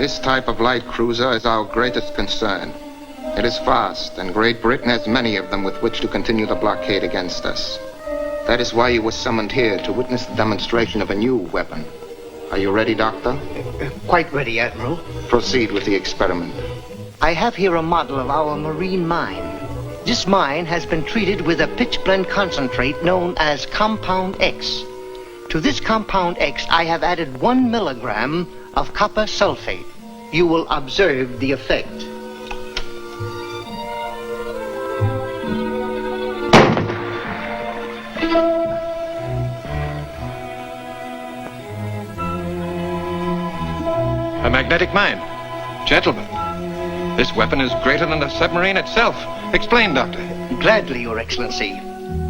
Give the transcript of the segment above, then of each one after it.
This type of light cruiser is our greatest concern. It is fast, and Great Britain has many of them with which to continue the blockade against us. That is why you were summoned here, to witness the demonstration of a new weapon. Are you ready, Doctor? Quite ready, Admiral. Proceed with the experiment. I have here a model of our marine mine. This mine has been treated with a pitchblende concentrate known as Compound X. To this Compound X, I have added 1 milligram of copper sulfate. You will observe the effect. A magnetic mine. Gentlemen, this weapon is greater than the submarine itself. Explain, Doctor. Gladly, Your Excellency.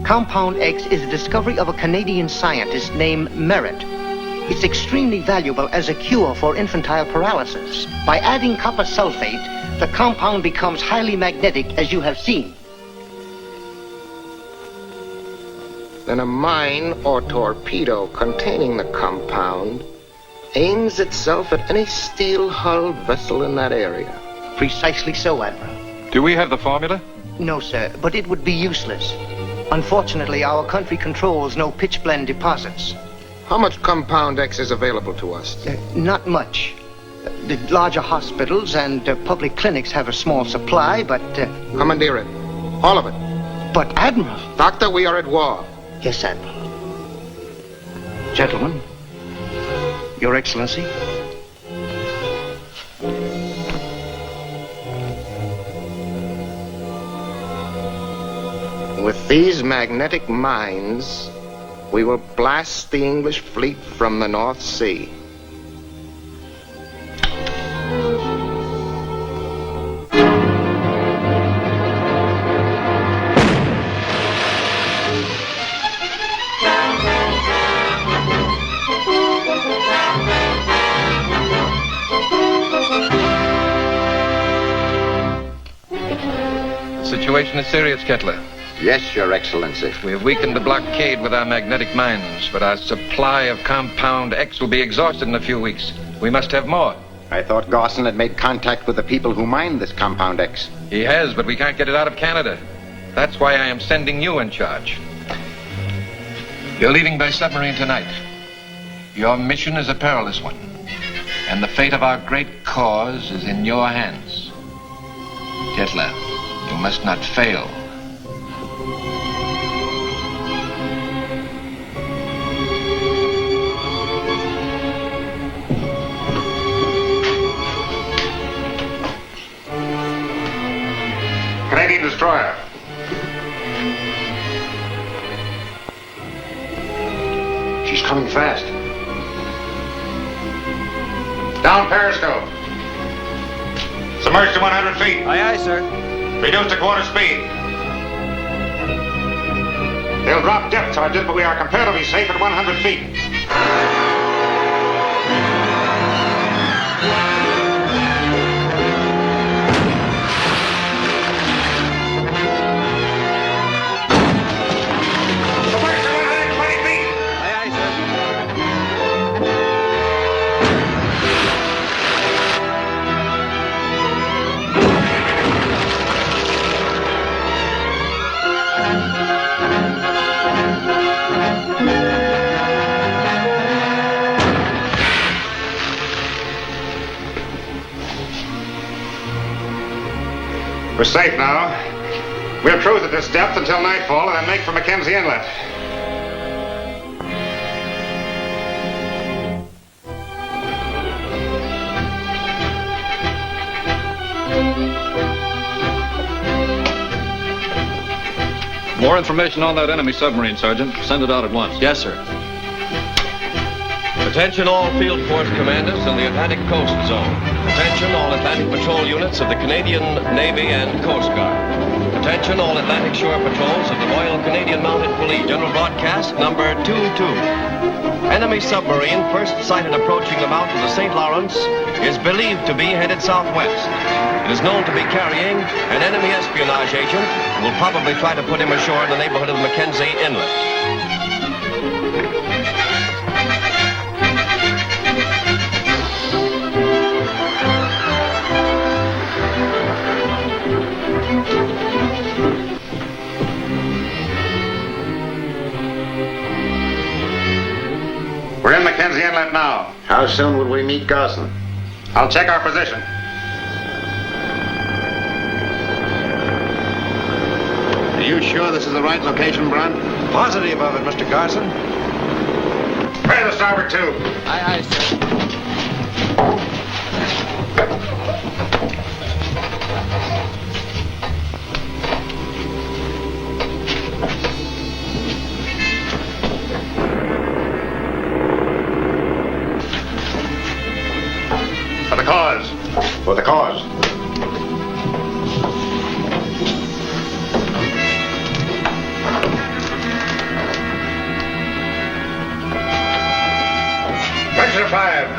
Compound X is the discovery of a Canadian scientist named Merritt. It's extremely valuable as a cure for infantile paralysis. By adding copper sulfate, the compound becomes highly magnetic, as you have seen. Then a mine or torpedo containing the compound aims itself at any steel-hulled vessel in that area. Precisely so, Admiral. Do we have the formula? No, sir, but it would be useless. Unfortunately, our country controls no pitchblende deposits. How much Compound X is available to us? Not much. The larger hospitals and public clinics have a small supply, but... Commandeer it. All of it. But, Admiral... Doctor, we are at war. Yes, Admiral. Gentlemen, Your Excellency. With these magnetic mines, we will blast the English fleet from the North Sea. The situation is serious, Kettler. Yes, Your Excellency. We have weakened the blockade with our magnetic mines, but our supply of Compound X will be exhausted in a few weeks. We must have more. I thought Gawson had made contact with the people who mined this Compound X. He has, but we can't get it out of Canada. That's why I am sending you in charge. You're leaving by submarine tonight. Your mission is a perilous one, and the fate of our great cause is in your hands. Kettler, you must not fail. Canadian destroyer. She's coming fast. Down periscope. Submerged to 100 feet. Aye, aye, sir. Reduced to quarter speed. They'll drop depth charges, but we are comparatively safe at 100 feet. We're safe now. We'll cruise at this depth until nightfall and then make for Mackenzie Inlet. More information on that enemy submarine, Sergeant. Send it out at once. Yes, sir. Attention all field force commanders in the Atlantic Coast Zone. Attention all Atlantic Patrol units of the Canadian Navy and Coast Guard. Attention all Atlantic Shore Patrols of the Royal Canadian Mounted Police. General broadcast number 22. Enemy submarine first sighted approaching the mouth of the St. Lawrence is believed to be headed southwest. It is known to be carrying an enemy espionage agent who will probably try to put him ashore in the neighborhood of Mackenzie Inlet. Mackenzie Inlet now. How soon will we meet Garson? I'll check our position. Are you sure this is the right location, Brunt? Positive of it, Mr. Garson. Pray the starboard tube. Aye, aye, sir. For the cause. For the cause. Picture 5.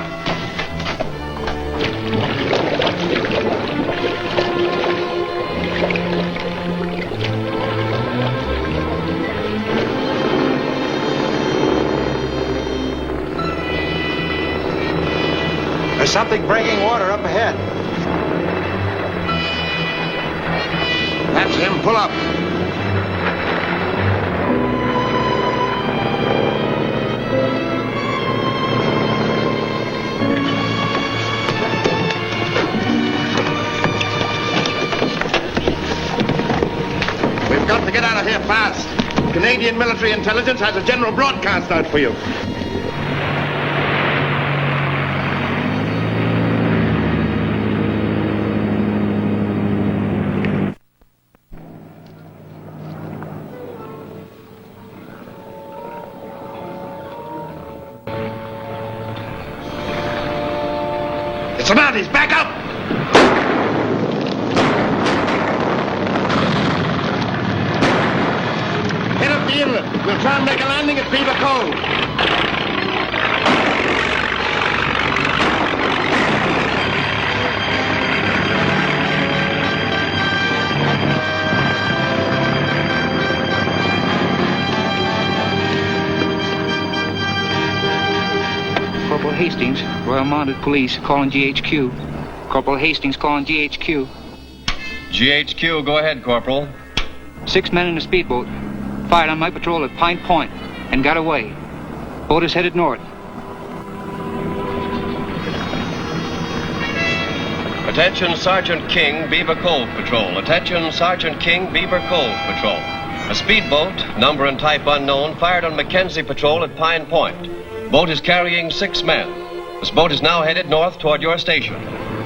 There's something breaking water up ahead. That's him. Pull up. We've got to get out of here fast. Canadian military intelligence has a general broadcast out for you. It's the Mounties. Back up! Head up the inlet. We'll try and make a landing at Beaver Cove. Corporal Hastings, Ro-yal Mounted Police, calling GHQ. Corporal Hastings calling GHQ. GHQ, go ahead, Corporal. 6 men in a speedboat fired on my patrol at Pine Point and got away. Boat is headed north. Attention Sergeant King, Beaver Cove Patrol. Attention Sergeant King, Beaver Cove Patrol. A speedboat, number and type unknown, fired on Mackenzie Patrol at Pine Point. Boat is carrying 6 men. This boat is now headed north toward your station.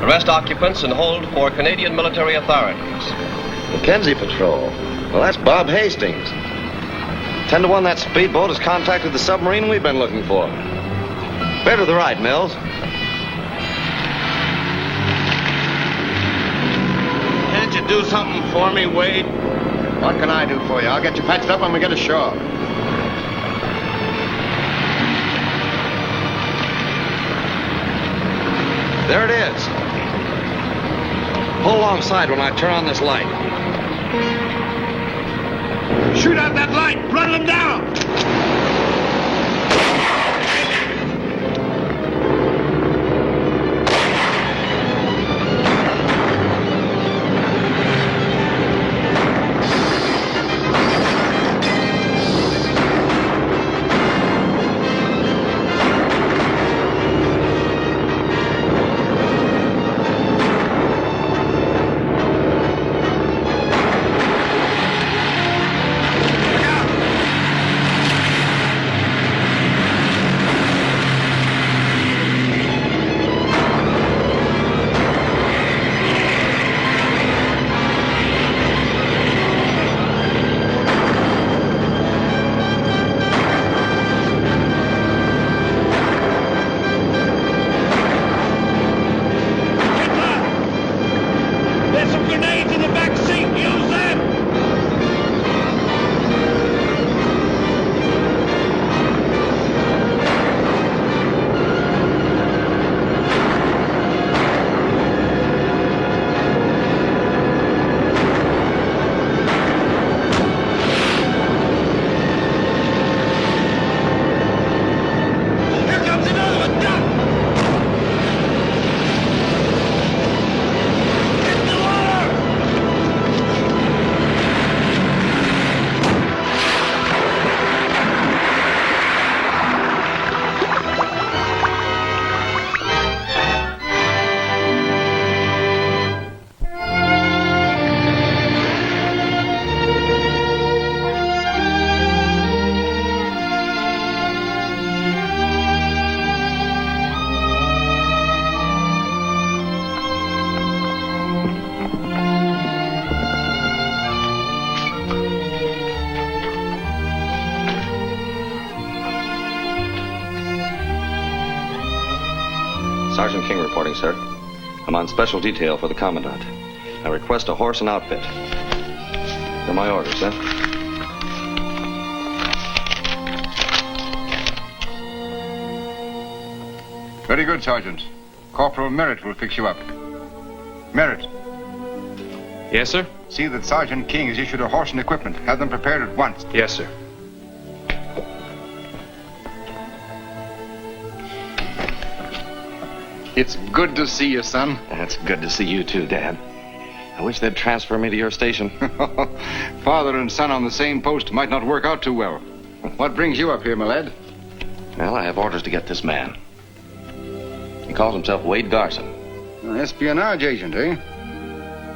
Arrest occupants and hold for Canadian military authorities. Mackenzie Patrol. Well, that's Bob Hastings. 10 to 1, that speedboat has contacted the submarine we've been looking for. Bear to the right, Mills. Can't you do something for me, Wade? What can I do for you? I'll get you patched up when we get ashore. There it is. Pull alongside when I turn on this light. Shoot out that light! Run them down! Sergeant King reporting, sir. I'm on special detail for the Commandant. I request a horse and outfit. Here are my orders, sir. Very good, Sergeant. Corporal Merritt will fix you up. Merritt. Yes, sir? See that Sergeant King has issued a horse and equipment. Have them prepared at once. Yes, sir. It's good to see you, son. It's good to see you too, Dad. I wish they'd transfer me to your station. Father and son on the same post might not work out too well. What brings you up here, my lad? Well, I have orders to get this man. He calls himself Wade Garson. An espionage agent, eh?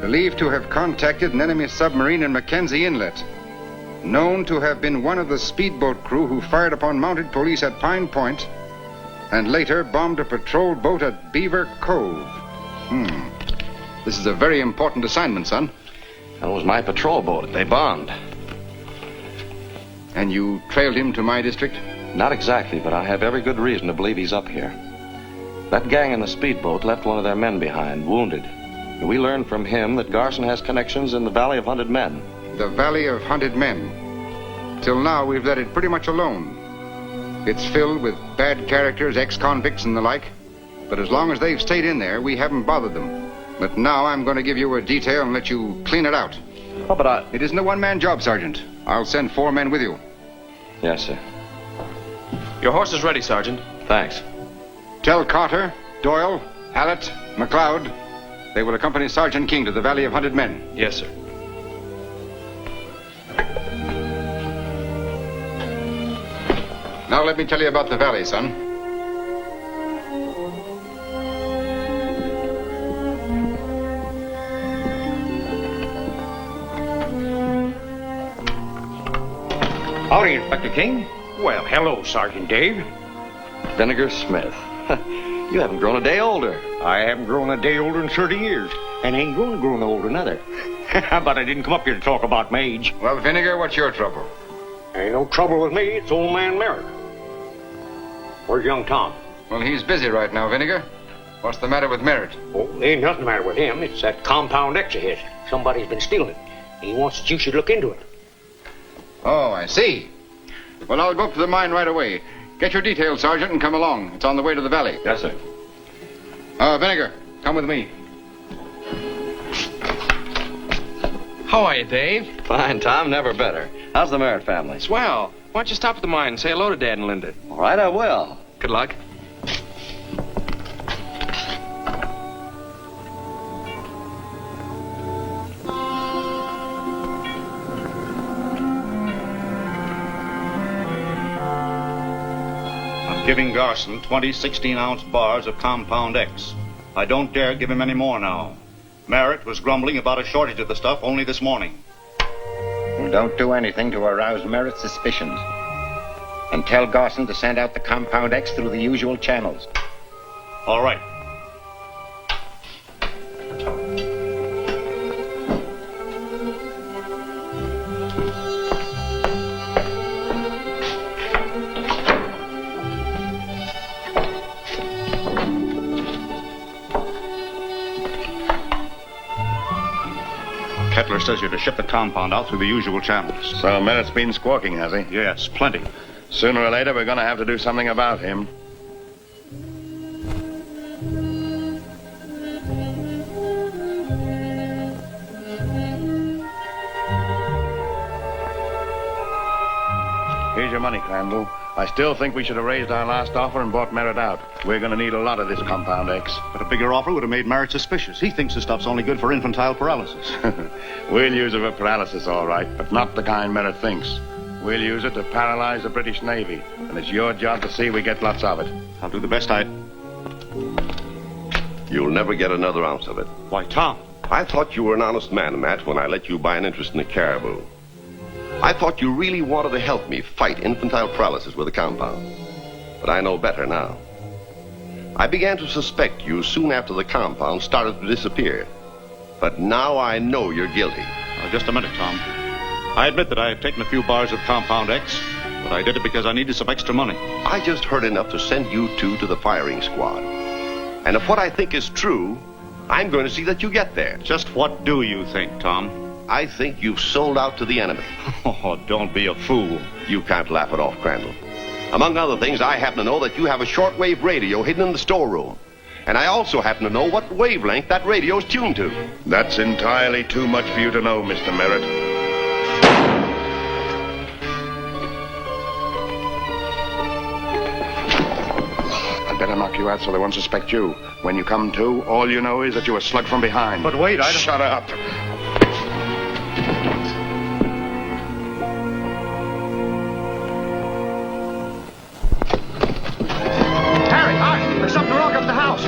Believed to have contacted an enemy submarine in Mackenzie Inlet. Known to have been one of the speedboat crew who fired upon mounted police at Pine Point and later bombed a patrol boat at Beaver Cove. This is a very important assignment, son. That was my patrol boat that they bombed. And you trailed him to my district? Not exactly, but I have every good reason to believe he's up here. That gang in the speedboat left one of their men behind, wounded. And we learned from him that Garson has connections in the Valley of Hunted Men. The Valley of Hunted Men. Till now, we've let it pretty much alone. It's filled with bad characters, ex-convicts and the like. But as long as they've stayed in there, we haven't bothered them. But now I'm going to give you a detail and let you clean it out. Oh, but It isn't a one-man job, Sergeant. I'll send 4 men with you. Yes, sir. Your horse is ready, Sergeant. Thanks. Tell Carter, Doyle, Hallett, McLeod. They will accompany Sergeant King to the Valley of Hunted Men. Yes, sir. Now let me tell you about the valley, son. Howdy, Inspector King. Well, hello, Sergeant Dave. Vinegar Smith. You haven't grown a day older. I haven't grown a day older in 30 years, and ain't going to grow no older another. But I didn't come up here to talk about my age. Well, Vinegar, what's your trouble? Ain't no trouble with me. It's old man Merritt. Where's young Tom? Well, he's busy right now, Vinegar. What's the matter with Merritt? Oh, there ain't nothing the matter with him. It's that compound X of his. Somebody's been stealing it. He wants that you should look into it. Oh, I see. Well, I'll go up to the mine right away. Get your details, Sergeant, and come along. It's on the way to the valley. Yes, sir. Vinegar, come with me. How are you, Dave? Fine, Tom. Never better. How's the Merritt family? Swell. Why don't you stop at the mine and say hello to Dad and Linda? All right, I will. Good luck. I'm giving Garson 20 16-ounce bars of Compound X. I don't dare give him any more now. Merritt was grumbling about a shortage of the stuff only this morning. Well, don't do anything to arouse Merritt's suspicions. And tell Garson to send out the Compound X through the usual channels. All right. Kettler says you're to ship the compound out through the usual channels. So Merritt's been squawking, has he? Yes, plenty. Sooner or later, we're going to have to do something about him. Here's your money, Crandall. I still think we should have raised our last offer and bought Merritt out. We're going to need a lot of this Compound X. But a bigger offer would have made Merritt suspicious. He thinks the stuff's only good for infantile paralysis. We'll use it for paralysis, all right, but not the kind Merritt thinks. We'll use it to paralyze the British Navy, and it's your job to see we get lots of it. I'll do the best You'll never get another ounce of it. Why, Tom. I thought you were an honest man, Matt, when I let you buy an interest in the caribou. I thought you really wanted to help me fight infantile paralysis with a compound. But I know better now. I began to suspect you soon after the compound started to disappear. But now I know you're guilty. Just a minute, Tom. I admit that I had taken a few bars of Compound X, but I did it because I needed some extra money. I just heard enough to send you two to the firing squad. And if what I think is true, I'm going to see that you get there. Just what do you think, Tom? I think you've sold out to the enemy. Oh, don't be a fool. You can't laugh it off, Crandall. Among other things, I happen to know that you have a shortwave radio hidden in the storeroom. And I also happen to know what wavelength that radio's tuned to. That's entirely too much for you to know, Mr. Merritt. I'd better knock you out so they won't suspect you. When you come to, all you know is that you were slugged from behind. But wait, I don't... Shut up. There's something wrong up the house.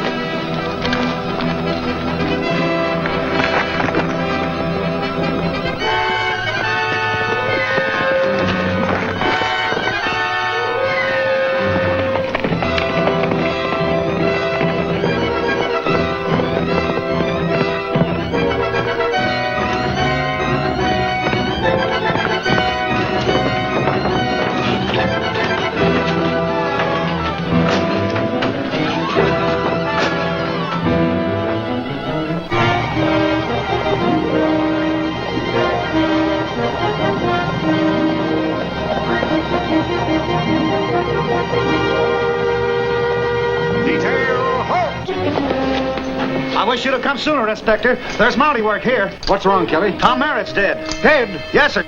I wish you'd have come sooner, Inspector. There's Mountie work here. What's wrong, Kelly? Tom Merritt's dead. Dead? Yes, sir.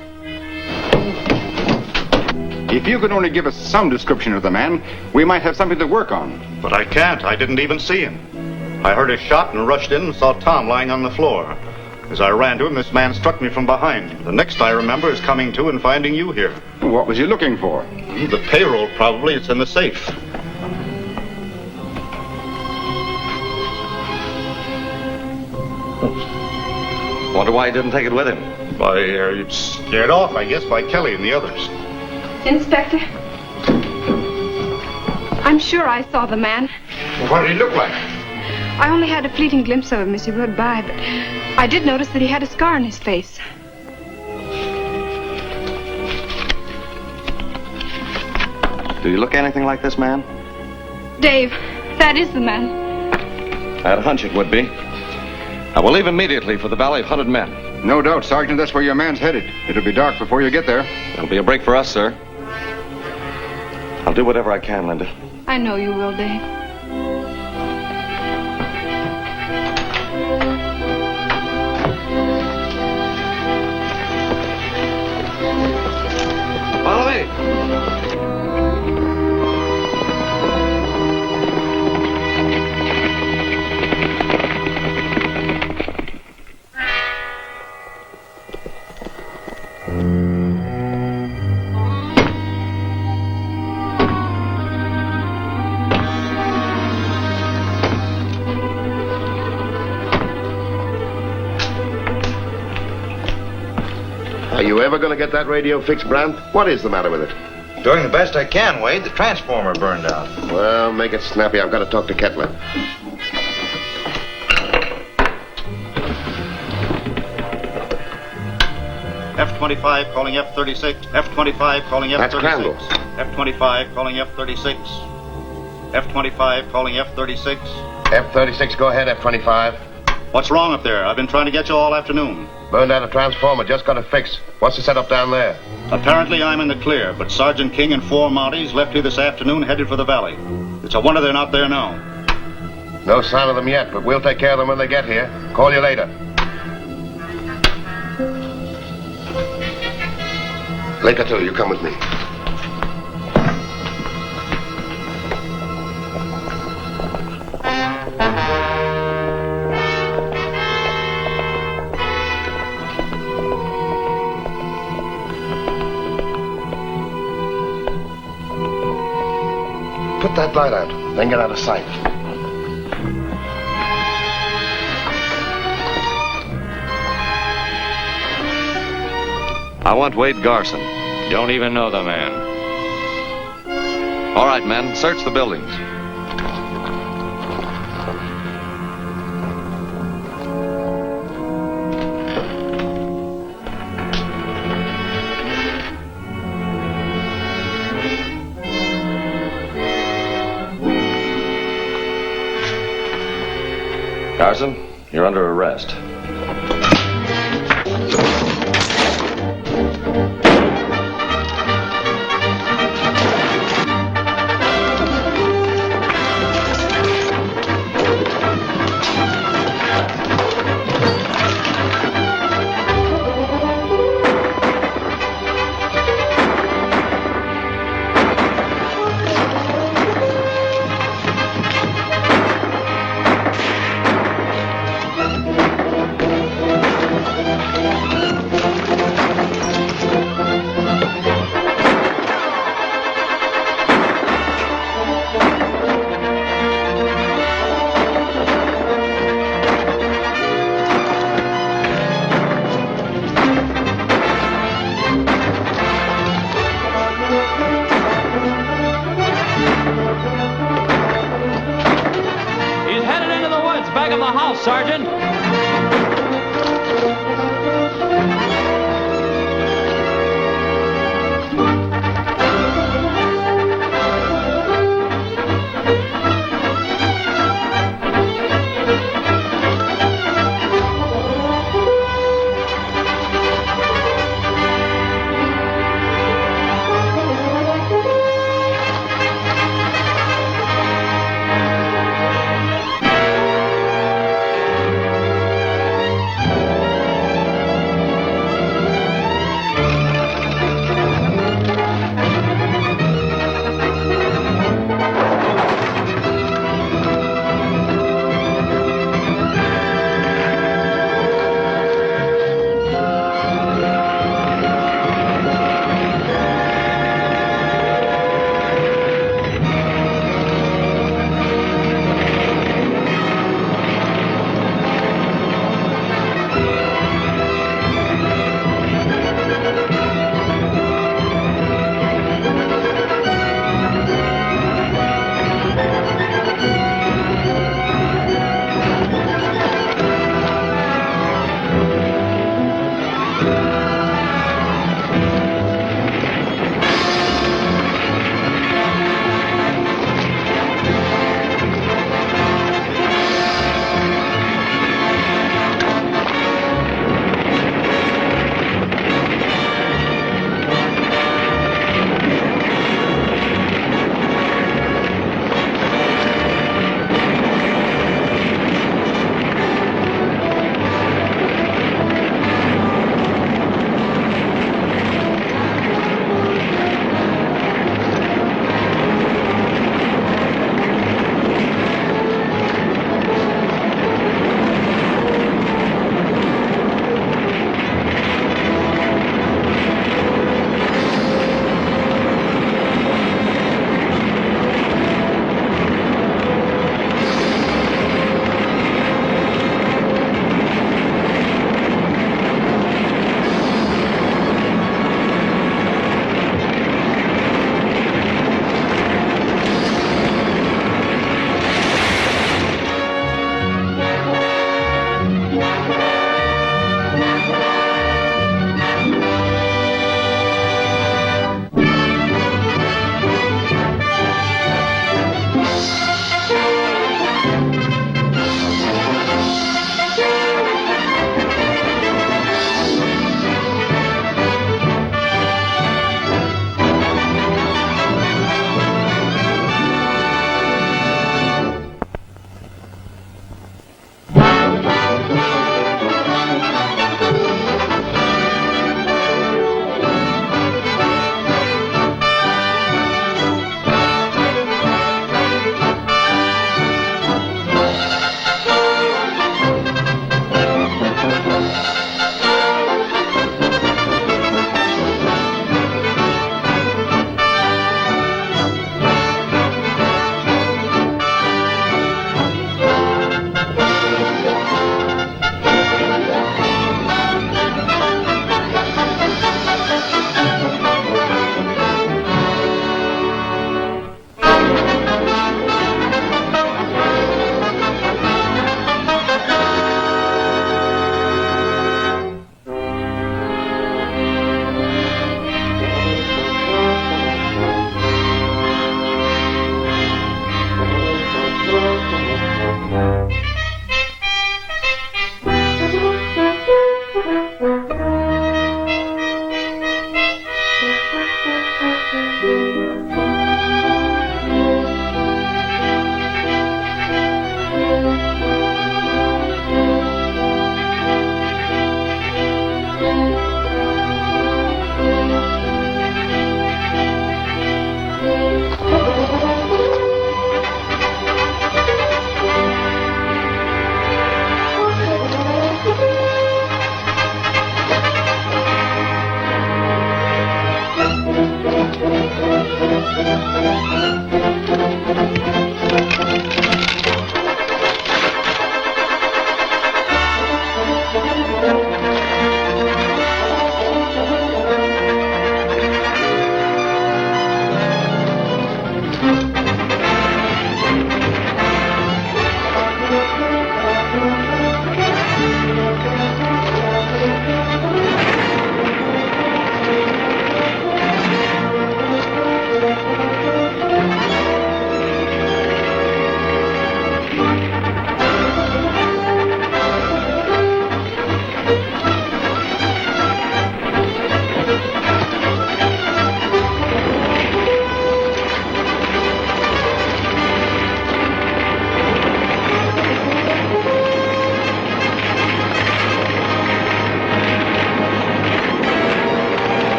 If you could only give us some description of the man, we might have something to work on. But I can't. I didn't even see him. I heard a shot and rushed in and saw Tom lying on the floor. As I ran to him, this man struck me from behind. The next I remember is coming to and finding you here. What was he looking for? The payroll, probably. It's in the safe. Wonder why he didn't take it with him. Scared off, I guess, by Kelly and the others. Inspector, I'm sure I saw the man. Well, what did he look like? I only had a fleeting glimpse of him as he rode by, but I did notice that he had a scar on his face. Do you look anything like this man? Dave, that is the man. I had a hunch it would be. I will leave immediately for the Valley of Hunted Men. No doubt, Sergeant, that's where your man's headed. It'll be dark before you get there. It'll be a break for us, sir. I'll do whatever I can, Linda. I know you will, Dave. Follow me. Are you ever going to get that radio fixed, Brandt? What is the matter with it? Doing the best I can, Wade. The transformer burned out. Well, make it snappy. I've got to talk to Kettler. F-25 calling F-36. F-25 calling F-36. That's Crandall. F-25 calling F-36. F-25 calling F-36. F-36, go ahead, F-25. What's wrong up there? I've been trying to get you all afternoon. Burned out a transformer, just got it fixed. What's the setup down there? Apparently I'm in the clear, but Sergeant King and 4 Mounties left here this afternoon headed for the valley. It's a wonder they're not there now. No sign of them yet, but we'll take care of them when they get here. Call you later. Later, too. You come with me. Put that light out, then get out of sight. I want Wade Garson. Don't even know the man. All right, men, search the buildings. Carson, you're under arrest. Back of the house, Sergeant.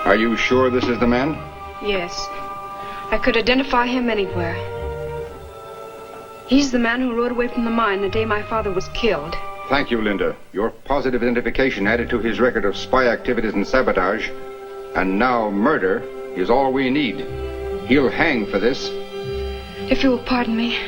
Are you sure this is the man? Yes. I could identify him anywhere. He's the man who rode away from the mine the day my father was killed. Thank you, Linda. Your positive identification added to his record of spy activities and sabotage. And now murder is all we need. He'll hang for this. If you will pardon me.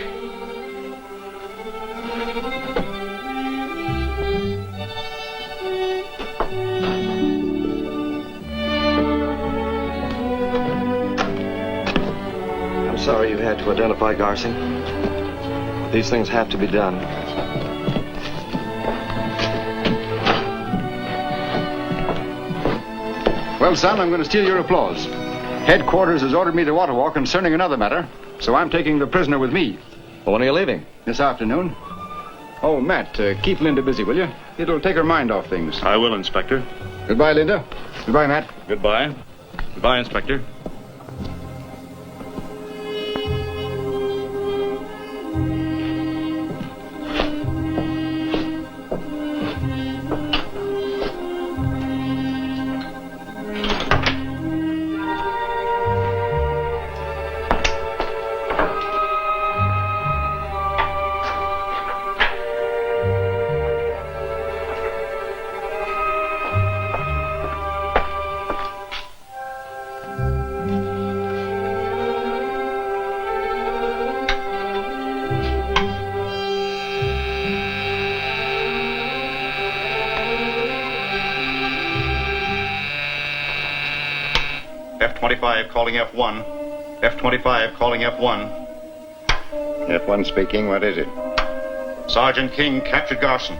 I'm sorry you had to identify Garson. These things have to be done. Well, son, I'm going to steal your applause. Headquarters has ordered me to Ottawa concerning another matter, so I'm taking the prisoner with me. Well, when are you leaving? This afternoon. Oh, Matt, keep Linda busy, will you? It'll take her mind off things. I will, Inspector. Goodbye, Linda. Goodbye, Matt. Goodbye. Goodbye, Inspector. F-25 calling F1. F-25 calling F1. F1 speaking. What is it? Sergeant King captured Garson.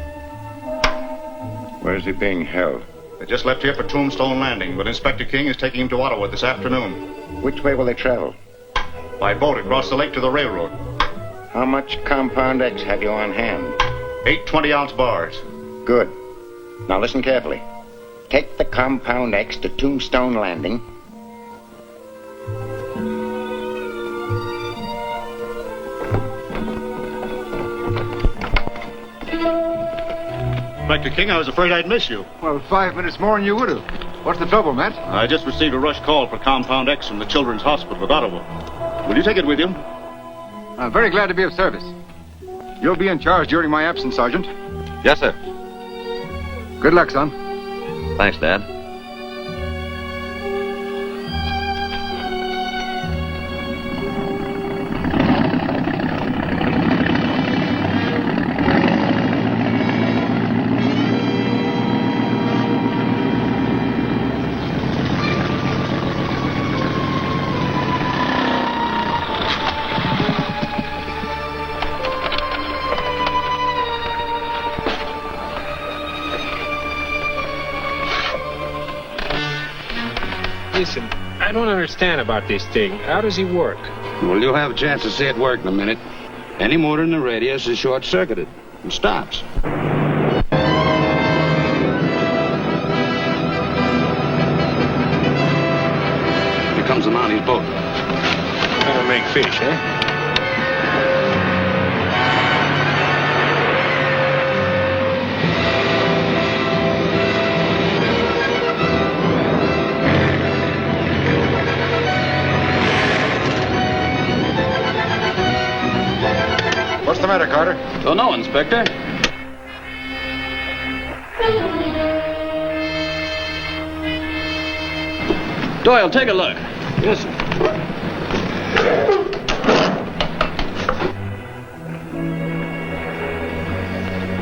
Where's he being held? They just left here for Tombstone Landing, but Inspector King is taking him to Ottawa this afternoon. Which way will they travel? By boat across the lake to the railroad. How much Compound X have you on hand? 8 20-ounce bars. Good. Now listen carefully. Take the Compound X to Tombstone Landing. Inspector King, I was afraid I'd miss you. Well, 5 minutes more and you would have. What's the trouble, Matt? I just received a rush call for Compound X from the Children's Hospital at Ottawa. Will you take it with you? I'm very glad to be of service. You'll be in charge during my absence, Sergeant. Yes, sir. Good luck, son. Thanks, Dad. Listen, I don't understand about this thing. How does he work? Well, you'll have a chance to see it work in a minute. Any motor in the radius is short-circuited and stops. Here comes the Mounties boat. Gonna make fish, eh? What's the matter, Carter? Don't know, Inspector. Doyle, take a look. Yes, sir.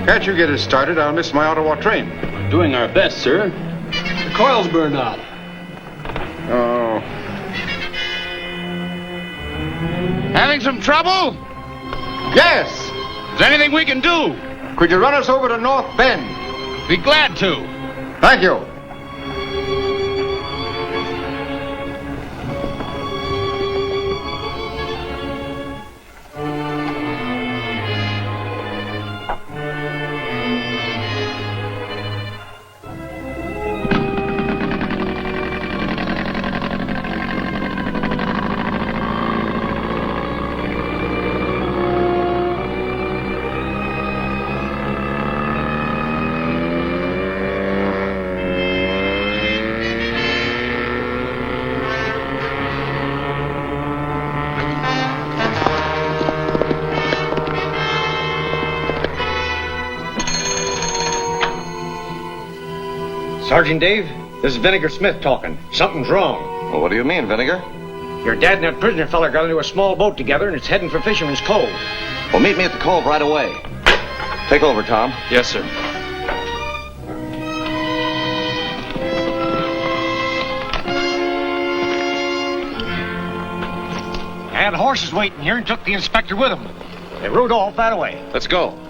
Can't you get it started? I'll miss my Ottawa train. We're doing our best, sir. The coil's burned out. Oh. Having some trouble? Yes! Is there anything we can do? Could you run us over to North Bend? Be glad to. Thank you. Sergeant Dave, this is Vinegar Smith talking. Something's wrong. Well, what do you mean, Vinegar? Your dad and that prisoner fella got into a small boat together and it's heading for Fisherman's Cove. Well, meet me at the cove right away. Take over, Tom. Yes, sir. I had horses waiting here and took the inspector with them. They rode off that way. Let's go.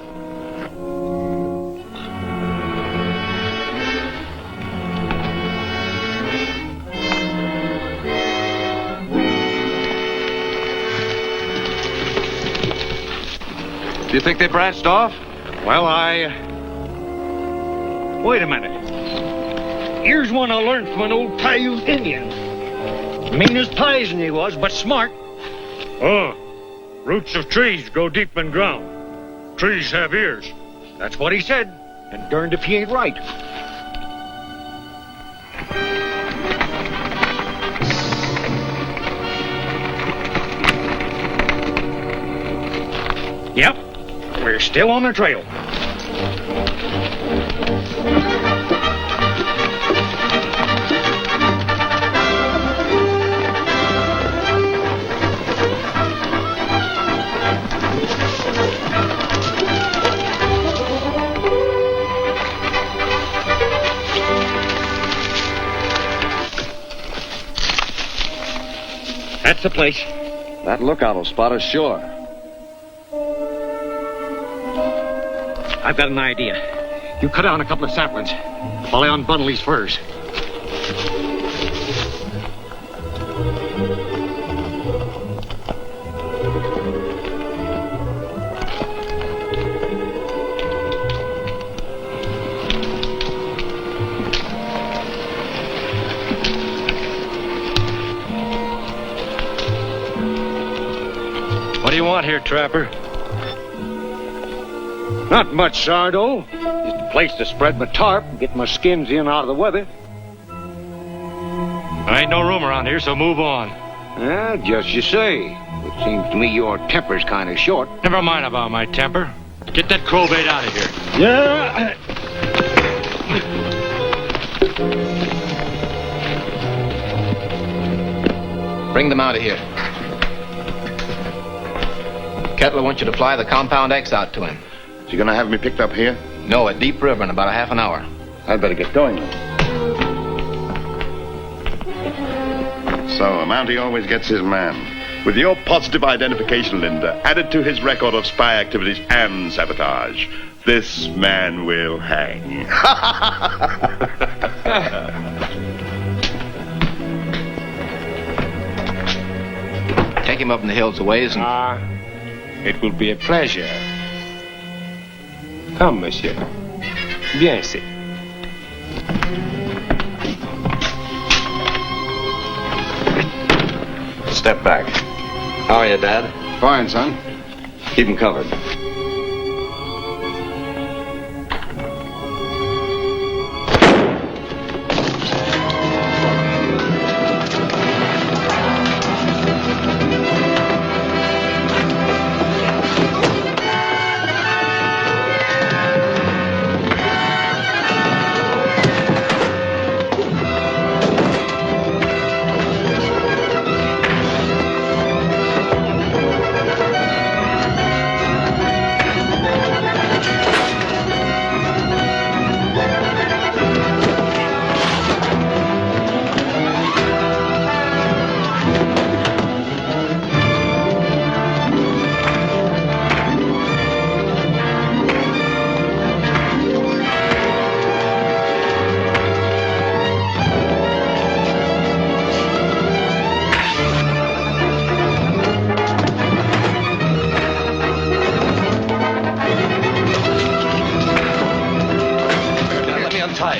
Do you think they branched off? Well, Wait a minute. Here's one I learned from an old Paiute Indian. Mean as poison he was, but smart. Oh, roots of trees grow deep in ground. Trees have ears. That's what he said. And darned if he ain't right. Yep, we're still on the trail. That's the place. That lookout will spot us sure. I've got an idea. You cut down a couple of saplings while I unbundle these furs. What do you want here, Trapper? Not much, Sardo. Just a place to spread my tarp and get my skins in out of the weather. There ain't no room around here, so move on. Well, just you say. It seems to me your temper's kind of short. Never mind about my temper. Get that crowbait out of here. Yeah. Bring them out of here. Kettler wants you to fly the Compound X out to him. Is he going to have me picked up here? No, at Deep River in about a half an hour. I'd better get going then. So, a Mountie always gets his man. With your positive identification, Linda, added to his record of spy activities and sabotage, this man will hang. Take him up in the hills a ways and... It will be a pleasure. Come, monsieur. Bien ici. Step back. How are you, Dad? Fine, son. Keep him covered.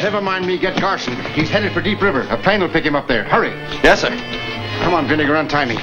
Never mind me, get Carson. He's headed for Deep River. A plane will pick him up there. Hurry. Yes, sir. Come on, Vinegar, untie me.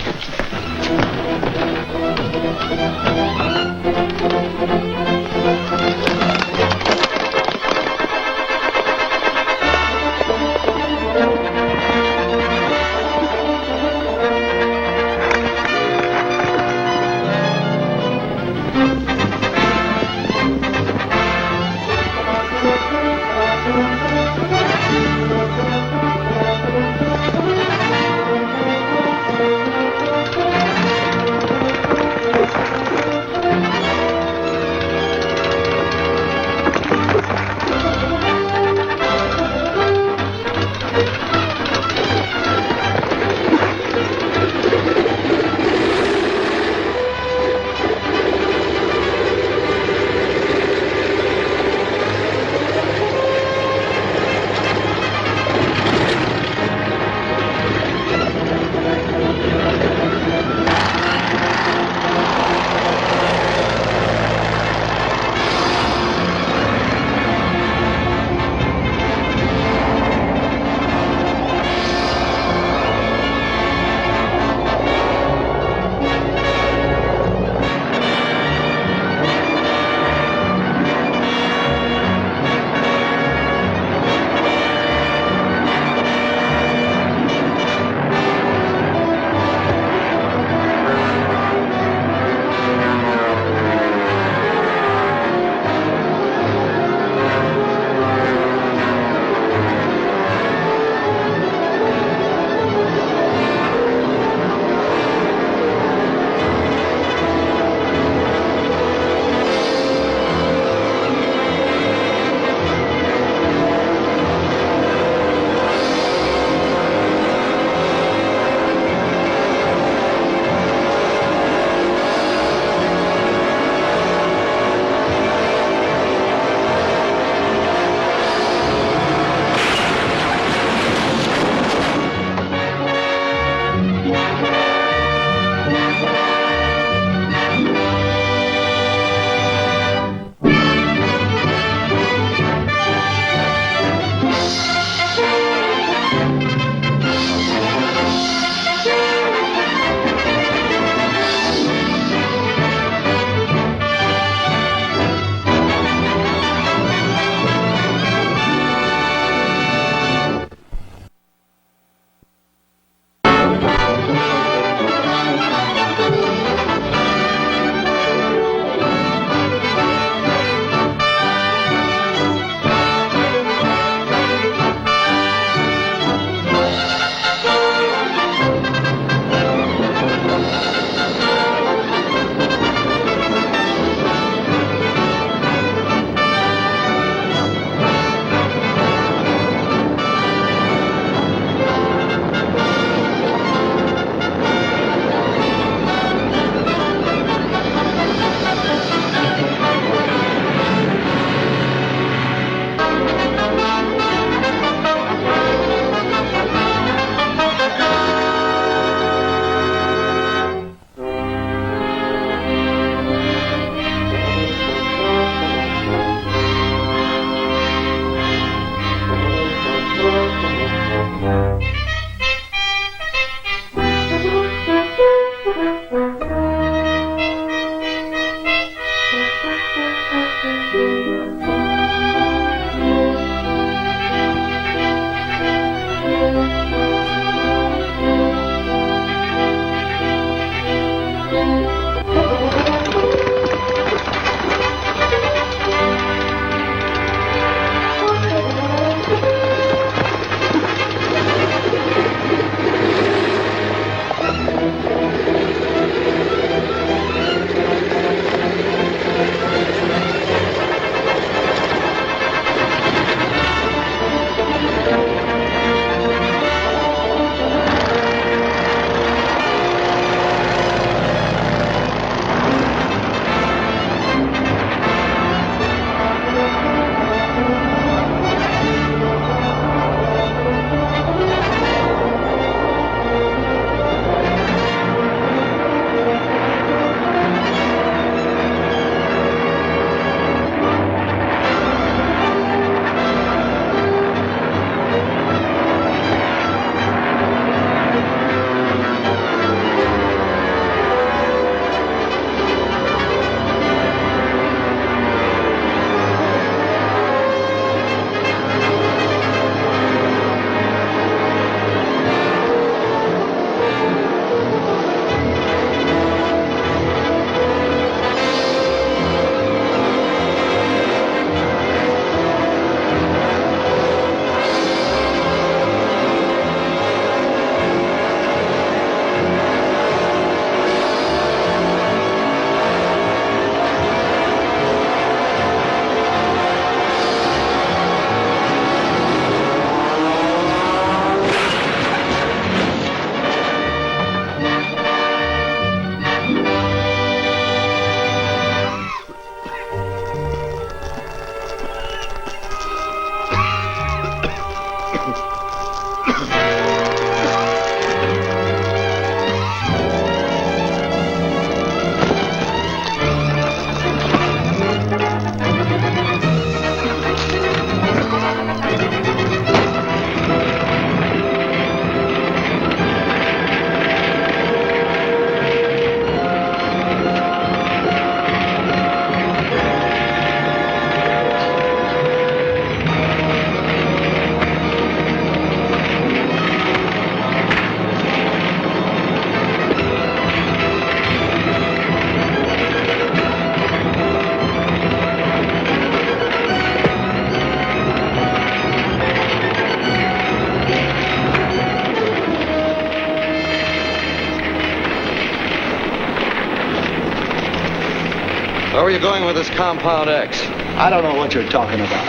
Where were you going with this Compound X? I don't know what you're talking about.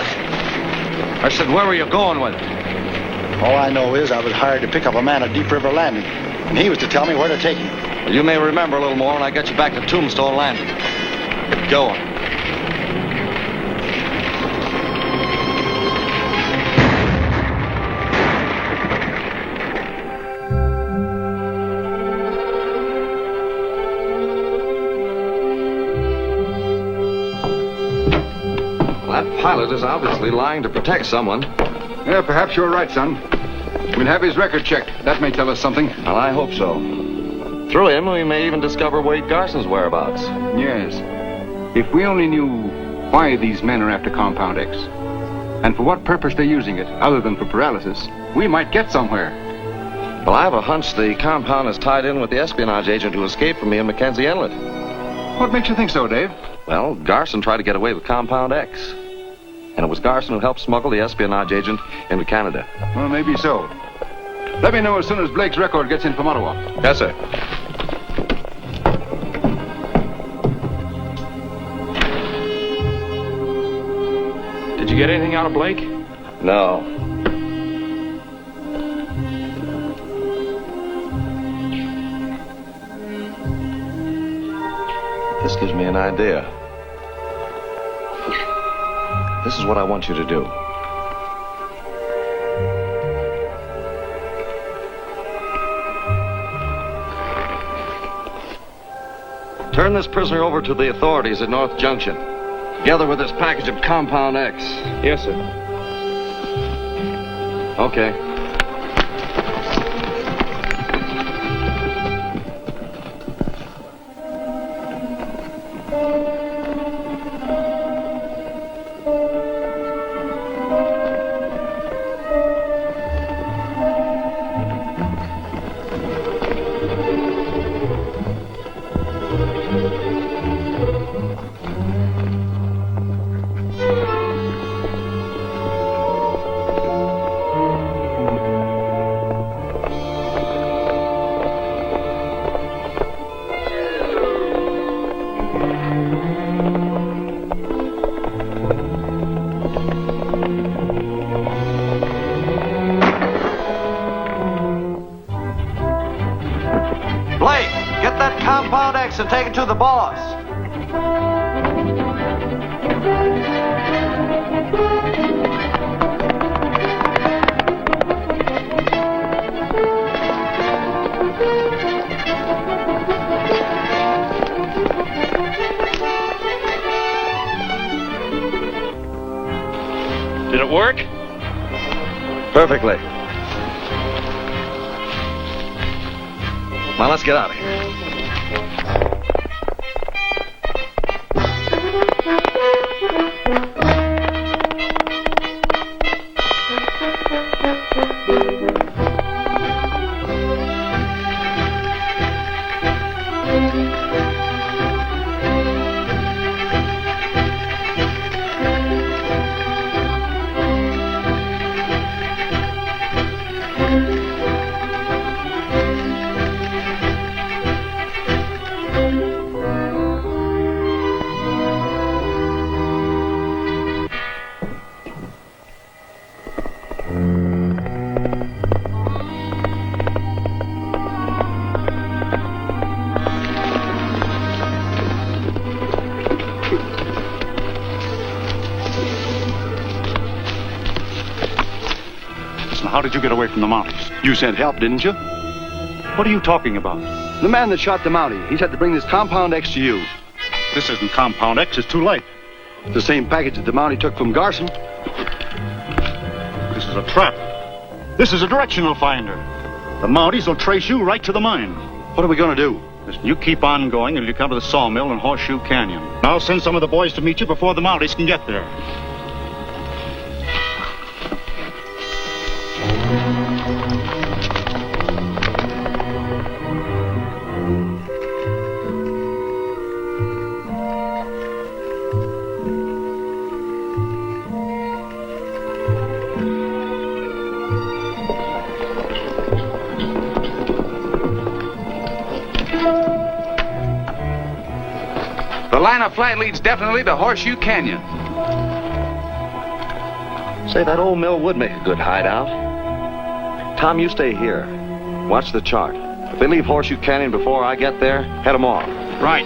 I said, where were you going with it? All I know is I was hired to pick up a man at Deep River Landing, and he was to tell me where to take him. Well, you may remember a little more when I get you back to Tombstone Landing. Get going. That pilot is obviously lying to protect someone. Yeah, perhaps you're right, son. We'll have his record checked. That may tell us something. Well, I hope so. Through him, we may even discover Wade Garson's whereabouts. Yes. If we only knew why these men are after Compound X, and for what purpose they're using it, other than for paralysis, we might get somewhere. Well, I have a hunch the compound is tied in with the espionage agent who escaped from me in Mackenzie Inlet. What makes you think so, Dave? Well, Garson tried to get away with Compound X. And it was Garson who helped smuggle the espionage agent into Canada. Well, maybe so. Let me know as soon as Blake's record gets in from Ottawa. Yes, sir. Did you get anything out of Blake? No. This gives me an idea. This is what I want you to do. Turn this prisoner over to the authorities at North Junction, together with this package of Compound X. Yes, sir. Okay. And take it to the boss. Did it work? Perfectly. Now let's get out of here. how did you get away from the Mounties? You sent help, didn't you? What are you talking about? The man that shot the Mountie. He said to bring this Compound X to you. This isn't Compound X. It's too late. The same package that the Mountie took from Garson. This is a trap. This is a directional finder. The Mounties will trace you right to the mine. What are we going to do? Listen, you keep on going until you come to the sawmill in Horseshoe Canyon. I'll send some of the boys to meet you before the Mounties can get there. The line of flight leads definitely to Horseshoe Canyon. Say, that old mill would make a good hideout. Tom, you stay here. Watch the chart. If they leave Horseshoe Canyon before I get there, head them off. Right.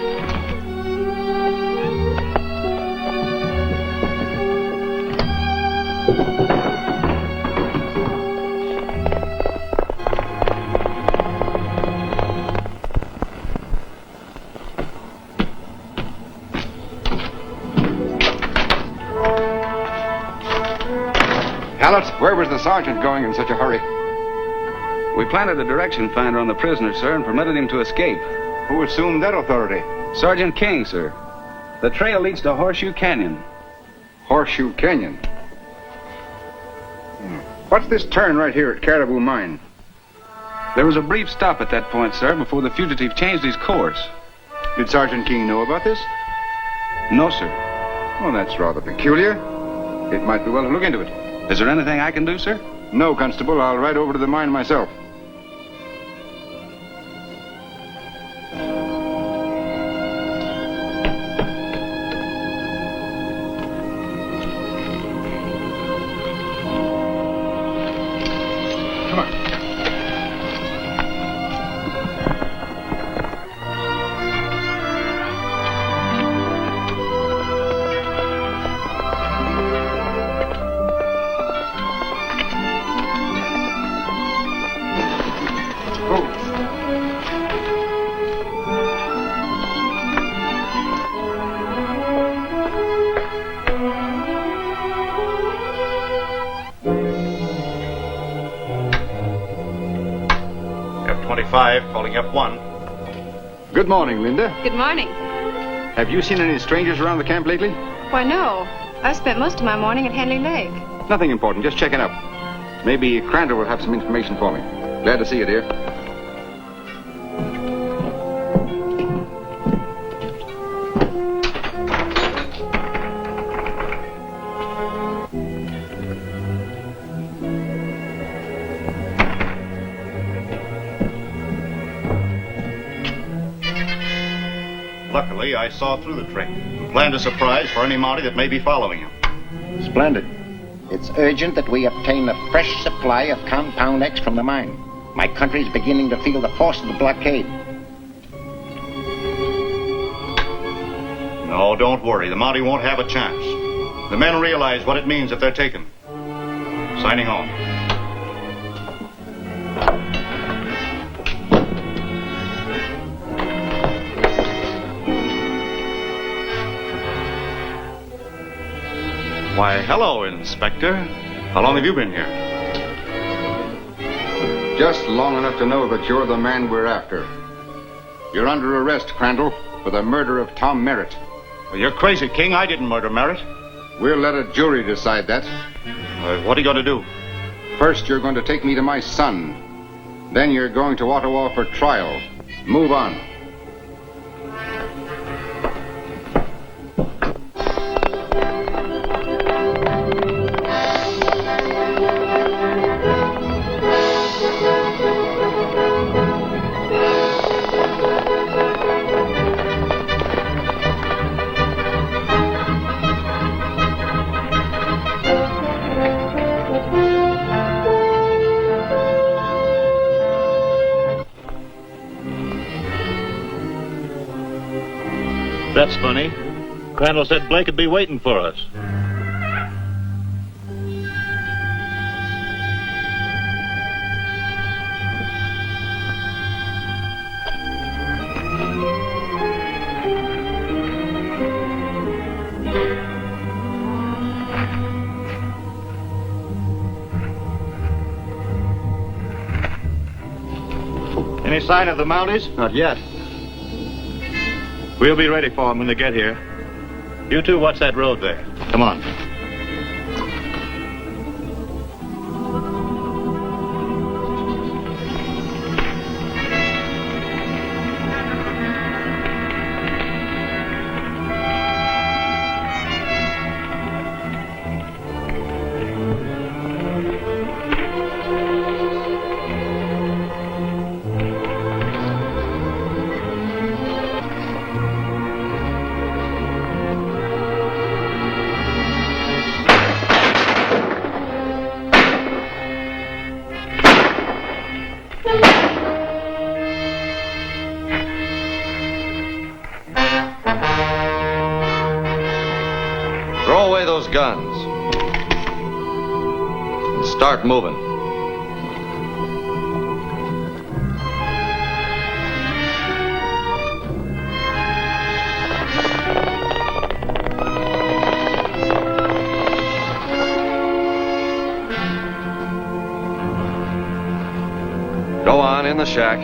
Hallett, where was the sergeant going in such a hurry? We planted a direction finder on the prisoner, sir, and permitted him to escape. Who assumed that authority? Sergeant King, sir. The trail leads to Horseshoe Canyon. Horseshoe Canyon? What's this turn right here at Caribou Mine? There was a brief stop at that point, sir, before the fugitive changed his course. Did Sergeant King know about this? No, sir. Well, that's rather peculiar. It might be well to look into it. Is there anything I can do, sir? No, Constable. I'll ride over to the mine myself. Come on. F-25 calling F1. Good morning, Linda. Good morning. Have you seen any strangers around the camp lately? Why, no. I spent most of my morning at Henley Lake. Nothing important, just checking up. Maybe Crandall will have some information for me. Glad to see you, dear. Luckily, I saw through the trick and planned a surprise for any Mountie that may be following him. Splendid. It's urgent that we obtain a fresh supply of Compound X from the mine. My country's beginning to feel the force of the blockade. No, don't worry. The Mountie won't have a chance. The men realize what it means if they're taken. Signing on. Why, hello, Inspector. How long have you been here? Just long enough to know that you're the man we're after. You're under arrest, Crandall, for the murder of Tom Merritt. Well, you're crazy, King. I didn't murder Merritt. We'll let a jury decide that. What are you going to do? First, you're going to take me to my son. Then you're going to Ottawa for trial. Move on. That's funny. Crandall said Blake would be waiting for us. Any sign of the Mounties? Not yet. We'll be ready for them when they get here. You two watch that road there. Come on. Throw away those guns. And start moving. Go on, in the shack.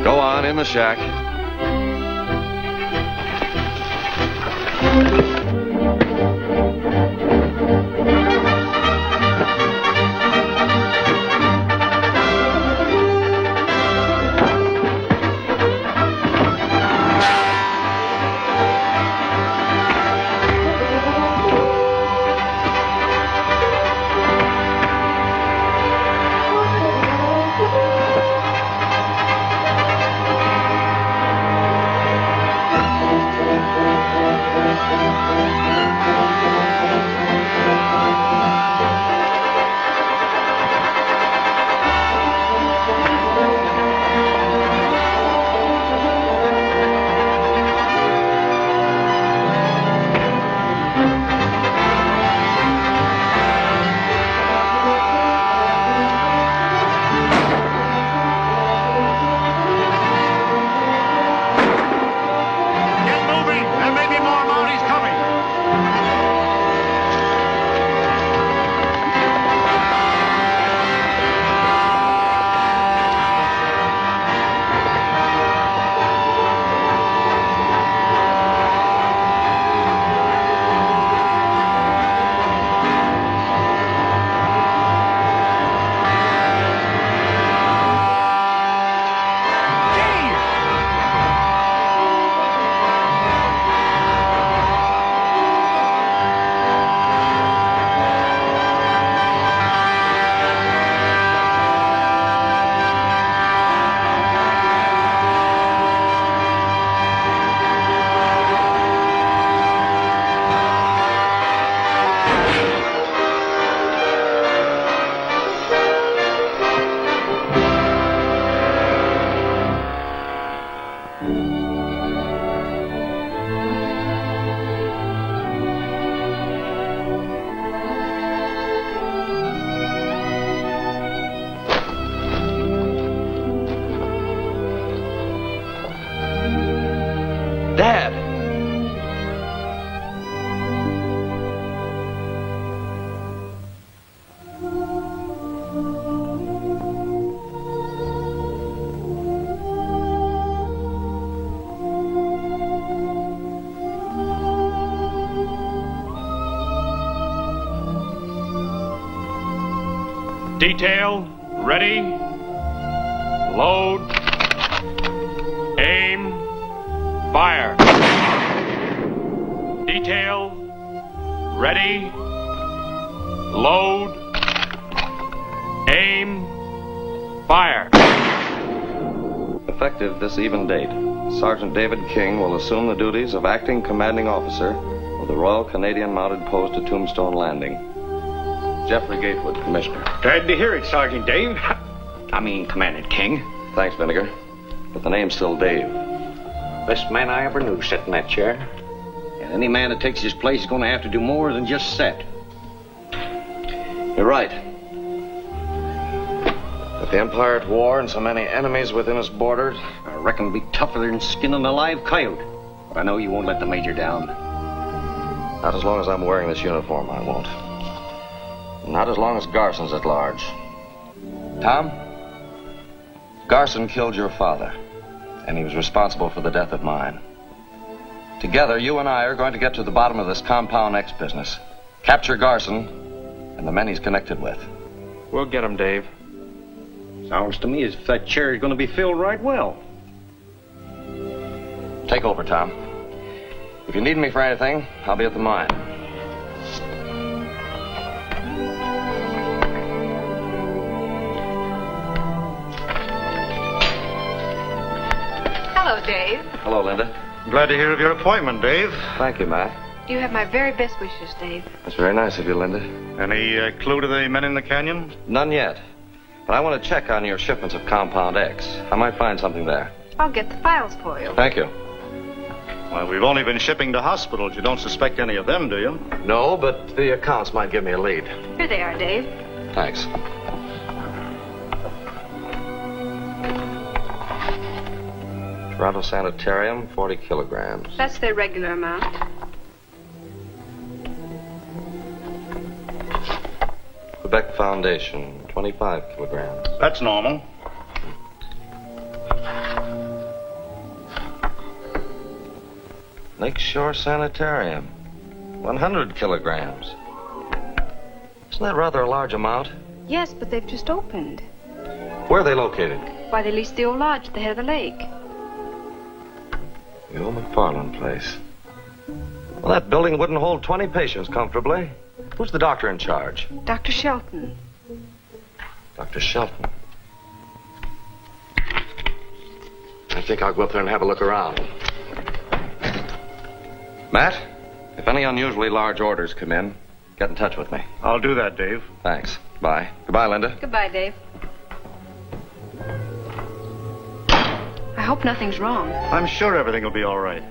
Go on, in the shack. Detail, ready, load, aim, fire. Detail, ready, load, aim, fire. Effective this even date, Sergeant David King will assume the duties of acting commanding officer of the Royal Canadian Mounted Post at Tombstone Landing. Jeffrey Gatewood, Commissioner. Glad to hear it, Sergeant Dave. Commander King. Thanks, Vinegar. But the name's still Dave. Best man I ever knew sat in that chair. And any man that takes his place is going to have to do more than just sit. You're right. With the Empire at war and so many enemies within its borders, I reckon it'll be tougher than skinning a live coyote. But I know you won't let the Major down. not as long as I'm wearing this uniform, I won't. Not as long as Garson's at large. Tom, Garson killed your father, and he was responsible for the death of mine. Together, you and I are going to get to the bottom of this Compound X business. Capture Garson and the men he's connected with. We'll get him, Dave. Sounds to me as if that chair is going to be filled right well. Take over, Tom. If you need me for anything, I'll be at the mine. Hello, Dave. Hello, Linda. Glad to hear of your appointment, Dave. Thank you, Matt. You have my very best wishes, Dave. That's very nice of you, Linda. Any clue to the men in the canyon? None yet. But I want to check on your shipments of Compound X. I might find something there. I'll get the files for you. Thank you. Well, we've only been shipping to hospitals. You don't suspect any of them, do you? No, but the accounts might give me a lead. Here they are, Dave. Thanks. Toronto Sanitarium, 40 kilograms. That's their regular amount. Quebec Foundation, 25 kilograms. That's normal. Lakeshore Sanitarium, 100 kilograms. Isn't that rather a large amount? Yes, but they've just opened. Where are they located? Why, they leased the old lodge at the head of the lake. The old McFarland place. Well, that building wouldn't hold 20 patients comfortably. Who's the doctor in charge? Dr. Shelton. Dr. Shelton. I think I'll go up there and have a look around. Matt, if any unusually large orders come in, get in touch with me. I'll do that, Dave. Thanks. Bye. Goodbye, Linda. Goodbye, Dave. I hope nothing's wrong. I'm sure everything will be all right.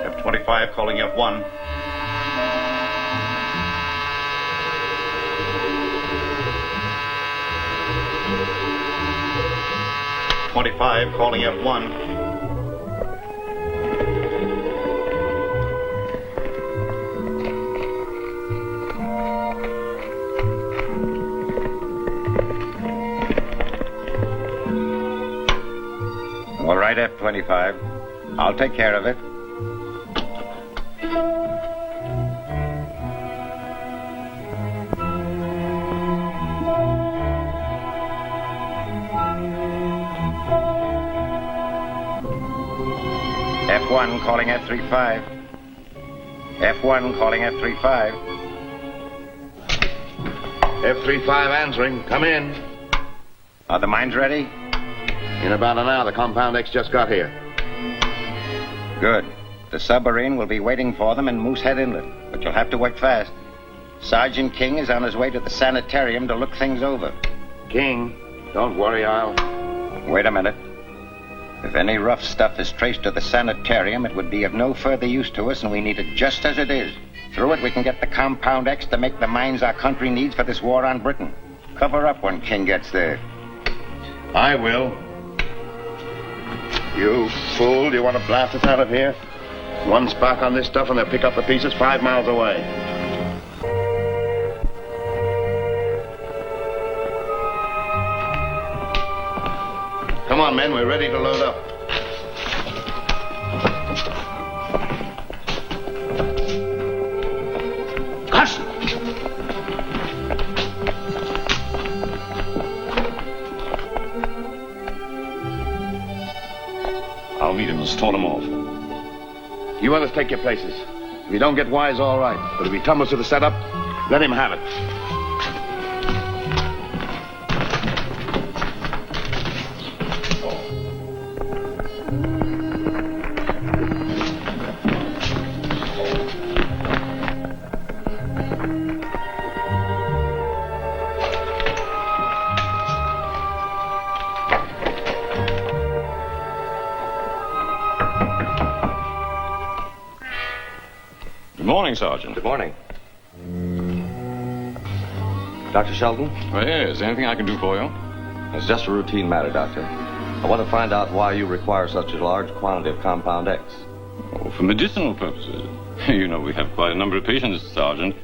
F-25 calling F1. F-25 calling F1. All right, F-25. I'll take care of it. F1 calling F-35. F1 calling F-35. F-35 answering. Come in. Are the mines ready? In about an hour, the Compound X just got here. Good. The submarine will be waiting for them in Moosehead Inlet, but you'll have to work fast. Sergeant King is on his way to the sanitarium to look things over. King, don't worry, I'll... Wait a minute. If any rough stuff is traced to the sanitarium, it would be of no further use to us, and we need it just as it is. Through it, we can get the Compound X to make the mines our country needs for this war on Britain. Cover up when King gets there. I will. You fool, do you want to blast us out of here? One spark on this stuff and they'll pick up the pieces 5 miles away. Come on, men, we're ready to load up. Carson! I'll meet him and stall him off. You others take your places. If you don't get wise, all right. But if he tumbles to the setup, let him have it. Good morning, Sergeant. Good morning. Dr. Sheldon? Oh, yes. Anything I can do for you? It's just a routine matter, Doctor. I want to find out why you require such a large quantity of compound X. Oh, for medicinal purposes. You know, we have quite a number of patients, Sergeant.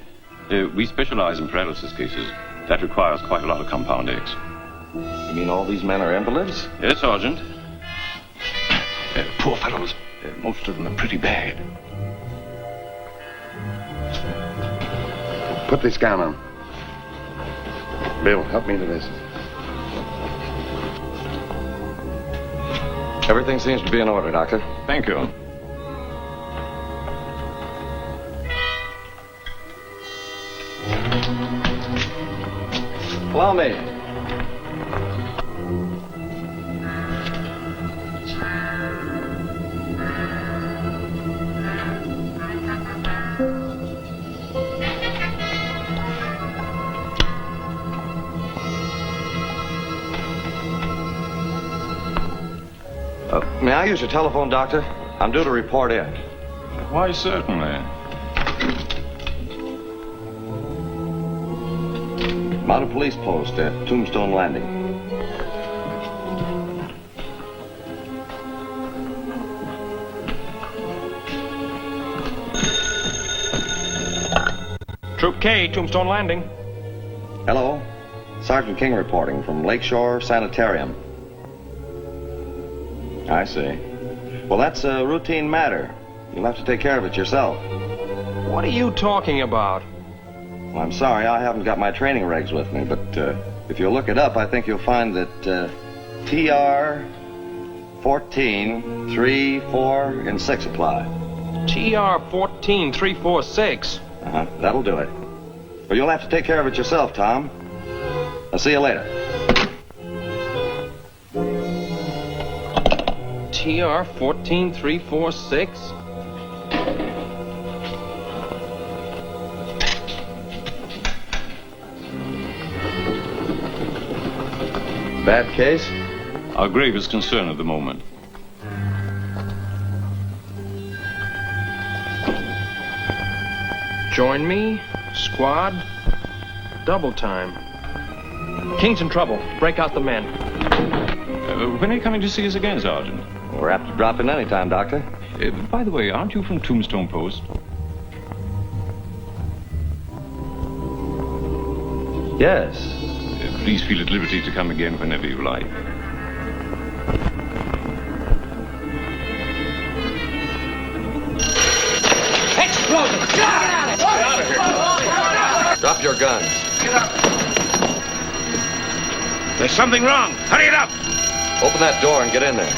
We specialize in paralysis cases. That requires quite a lot of compound X. You mean all these men are invalids? Yes, Sergeant. Poor fellows. Most of them are pretty bad. Put this gown on. Bill, help me to this. Everything seems to be in order, Doctor. Thank you. Allow me. May I use your telephone, Doctor? I'm due to report in. Why, certainly. Mounted police post at Tombstone Landing. Troop K, Tombstone Landing. Hello. Sergeant King reporting from Lakeshore Sanitarium. I see. Well, that's a routine matter. You'll have to take care of it yourself. What are you talking about? Well, I'm sorry, I haven't got my training regs with me, but if you look it up, I think you'll find that TR 14, 3, 4, and 6 apply. TR 14, 3, 4, 6. That'll do it. Well, you'll have to take care of it yourself, Tom. I'll see you later. TR 14, 3, 4, 6. Bad case? Our gravest concern at the moment. Join me, squad, double time. King's in trouble. Break out the men. When are you coming to see us again, Sergeant? We're apt to drop in any time, Doctor. By the way, aren't you from Tombstone Post? Yes. Please feel at liberty to come again whenever you like. Explosion! Get out of here! Drop your gun. Get up! There's something wrong. Hurry it up! Open that door and get in there.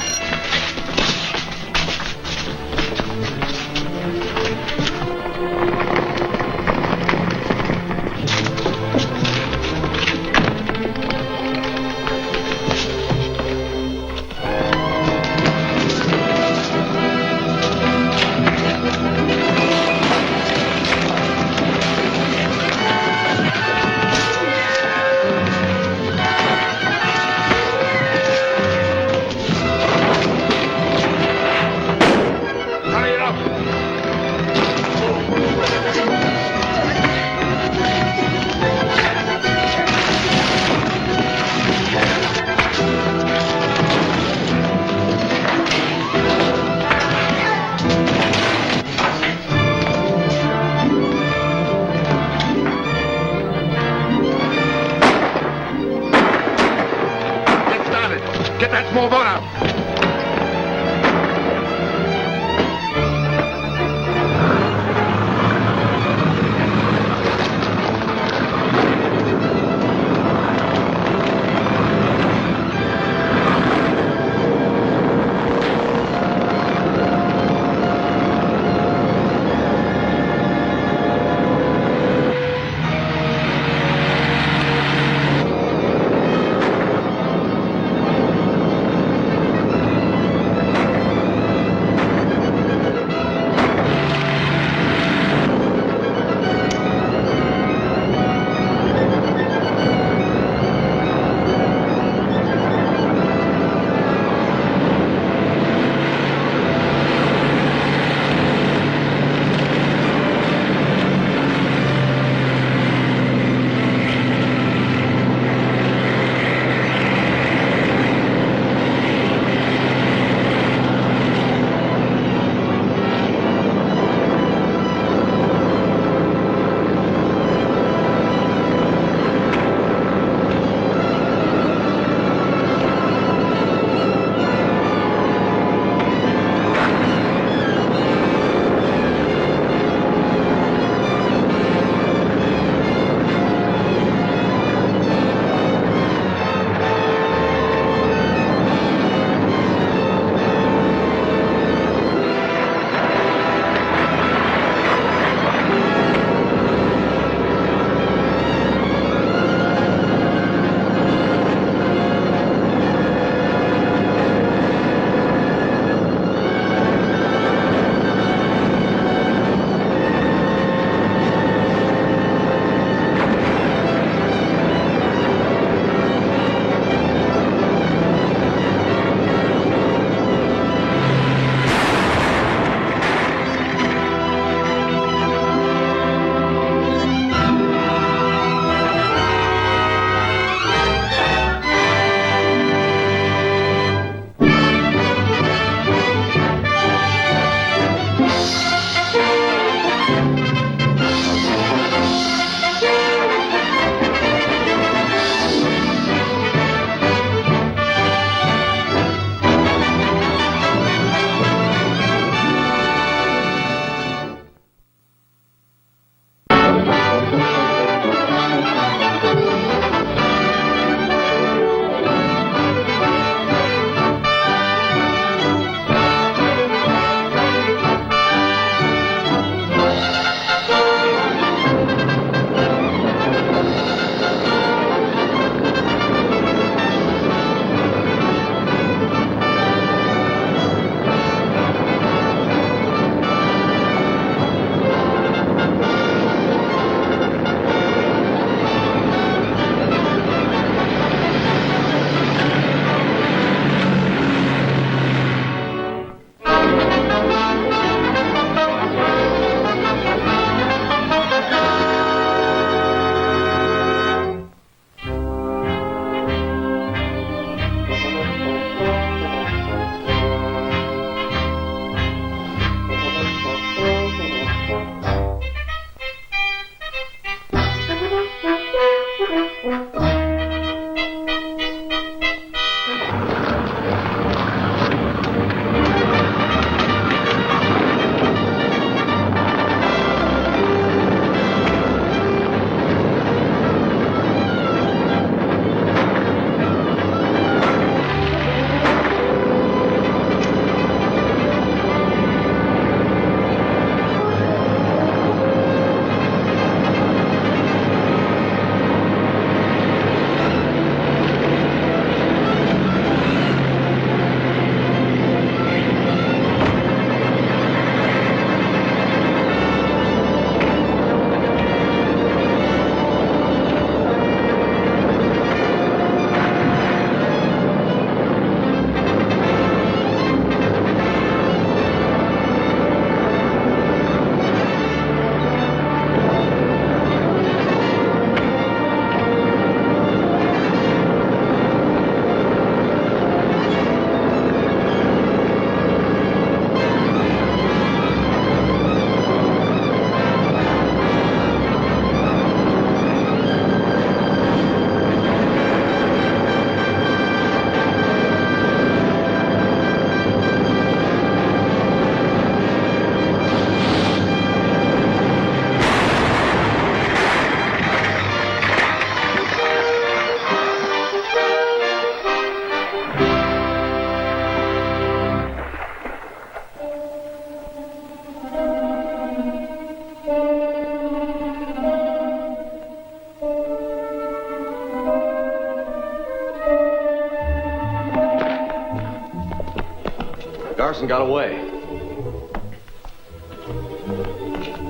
Garson got away.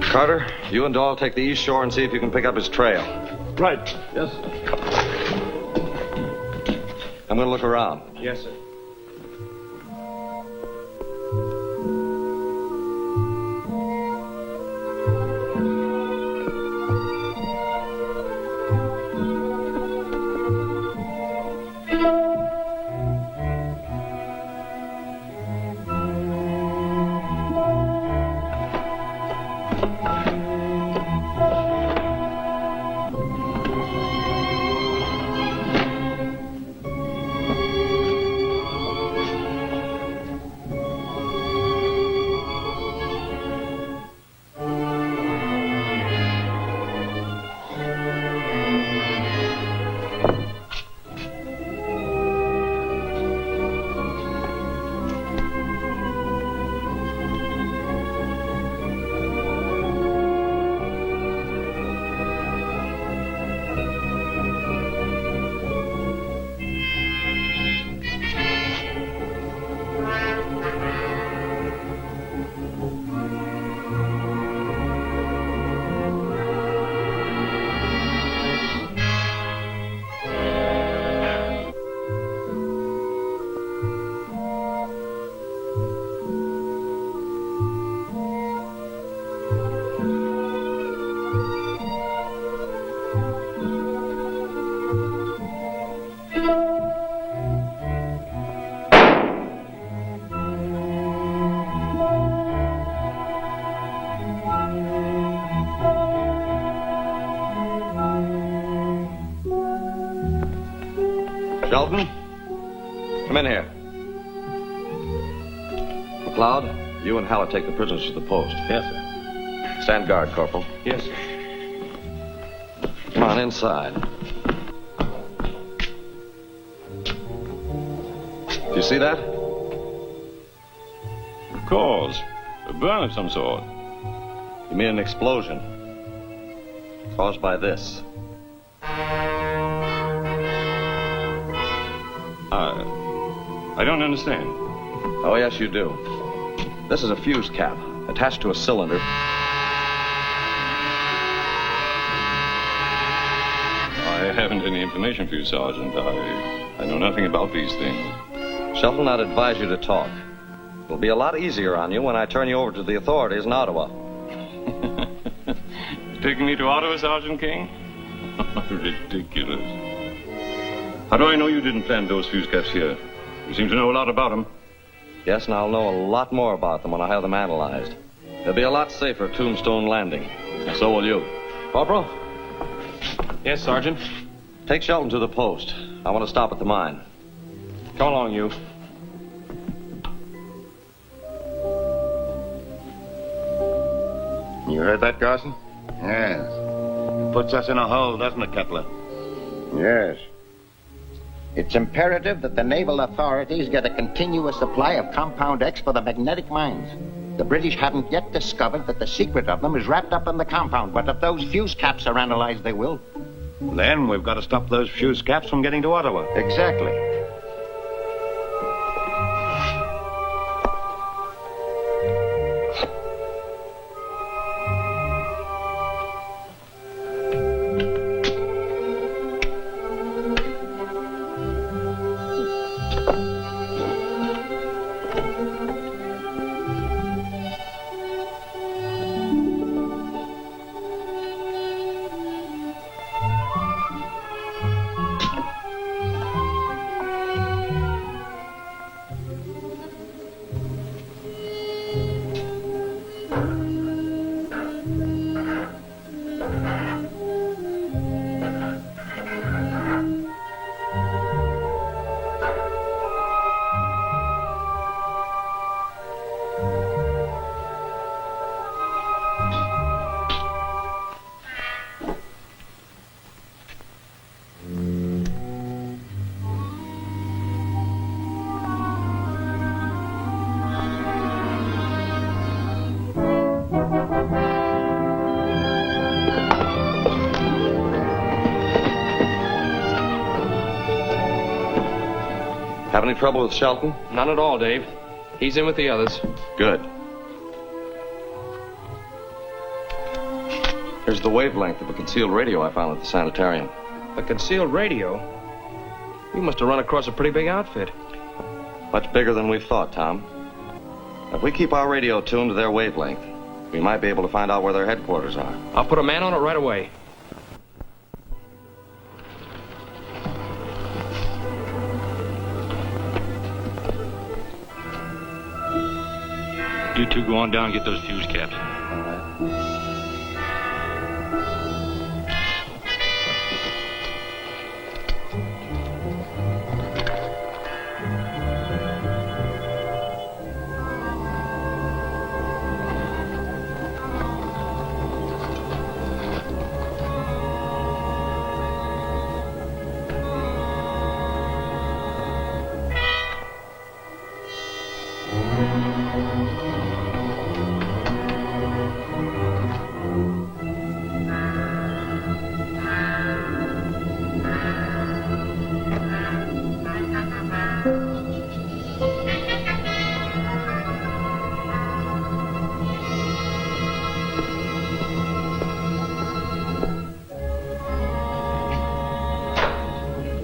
Carter, you and Doyle take the east shore and see if you can pick up his trail. Right. Yes. I'm going to look around. Yes, sir. Sheldon, come in here. McLeod, you and Hallett take the prisoners to the post. Yes, sir. Stand guard, Corporal. Yes, sir. Come on inside. Do you see that? Of course. A burn of some sort. You mean an explosion? Caused by this. I don't understand. Oh, yes, you do. This is a fuse cap attached to a cylinder. I haven't any information for you, Sergeant. I know nothing about these things. Sheldon, I'd advise you to talk. It'll be a lot easier on you when I turn you over to the authorities in Ottawa. Taking me to Ottawa, Sergeant King? Ridiculous. How do I know you didn't plant those fuse caps here? You seem to know a lot about them. Yes, and I'll know a lot more about them when I have them analyzed. They'll be a lot safer at Tombstone Landing. And so will you. Corporal? Yes, Sergeant. Take Sheldon to the post. I want to stop at the mine. Come along, you. You heard that, Garson? Yes. Puts us in a hole, doesn't it, Kepler? Yes. It's imperative that the naval authorities get a continuous supply of Compound X for the magnetic mines. The British haven't yet discovered that the secret of them is wrapped up in the compound, but if those fuse caps are analyzed, they will. Then we've got to stop those fuse caps from getting to Ottawa. Exactly. Have any trouble with Shelton? None at all, Dave. He's in with the others. Good. Here's the wavelength of a concealed radio I found at the sanitarium. A concealed radio? You must have run across a pretty big outfit. Much bigger than we thought, Tom. If we keep our radio tuned to their wavelength, we might be able to find out where their headquarters are. I'll put a man on it right away. You two go on down and get those fuse caps.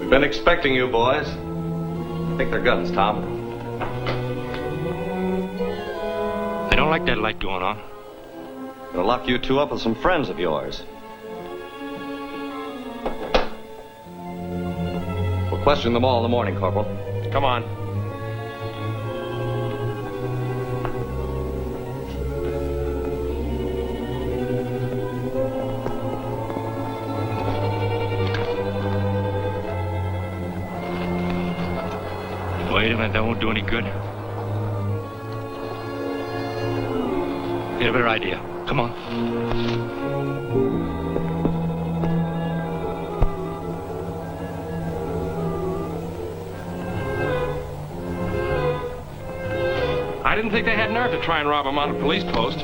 Been expecting you, boys. I think they're guns, Tom. I don't like that light going on. Gonna lock you two up with some friends of yours. We'll question them all in the morning, Corporal. Come on. Wait a minute, that won't do any good. Get a better idea. Come on. I didn't think they had nerve to try and rob a mounted police post.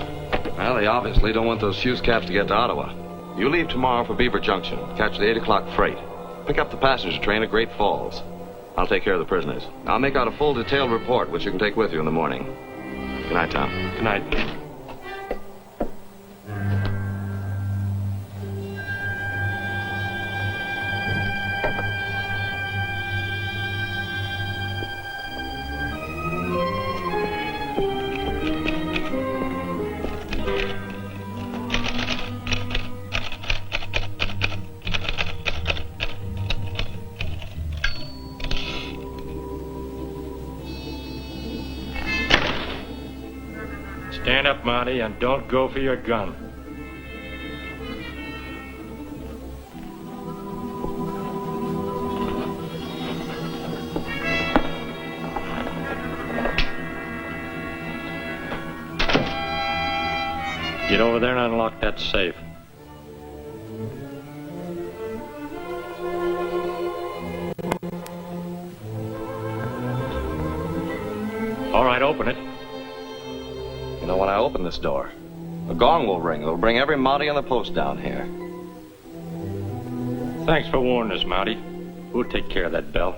Well, they obviously don't want those fuse caps to get to Ottawa. You leave tomorrow for Beaver Junction. Catch the 8 o'clock freight. Pick up the passenger train at Great Falls. I'll take care of the prisoners. I'll make out a full detailed report, which you can take with you in the morning. Good night, Tom. Good night. Stand up, Monty, and don't go for your gun. Get over there and unlock that safe. All right, open it. You know, when I open this door, a gong will ring. It'll bring every Mountie on the post down here. Thanks for warning us, Mountie. We'll take care of that bell.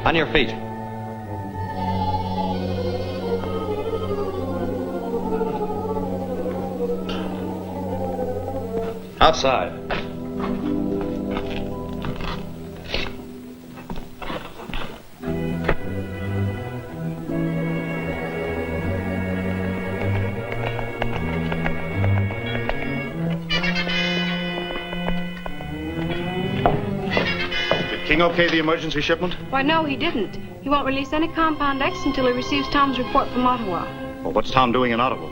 On your feet. Outside. King okay the emergency shipment? Why, no, he didn't. He won't release any Compound X until he receives Tom's report from Ottawa. Well, what's Tom doing in Ottawa?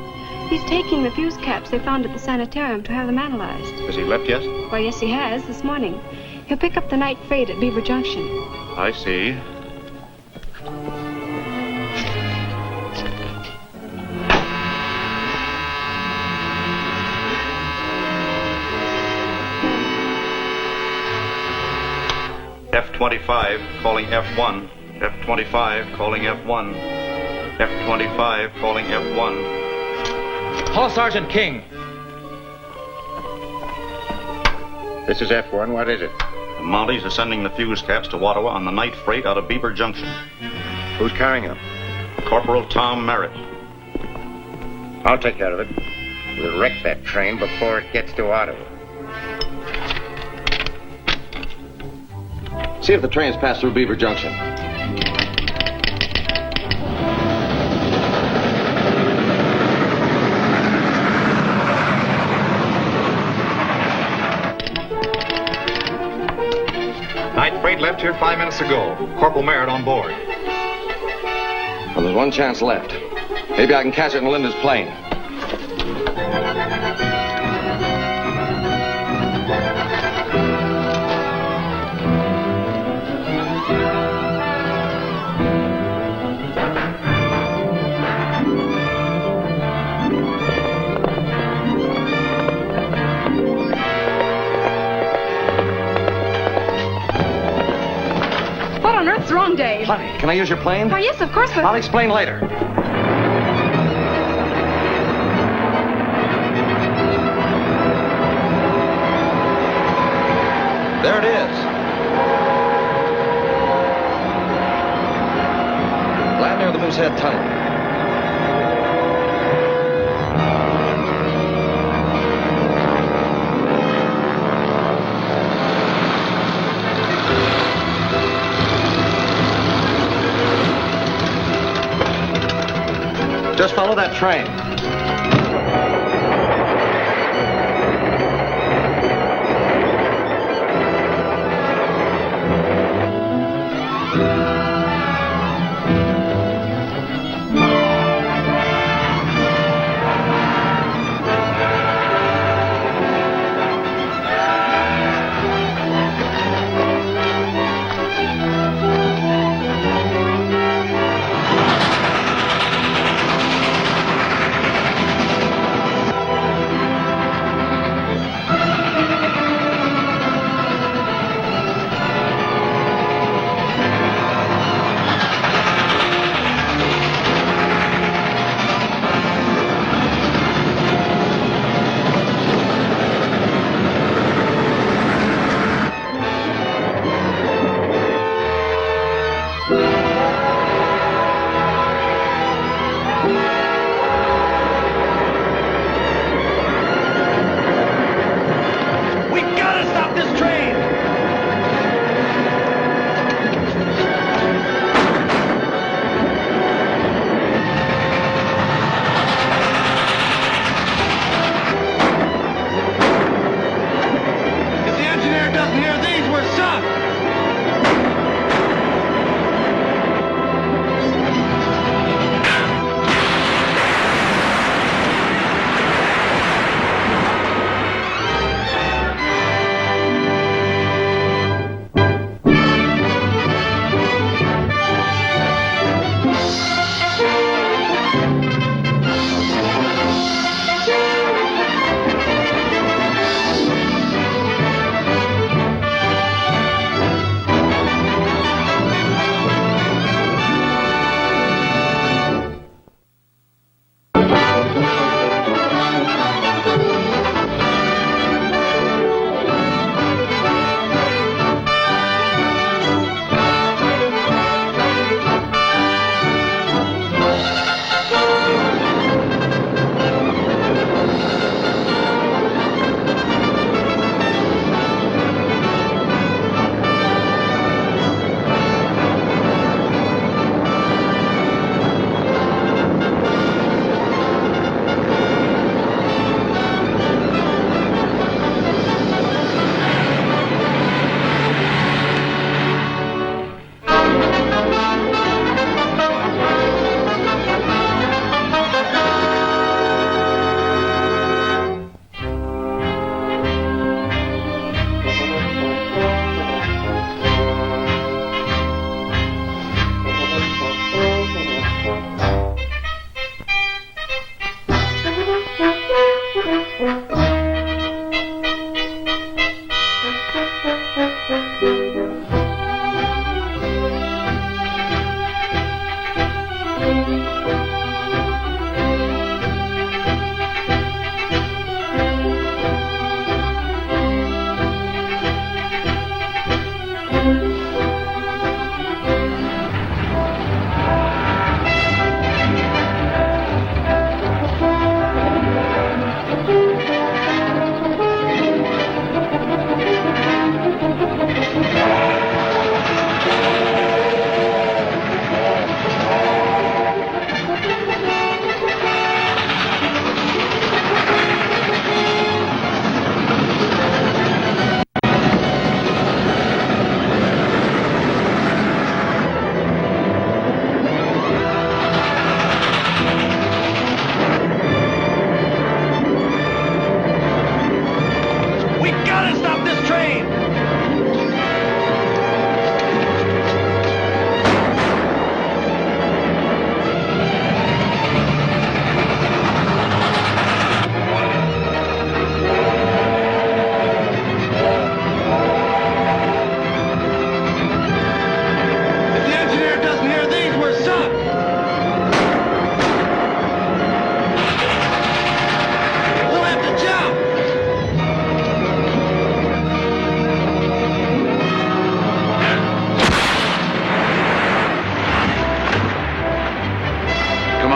He's taking the fuse caps they found at the sanitarium to have them analyzed. Has he left yet? Why, yes, he has, this morning. He'll pick up the night freight at Beaver Junction. I see. F-25 calling F1. F-25 calling F1. F-25 calling F1. Call Sergeant King. This is F1. What is it? The Mounties are sending the fuse caps to Ottawa on the night freight out of Beaver Junction. Who's carrying them? Corporal Tom Merritt. I'll take care of it. We'll wreck that train before it gets to Ottawa. See if the train's passed through Beaver Junction. Night freight left here 5 minutes ago. Corporal Merritt on board. Well, there's one chance left. Maybe I can catch it in Linda's plane. What on earth's wrong, Dave? Honey, can I use your plane? Why, yes, of course, but... I'll explain later. There it is. Land near the Moosehead Tunnel. Just follow that train.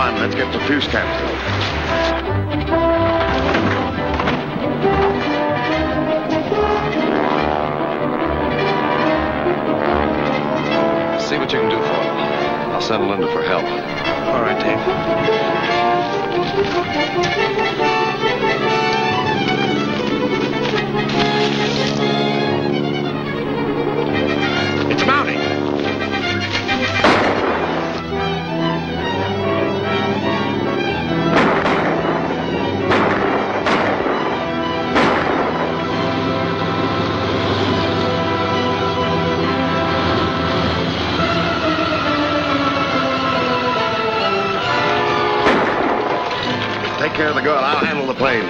on, let's get the fuse caps. See what you can do for him. I'll send Linda for help. All right, Dave. It's mounting. Take care of the girl. I'll handle the plane.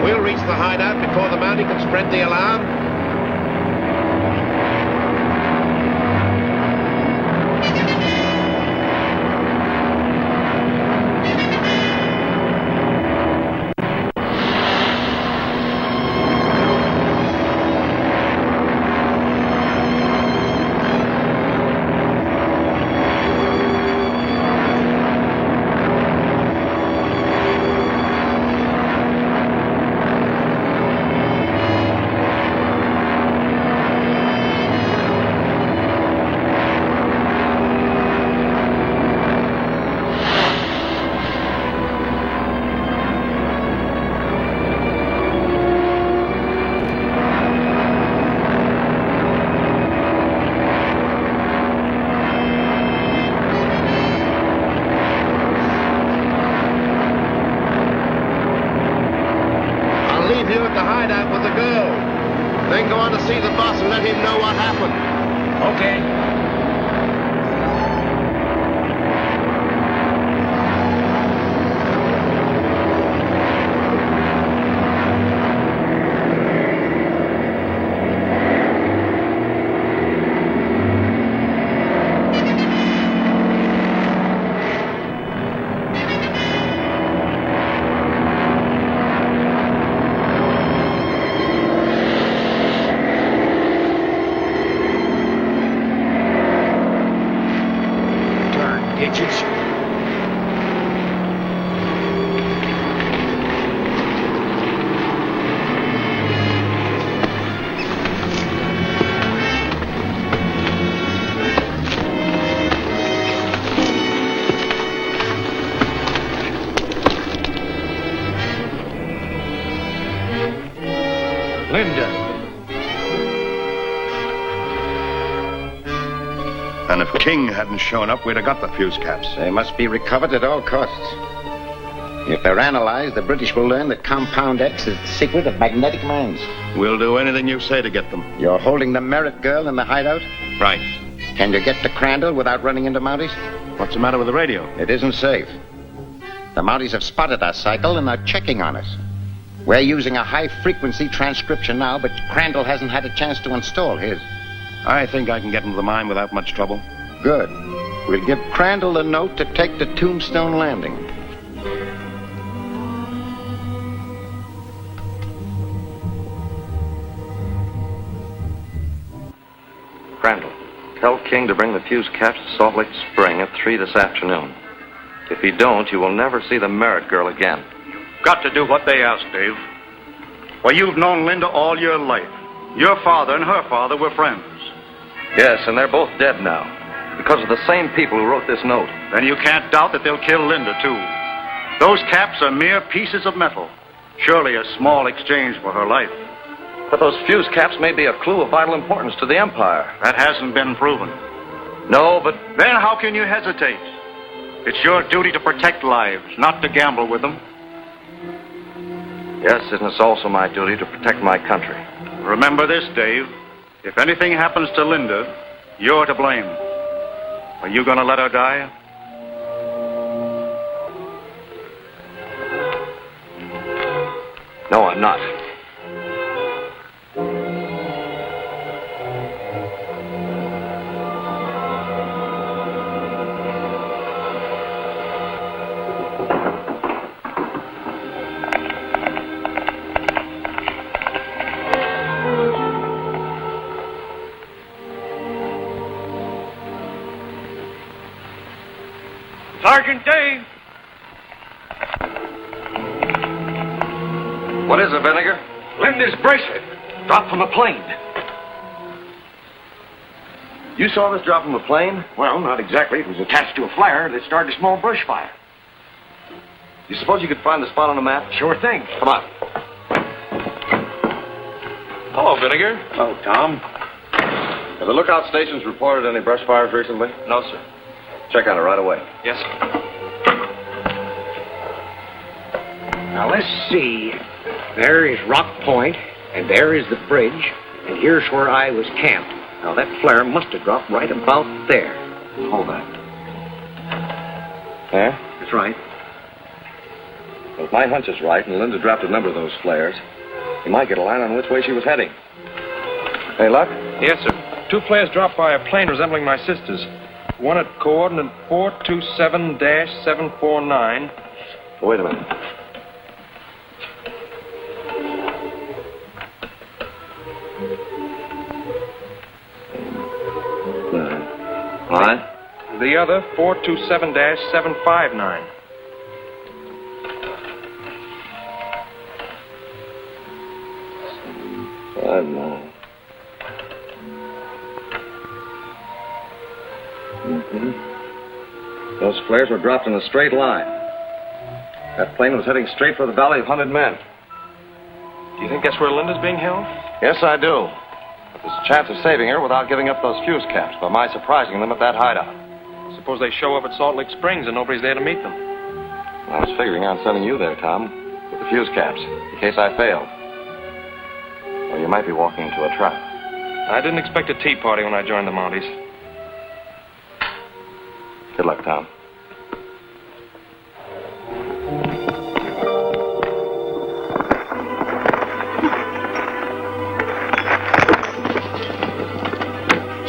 We'll reach the hideout before the Mountie can spread the alarm. Leave you at the hideout with the girl. Then go on to see the boss and let him know what happened. Okay. Linda. And if King hadn't shown up, we'd have got the fuse caps. They must be recovered at all costs. If they're analyzed, the British will learn that Compound X is the secret of magnetic mines. We'll do anything you say to get them. You're holding the Merritt girl in the hideout? Right. Can you get to Crandall without running into Mounties? What's the matter with the radio? It isn't safe. The Mounties have spotted our cycle and are checking on us. We're using a high-frequency transcription now, but Crandall hasn't had a chance to install his. I think I can get into the mine without much trouble. Good. We'll give Crandall a note to take to Tombstone Landing. Crandall, tell King to bring the fuse caps to Salt Lake Spring at 3 this afternoon. If you don't, you will never see the Merritt girl again. Got to do what they ask, Dave. Well, you've known Linda all your life. Your father and her father were friends. Yes, and they're both dead now, because of the same people who wrote this note. Then you can't doubt that they'll kill Linda, too. Those caps are mere pieces of metal. Surely a small exchange for her life. But those fuse caps may be a clue of vital importance to the Empire. That hasn't been proven. No, but... Then how can you hesitate? It's your duty to protect lives, not to gamble with them. Yes, and it's also my duty to protect my country. Remember this, Dave. If anything happens to Linda, you're to blame. Are you going to let her die? No, I'm not. Sergeant Dave! What is it, Vinegar? Linda's bracelet. Dropped from a plane. You saw this drop from a plane? Well, not exactly. It was attached to a flare that started a small brush fire. You suppose you could find the spot on the map? Sure thing. Come on. Hello, Vinegar. Oh, Tom. Have the lookout stations reported any brush fires recently? No, sir. Check on it right away. Yes, sir. Now, let's see. There is Rock Point, and there is the bridge, and here's where I was camped. Now, that flare must have dropped right about there. Hold that. There? That's right. Well, if my hunch is right, and Linda dropped a number of those flares, you might get a line on which way she was heading. Hey, Luck? Yes, sir. 2 flares dropped by a plane resembling my sister's. One at coordinate 427-749. Wait a minute. All right. The other 427-759. I know. Those flares were dropped in a straight line. That plane was heading straight for the Valley of Hunted Men. Do you think that's where Linda's being held? Yes, I do. But there's a chance of saving her without giving up those fuse caps by my surprising them at that hideout. Suppose they show up at Salt Lake Springs and nobody's there to meet them. I was figuring on sending you there, Tom, with the fuse caps, in case I failed. Or you might be walking into a trap. I didn't expect a tea party when I joined the Mounties. Good luck, Tom.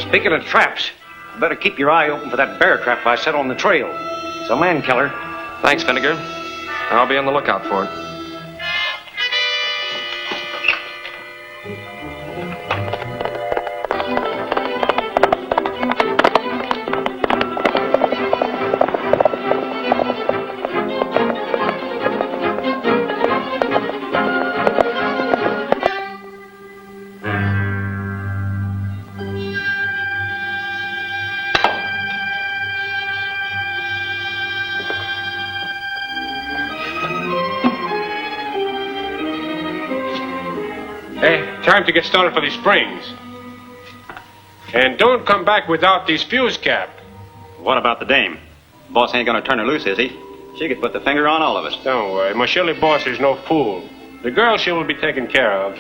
Speaking of traps, you better keep your eye open for that bear trap I set on the trail. It's a man killer. Thanks, Vinegar. I'll be on the lookout for it. Time to get started for these springs. And don't come back without these fuse cap. What about the dame? Boss ain't gonna turn her loose, is he? She could put the finger on all of us. Don't worry. My Shirley boss is no fool. The girl she will be taken care of.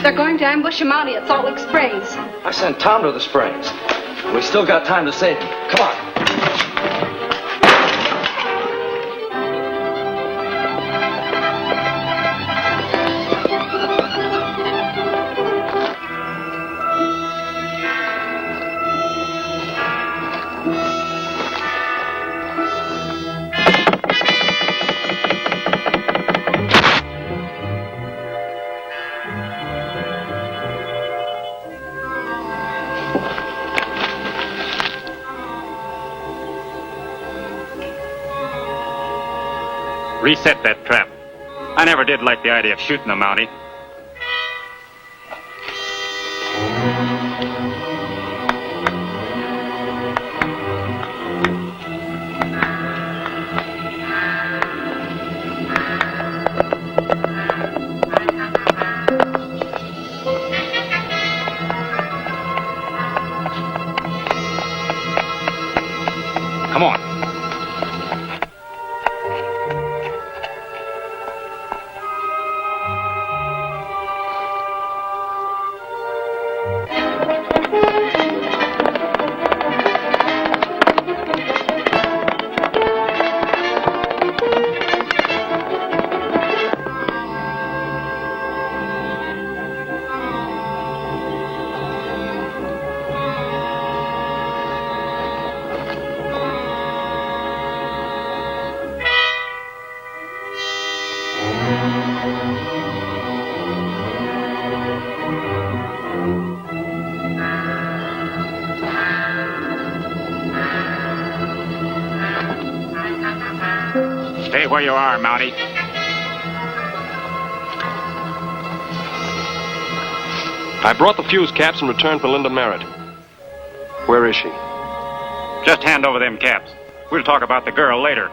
They're going to ambush a Mountie at Salt Lake Springs. I sent Tom to the Springs. We still got time to save him. Come on. Reset that trap. I never did like the idea of shooting a Mountie. Come on. Stay where you are, Mountie. I brought the fuse caps in return for Linda Merritt. Where is she? Just hand over them caps. We'll talk about the girl later.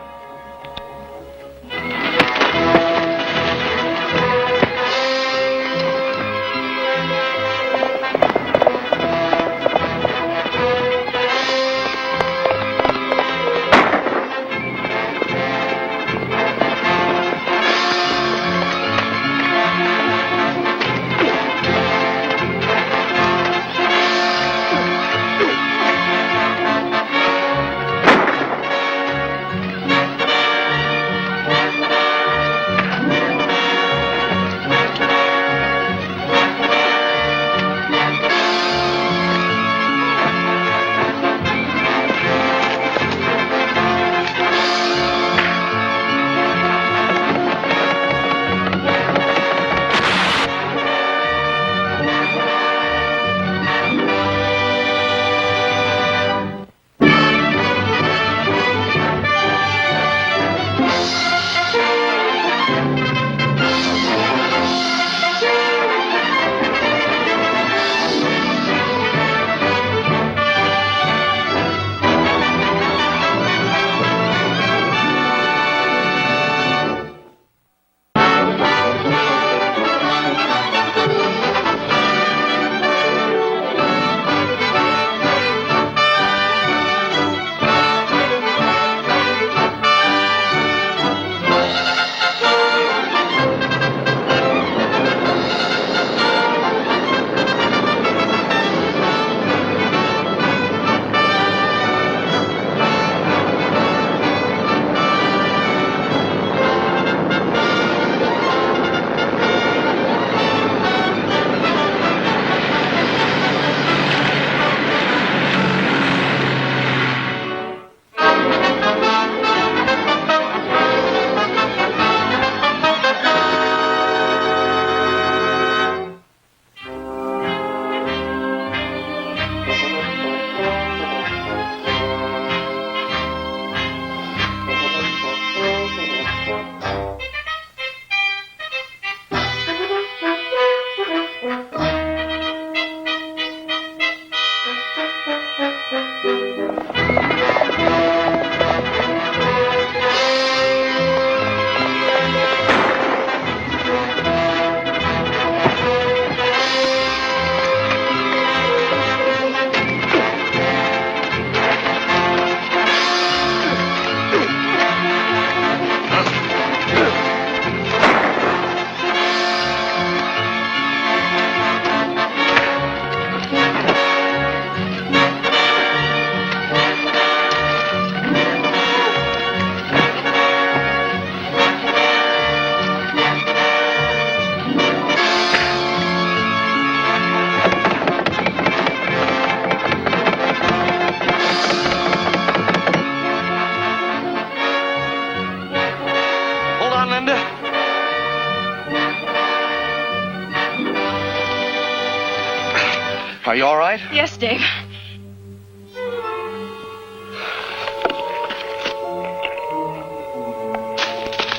Are you all right? Yes, Dave.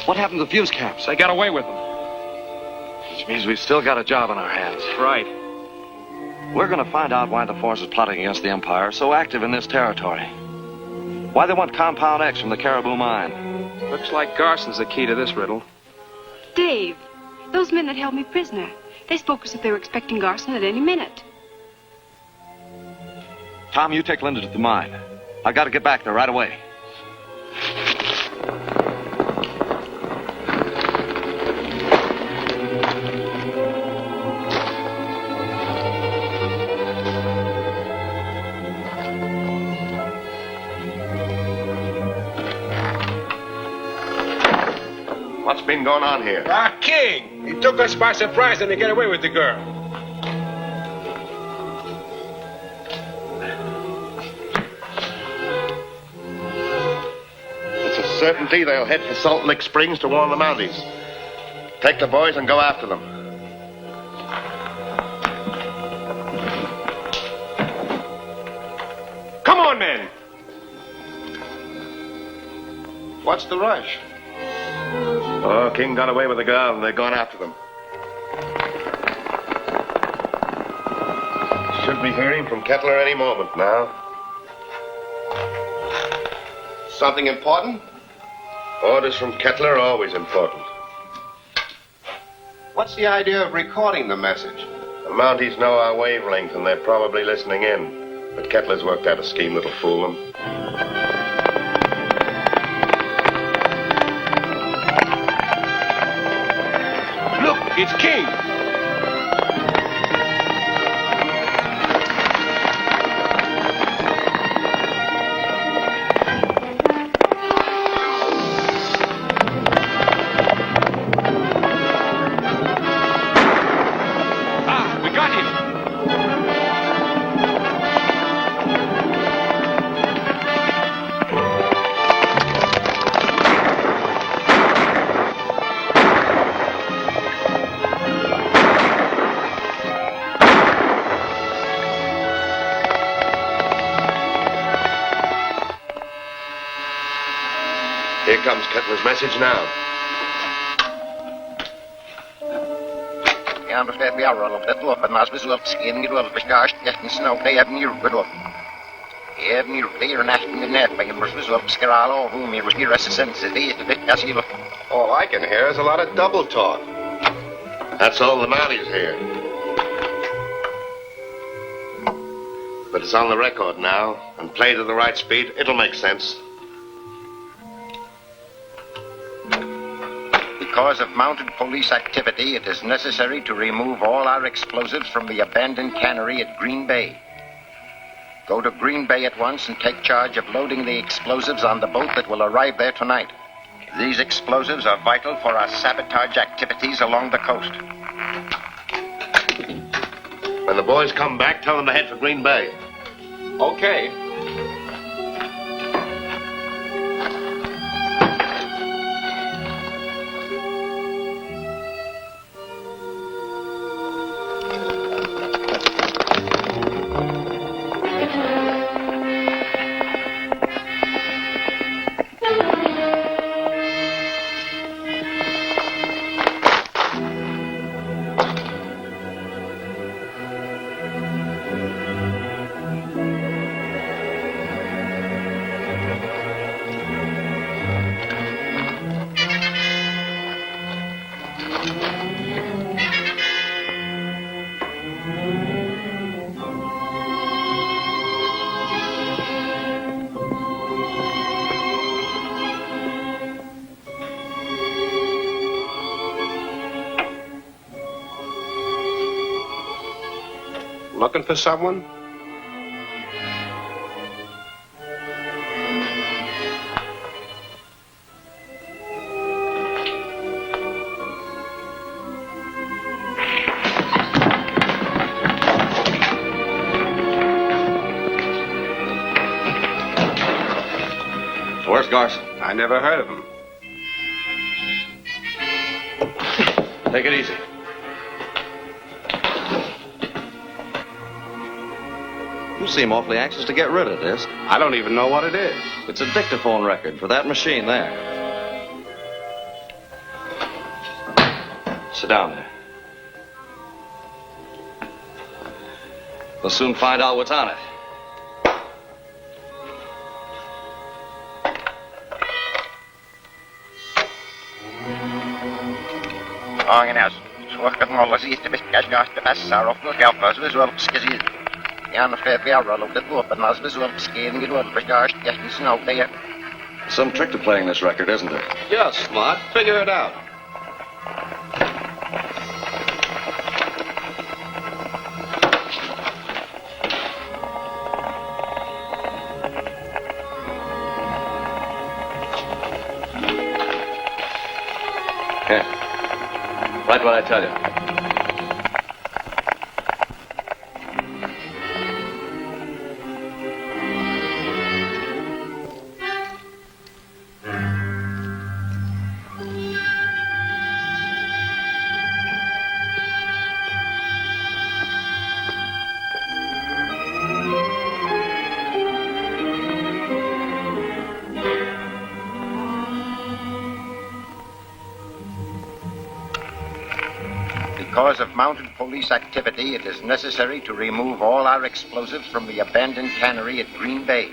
What happened to the fuse caps? They got away with them. Which means we've still got a job on our hands. Right. We're going to find out why the forces plotting against the Empire are so active in this territory. Why they want Compound X from the Caribou Mine. Looks like Garson's the key to this riddle. Dave, those men that held me prisoner, they spoke as if they were expecting Garson at any minute. Tom, you take Linda to the mine. I've got to get back there right away. What's been going on here? King! He took us by surprise and they get away with the girl. It's a certainty they'll head for Salt Lick Springs to warn the Mounties. Take the boys and go after them. Come on, men! What's the rush? Oh, King got away with the girl and they're going after them. Should be hearing from Kettler any moment now. Something important? Orders from Kettler are always important. What's the idea of recording the message? The Mounties know our wavelength and they're probably listening in. But Kettler's worked out a scheme that'll fool them. It's King! Ah, we got him! Here comes Kettler's message now. All I can hear is a lot of double talk. That's all the Mounties hear. But it's on the record now, and played at the right speed. It'll make sense. Because of mounted police activity, it is necessary to remove all our explosives from the abandoned cannery at Green Bay. Go to Green Bay at once and take charge of loading the explosives on the boat that will arrive there tonight. These explosives are vital for our sabotage activities along the coast. When the boys come back, tell them to head for Green Bay. Okay. Looking for someone? Where's Garson? I never heard of him. Take it easy. You seem awfully anxious to get rid of this. I don't even know what it is. It's a dictaphone record for that machine there. Sit down there. We'll soon find out what's on it. Angenaus. Suohkat mulla siitä pitäisi tässä on kelpaus visuaalisesti. Ja no vielä lukee tuopanas visuaalisesti niin pitäisi snowteja. Some trick to playing this record, isn't there? Yeah, smart. Figure it out. Here. Write what I tell you. Because of mounted police activity, it is necessary to remove all our explosives from the abandoned cannery at Green Bay.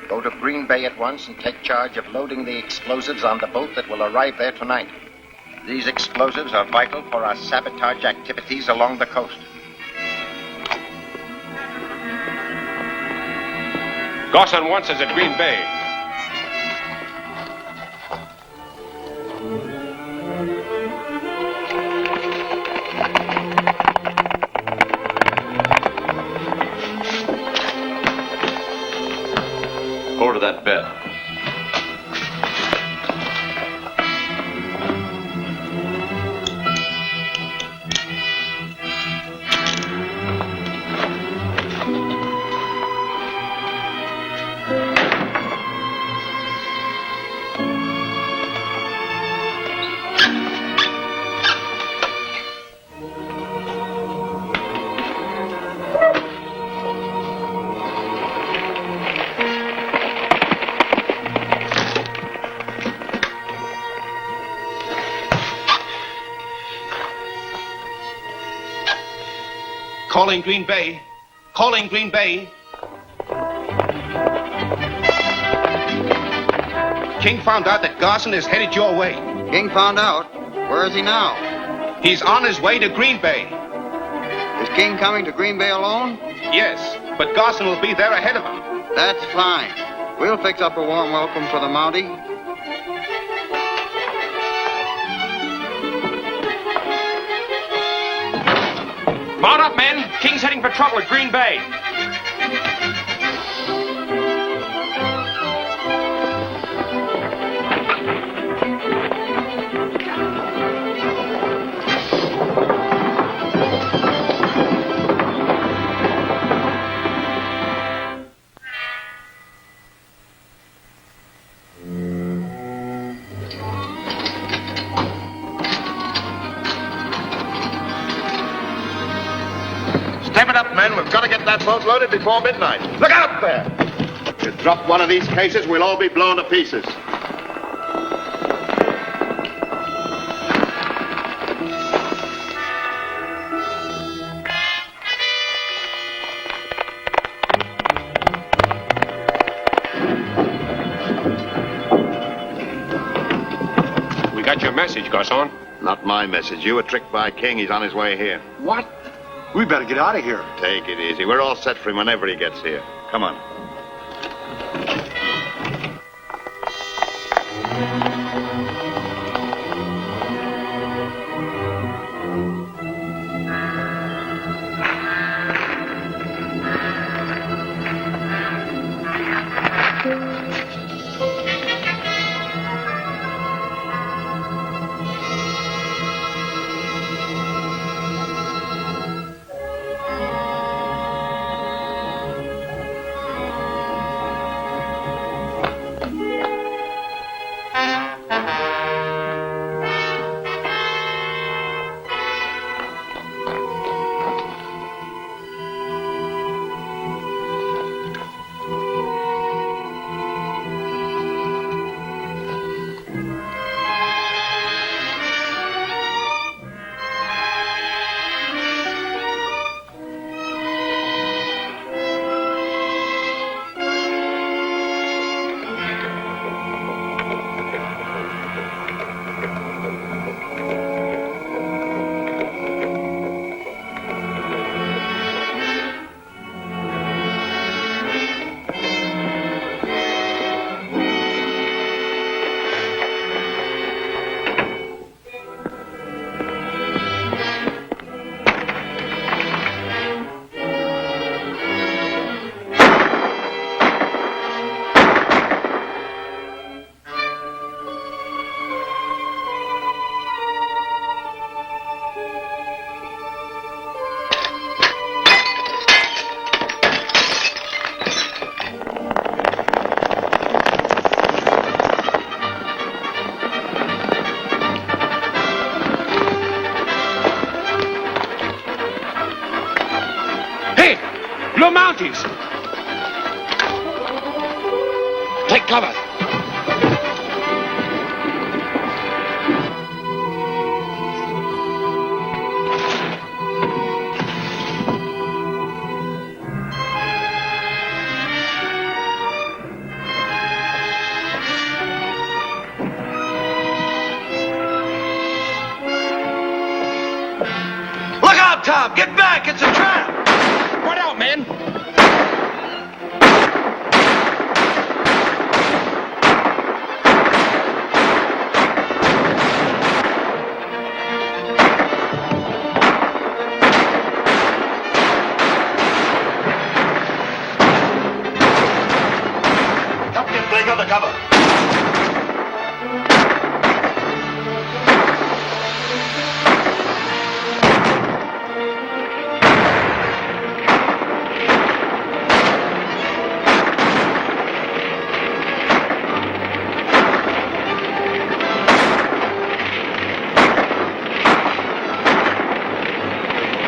Go to Green Bay at once and take charge of loading the explosives on the boat that will arrive there tonight. These explosives are vital for our sabotage activities along the coast. Gosson wants us at Green Bay. Over to that bed. Calling Green Bay. Calling Green Bay. King found out that Garson is headed your way. King found out? Where is he now? He's on his way to Green Bay. Is King coming to Green Bay alone? Yes, but Garson will be there ahead of him. That's fine. We'll fix up a warm welcome for the Mountie. Mount up, men. King's heading for trouble at Green Bay. Step it up, men. We've got to get that boat loaded before midnight. Look out up there! If you drop one of these cases, we'll all be blown to pieces. We got your message, Garson. Not my message. You were tricked by King. He's on his way here. What? We better get out of here. Take it easy. We're all set for him whenever he gets here. Come on. Mounties! Take cover. Look out, Tom! Get back! It's a trap! Spread out, men! Captain, break out the cover.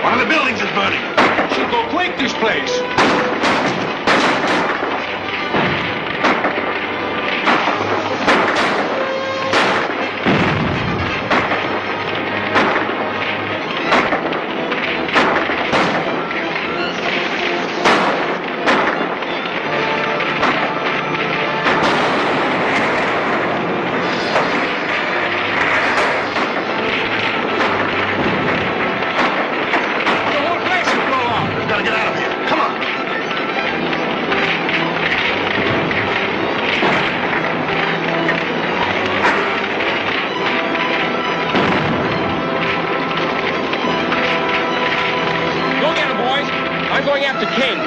One of the buildings is burning. Should go quick, this place. Gotta get out of here. Come on. Go get him, boys. I'm going after King.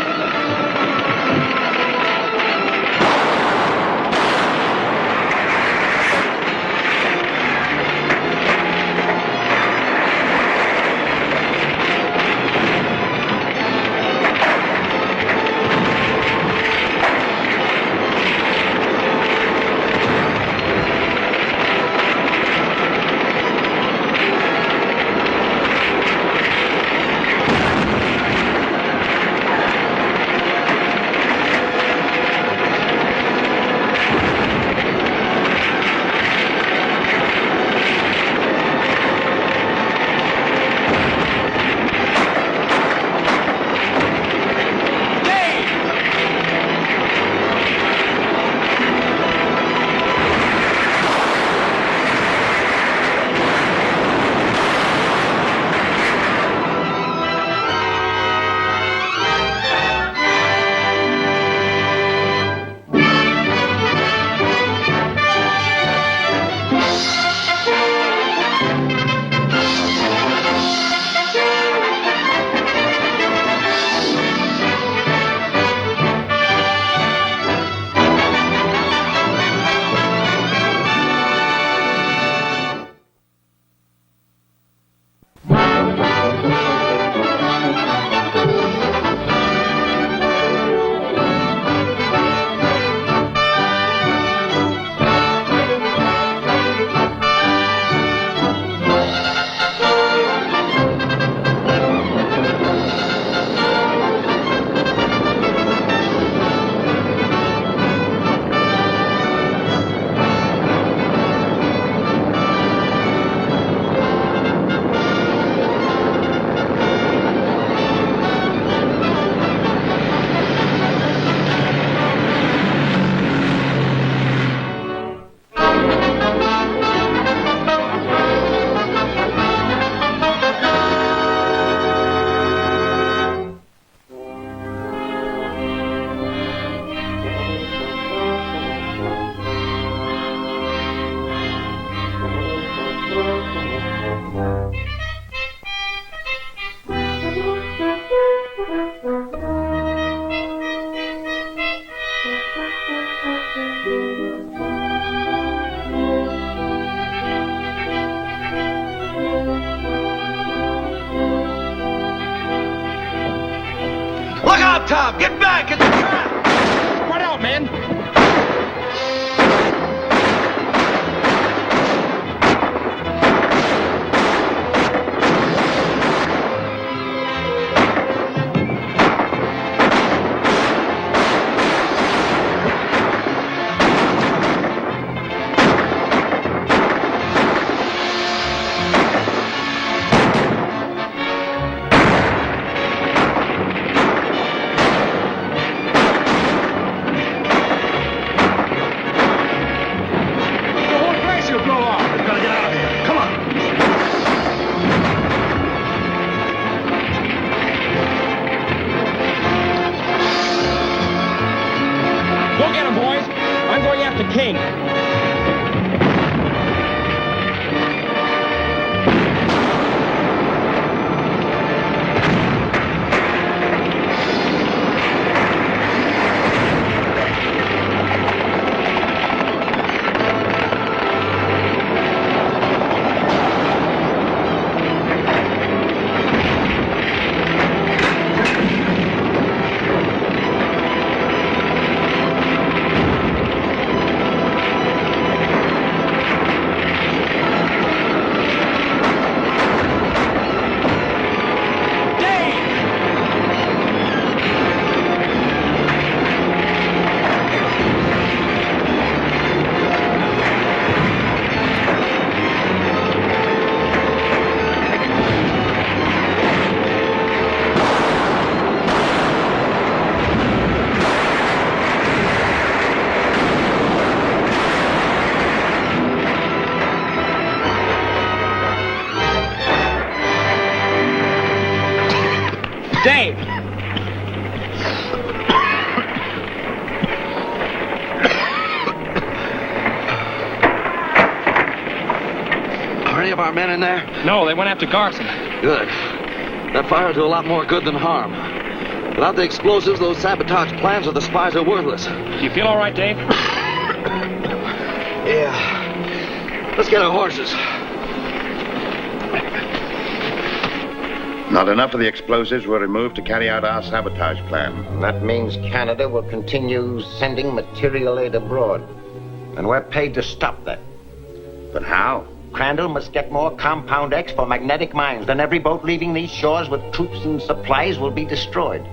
Look out, Tom! Get back! It's a trap! Spread out, men! King. Dave! Are any of our men in there? No, they went after Garson. Good. That fire will do a lot more good than harm. Without the explosives, those sabotage plans of the spies are worthless. You feel all right, Dave? Yeah. Let's get our horses. Not enough of the explosives were removed to carry out our sabotage plan. That means Canada will continue sending material aid abroad. And we're paid to stop that. But how? Crandall must get more Compound X for magnetic mines. Then every boat leaving these shores with troops and supplies will be destroyed.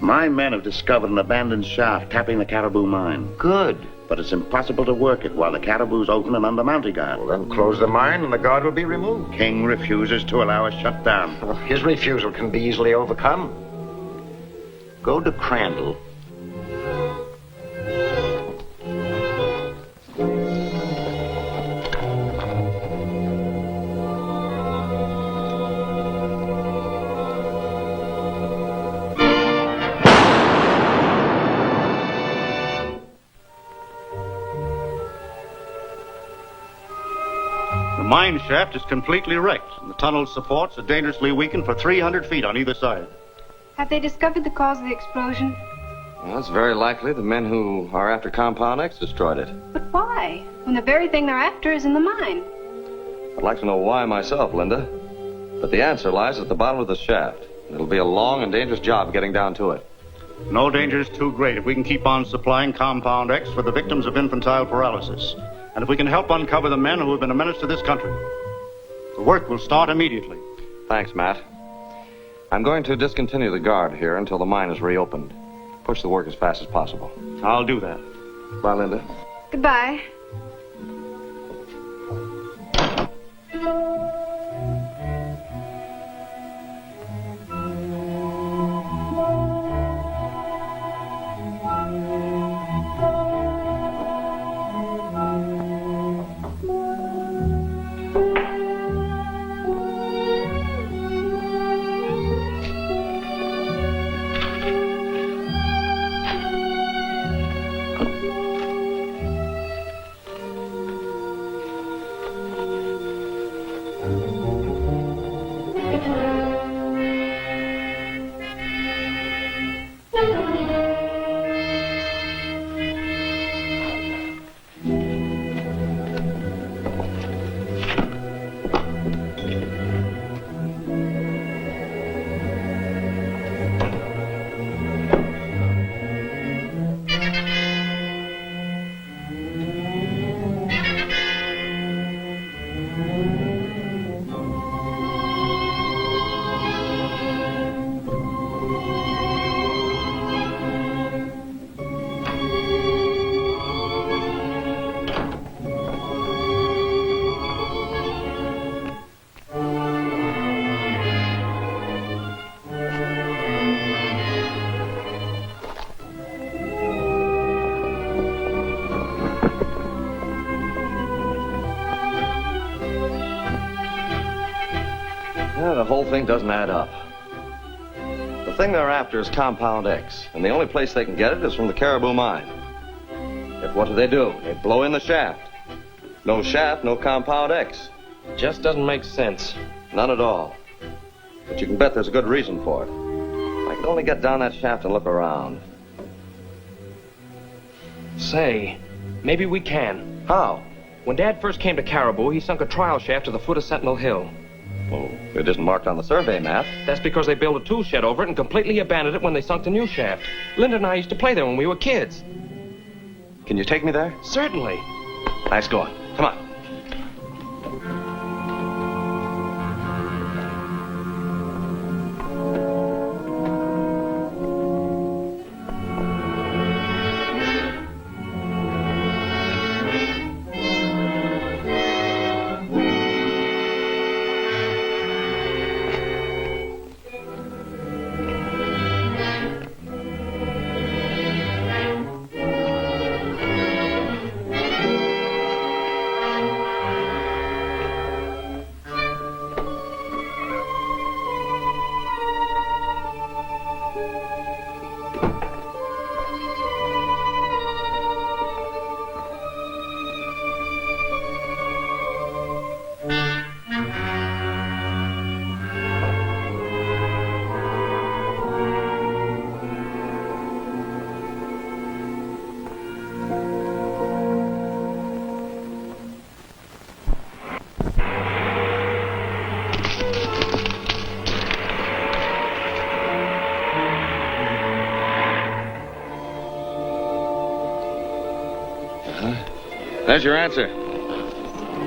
My men have discovered an abandoned shaft tapping the Caribou mine. Good. But it's impossible to work it while the Caribou's open and under mounting guard. Well, then close the mine and the guard will be removed. King refuses to allow us shut down. Well, his refusal can be easily overcome. Go to Crandall. The mine shaft is completely wrecked, and the tunnel's supports are dangerously weakened for 300 feet on either side. Have they discovered the cause of the explosion? Well, it's very likely the men who are after Compound X destroyed it. But why? When the very thing they're after is in the mine. I'd like to know why myself, Linda. But the answer lies at the bottom of the shaft. It'll be a long and dangerous job getting down to it. No danger is too great if we can keep on supplying Compound X for the victims of infantile paralysis. And if we can help uncover the men who have been a menace to this country. The work will start immediately. Thanks, Matt. I'm going to discontinue the guard here until the mine is reopened. Push the work as fast as possible. I'll do that. Bye, Linda. Goodbye. The whole thing doesn't add up. The thing they're after is Compound X, and the only place they can get it is from the Caribou mine. Yet what do? They blow in the shaft. No shaft, no compound X. Just doesn't make sense. None at all. But you can bet there's a good reason for it. If I could only get down that shaft and look around. Say, maybe we can. How? When Dad first came to Caribou, he sunk a trial shaft to the foot of Sentinel Hill. Oh, it isn't marked on the survey map. That's because they built a tool shed over it and completely abandoned it when they sunk the new shaft. Linda and I used to play there when we were kids. Can you take me there? Certainly. Nice going. Come on. There's your answer.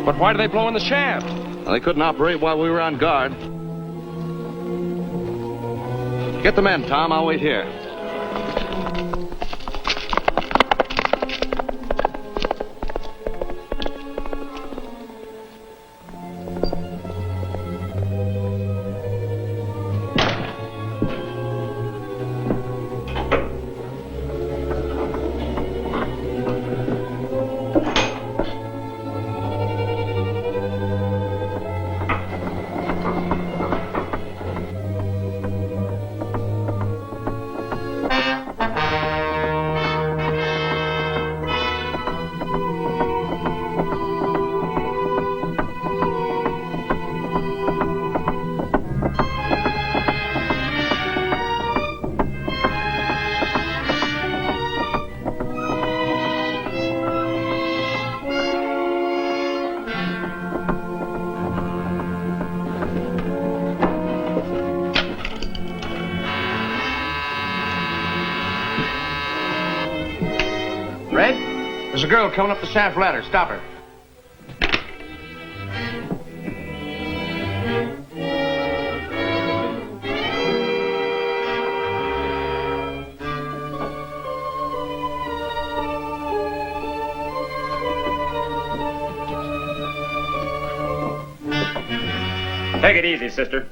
But why do they blow in the shaft? Well, they couldn't operate while we were on guard. Get the men, Tom. I'll wait here. Red, there's a girl coming up the shaft ladder. Stop her. Take it easy, sister.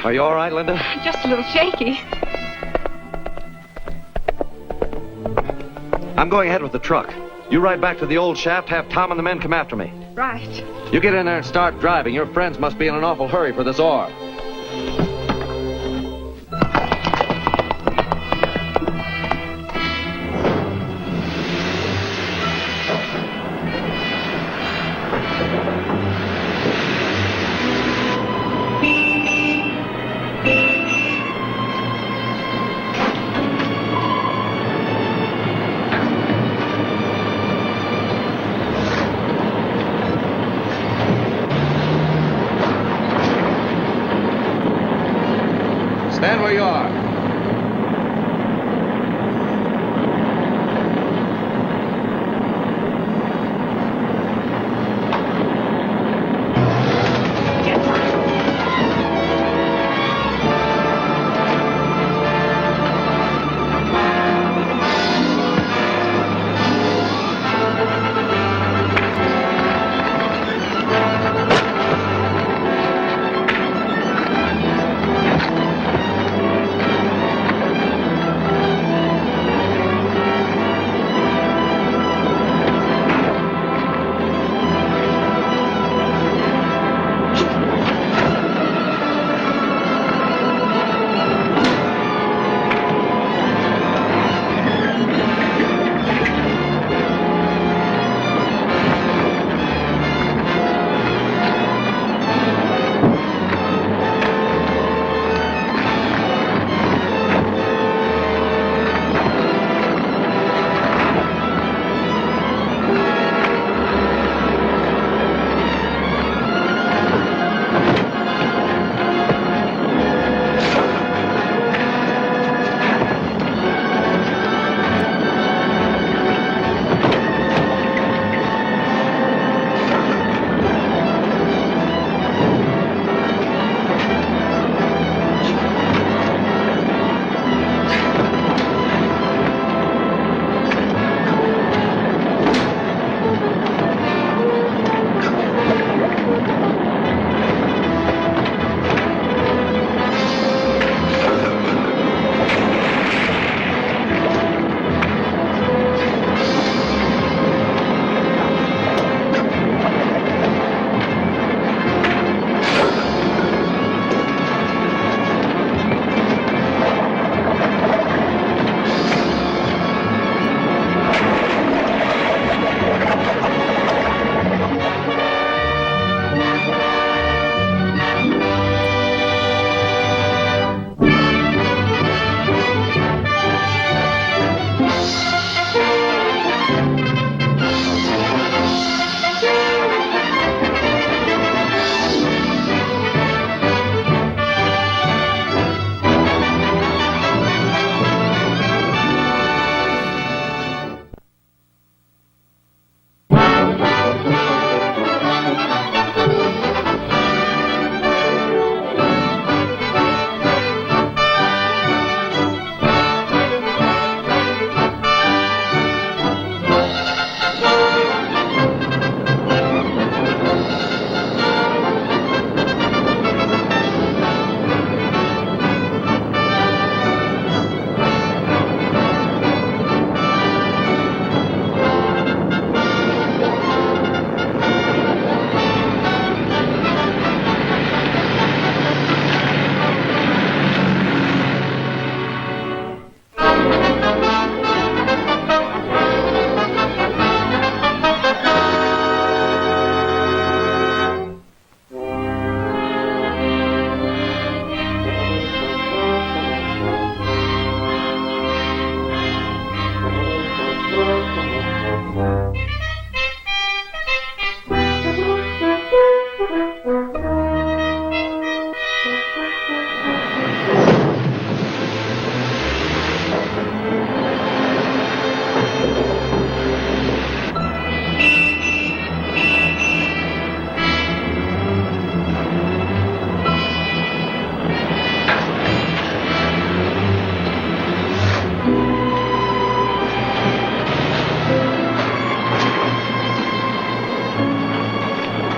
Are you all right, Linda? Just a little shaky. I'm going ahead with the truck. You ride back to the old shaft, have Tom and the men come after me. Right. You get in there and start driving. Your friends must be in an awful hurry for this ore. Stand where you are.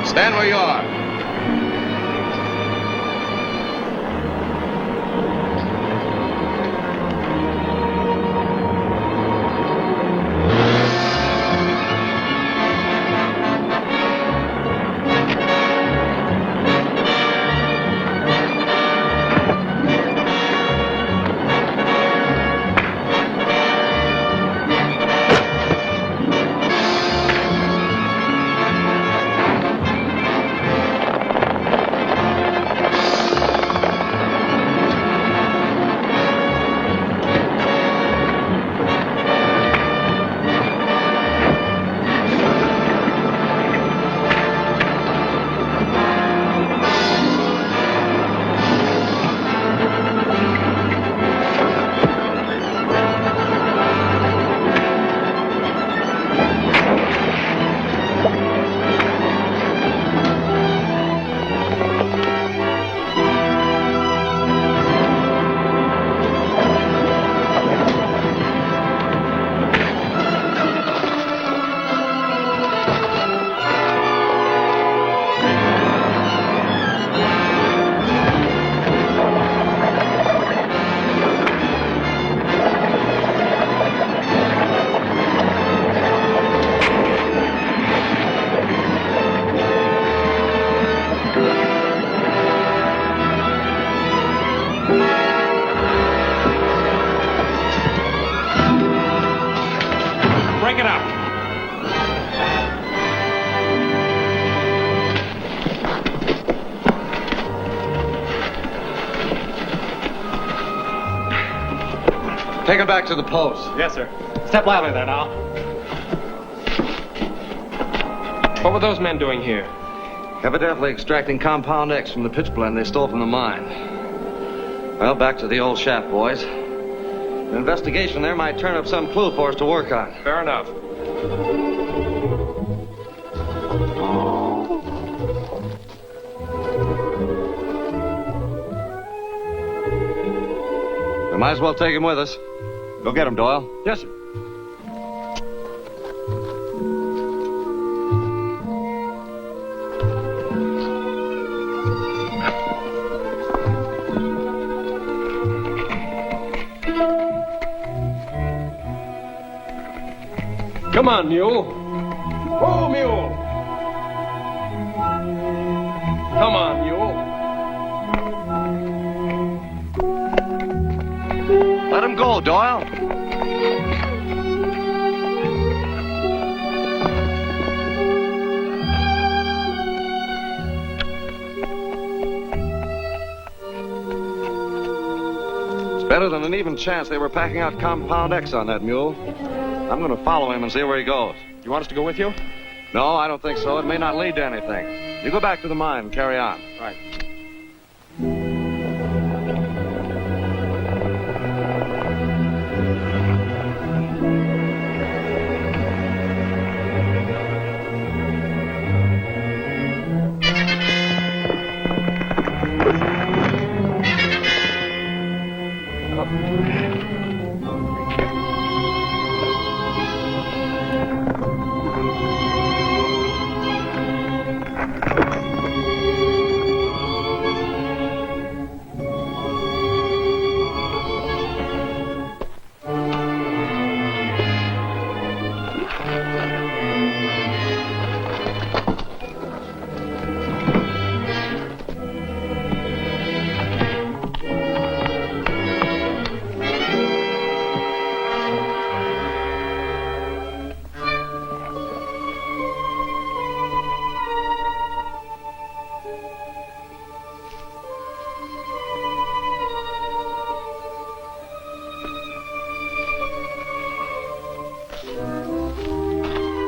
Stand where you are. Take it back to the post. Yes, sir. Step lively there now. What were those men doing here? Evidently extracting compound X from the pitch blende they stole from the mine. Well, back to the old shaft, boys. An investigation there might turn up some clue for us to work on. Fair enough. We might as well take him with us. Go get him, Doyle. Yes, sir. Come on, mule. Whoa, mule. Come on, mule. Let him go, Doyle. It's better than an even chance they were packing out compound X on that mule. I'm going to follow him and see where he goes. You want us to go with you? No, I don't think so. It may not lead to anything. You go back to the mine and carry on. Right.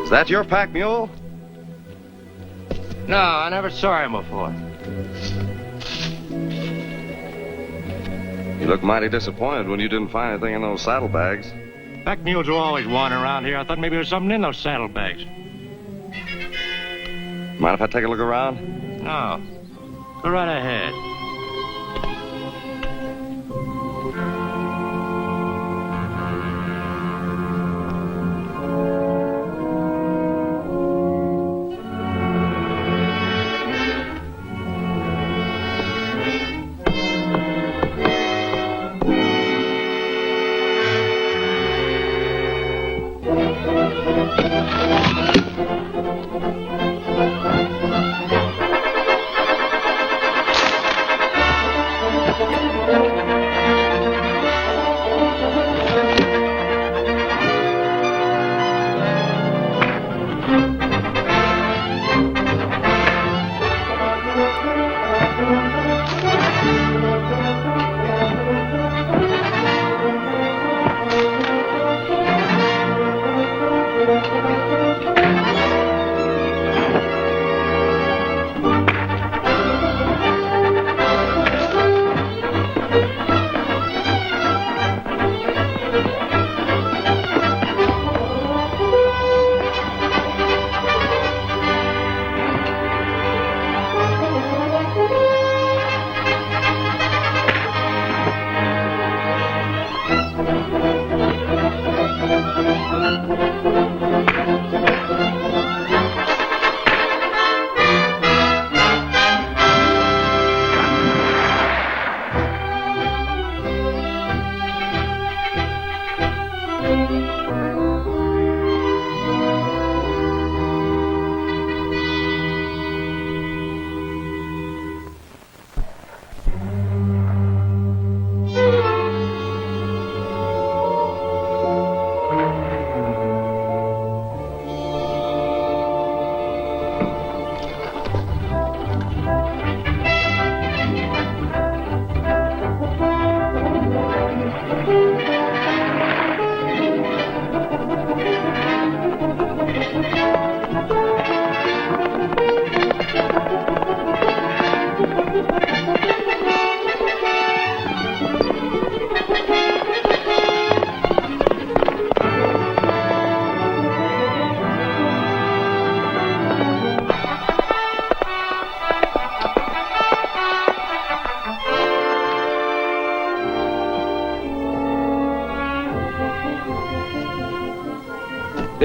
Is that your pack mule? No, I never saw him before. You look mighty disappointed when you didn't find anything in those saddlebags. Pack mules are always wandering around here. I thought maybe there was something in those saddlebags. Mind if I take a look around? No. Go right ahead.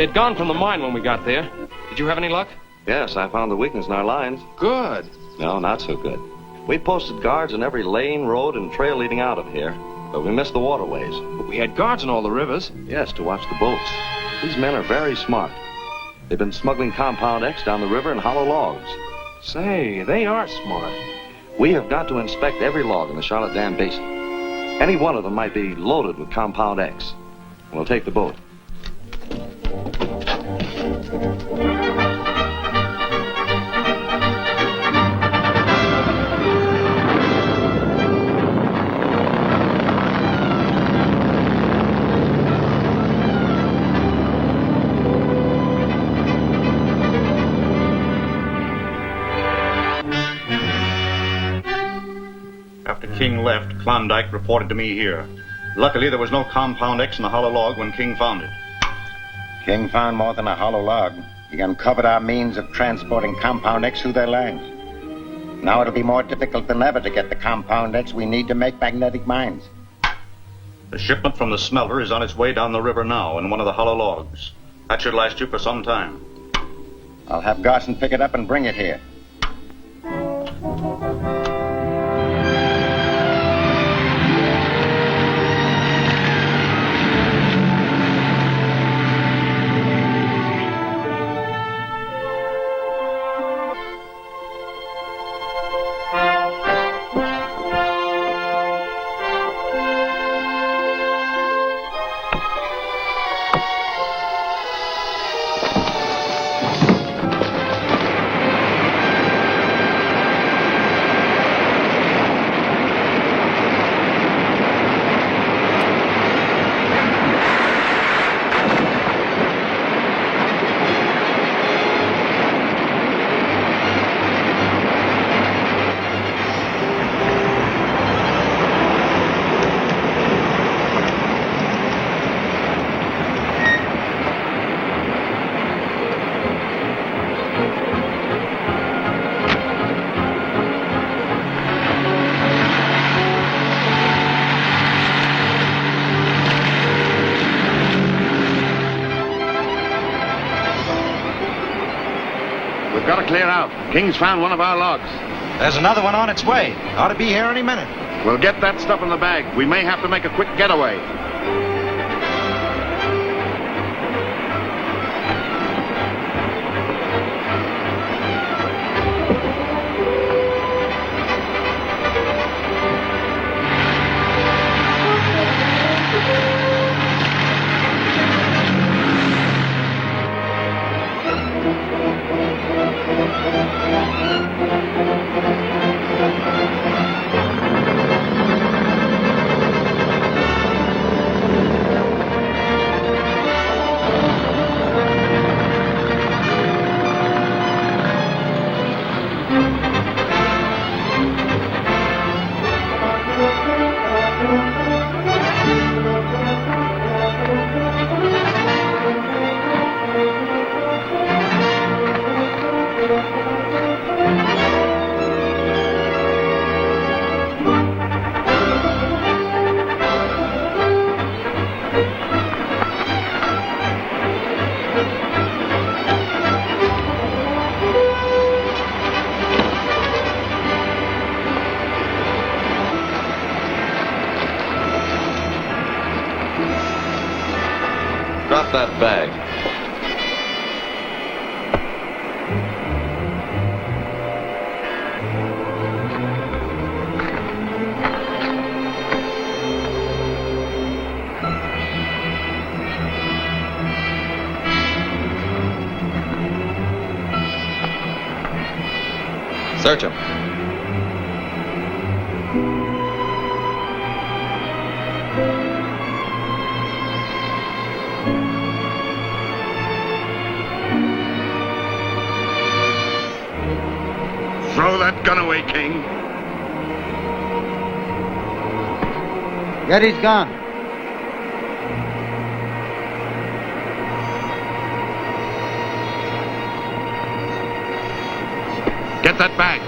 They had gone from the mine when we got there. Did you have any luck? Yes, I found the weakness in our lines. Good. No, not so good. We posted guards in every lane, road, and trail leading out of here, but we missed the waterways. But we had guards in all the rivers. Yes, to watch the boats. These men are very smart. They've been smuggling Compound X down the river in hollow logs. Say, they are smart. We have got to inspect every log in the Charlotte Dam Basin. Any one of them might be loaded with Compound X. We'll take the boat. After King left, Klondike reported to me here. Luckily, there was no Compound X in the hollow log when King found it. King found more than a hollow log. He uncovered our means of transporting Compound X through their lines. Now it'll be more difficult than ever to get the Compound X we need to make magnetic mines. The shipment from the smelter is on its way down the river now in one of the hollow logs. That should last you for some time. I'll have Garson pick it up and bring it here. We've got to clear out. King's found one of our logs. There's another one on its way. Ought to be here any minute. We'll get that stuff in the bag. We may have to make a quick getaway. Drop that bag. Search him. Throw that gun away, King. Get his gun. Get that bag.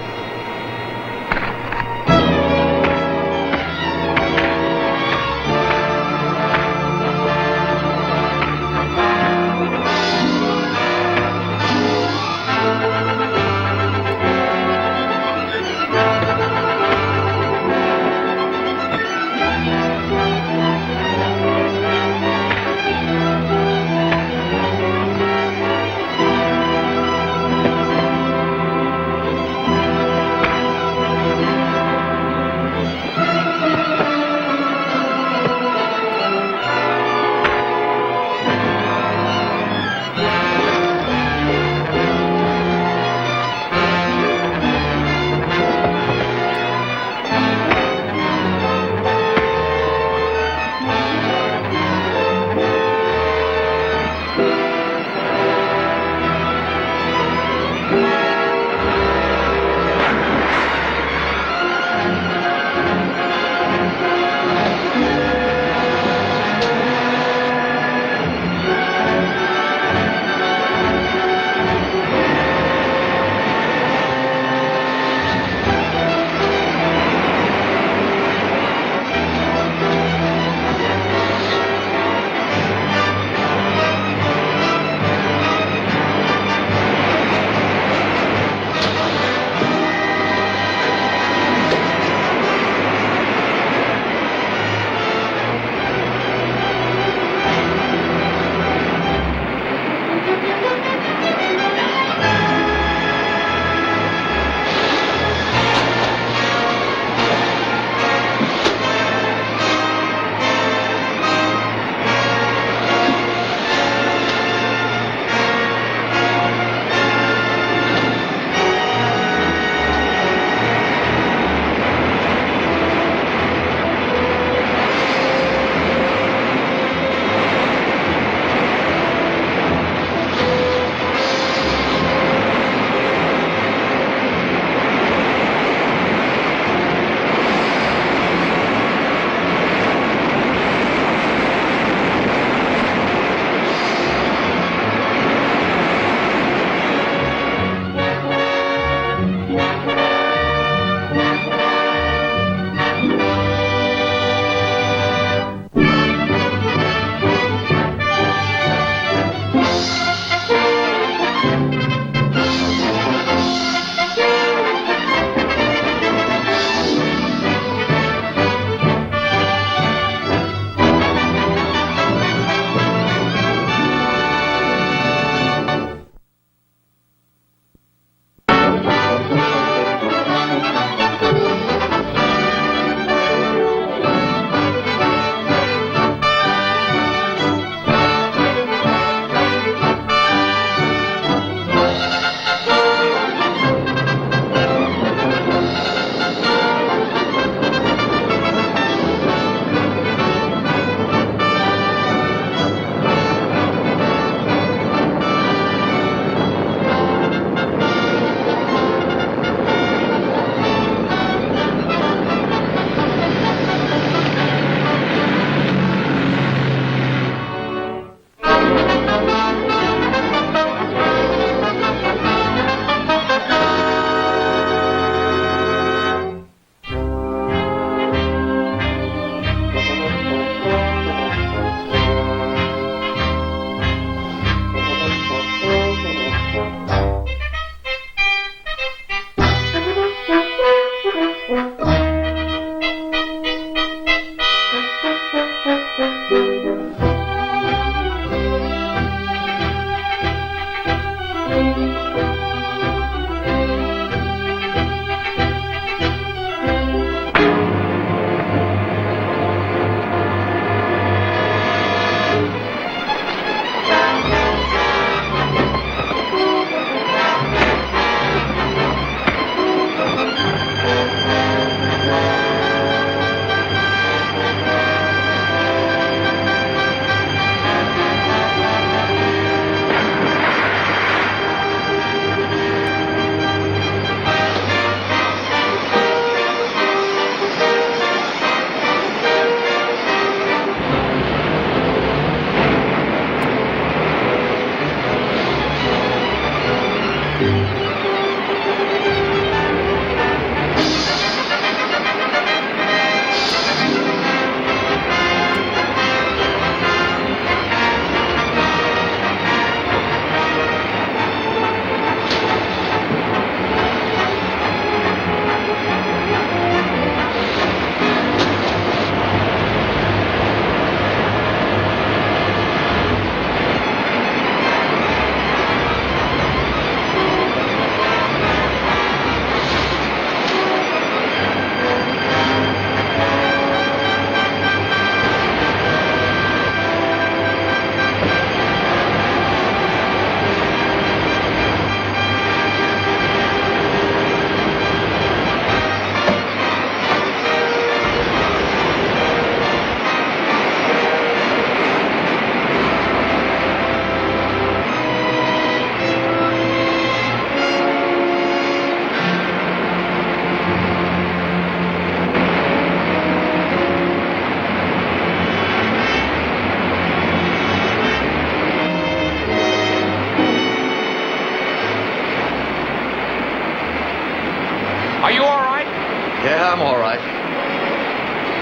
Yeah, I'm all right.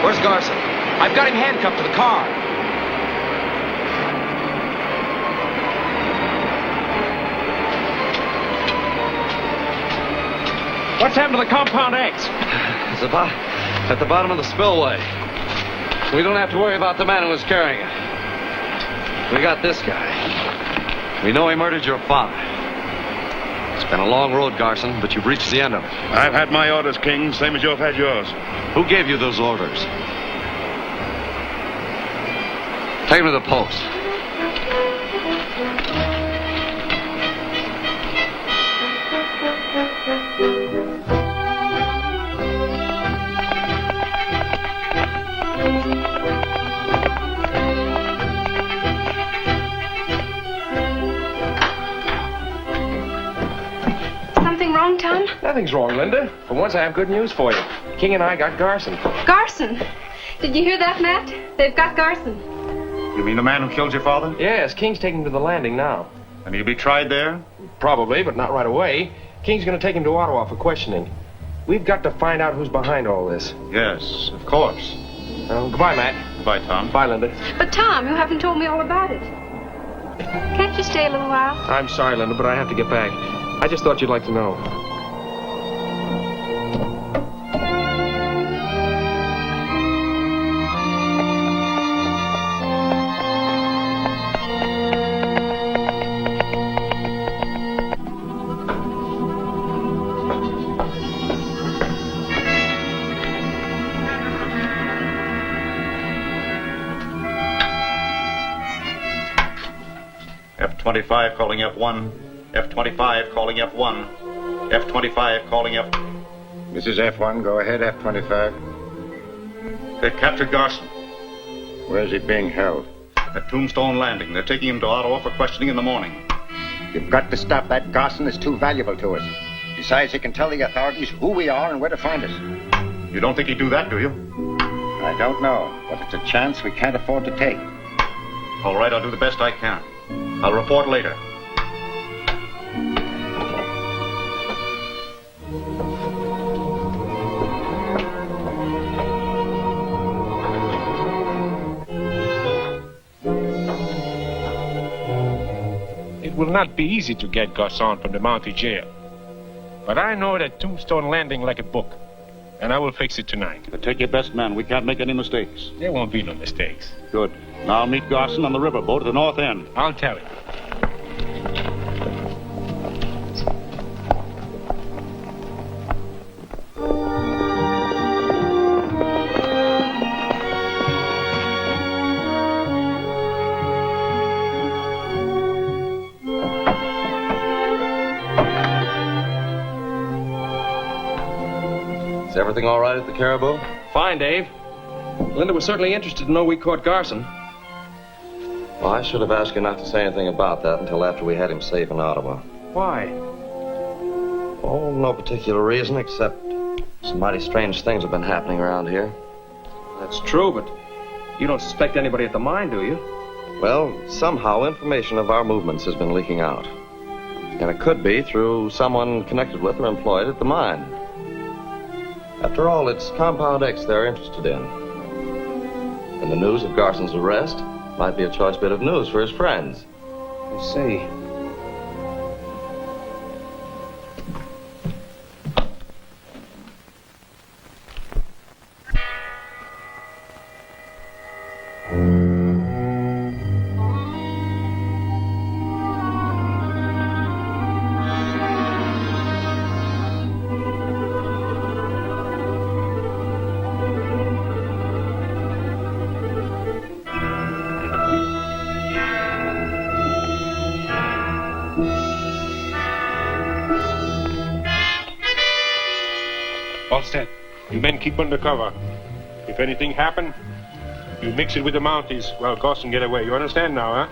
Where's Garson? I've got him handcuffed to the car. What's happened to the Compound X? It's about at the bottom of the spillway. We don't have to worry about the man who was carrying it. We got this guy. We know he murdered your father. It's been a long road, Garson, but you've reached the end of it. I've had my orders, King, same as you've had yours. Who gave you those orders? Take him to the post. Something wrong, Tom? Nothing's wrong, Linda. For once, I have good news for you. King and I got Garson. Garson? Did you hear that, Matt? They've got Garson. You mean the man who killed your father? Yes, King's taking him to the landing now. And he'll be tried there? Probably, but not right away. King's going to take him to Ottawa for questioning. We've got to find out who's behind all this. Yes, of course. Goodbye, Matt. Goodbye, Tom. Bye, Linda. But, Tom, you haven't told me all about it. Can't you stay a little while? I'm sorry, Linda, but I have to get back. I just thought you'd like to know. F-25 calling F1. F-25 calling F1. F-25 calling F... This is F1. Go ahead, F-25. They've captured Garson. Where is he being held? At Tombstone Landing. They're taking him to Ottawa for questioning in the morning. You've got to stop that. Garson is too valuable to us. Besides, he can tell the authorities who we are and where to find us. You don't think he'd do that, do you? I don't know, but it's a chance we can't afford to take. All right, I'll do the best I can. I'll report later. It will not be easy to get Garson from the Mounted jail. But I know that Tombstone Landing like a book. And I will fix it tonight. But take your best man. We can't make any mistakes. There won't be no mistakes. Good. Now I'll meet Garson on the riverboat at the north end. I'll tell him. Is everything all right at the Caribou? Fine, Dave. Linda was certainly interested to know we caught Garson. Well, I should have asked you not to say anything about that until after we had him safe in Ottawa. Why? Oh, no particular reason, except some mighty strange things have been happening around here. That's true, but you don't suspect anybody at the mine, do you? Well, somehow information of our movements has been leaking out. And it could be through someone connected with or employed at the mine. After all, it's Compound X they're interested in. And the news of Garson's arrest might be a choice bit of news for his friends. I see. All set. You men keep under cover. If anything happen, you mix it with the Mounties while Garson get away. You understand now, huh?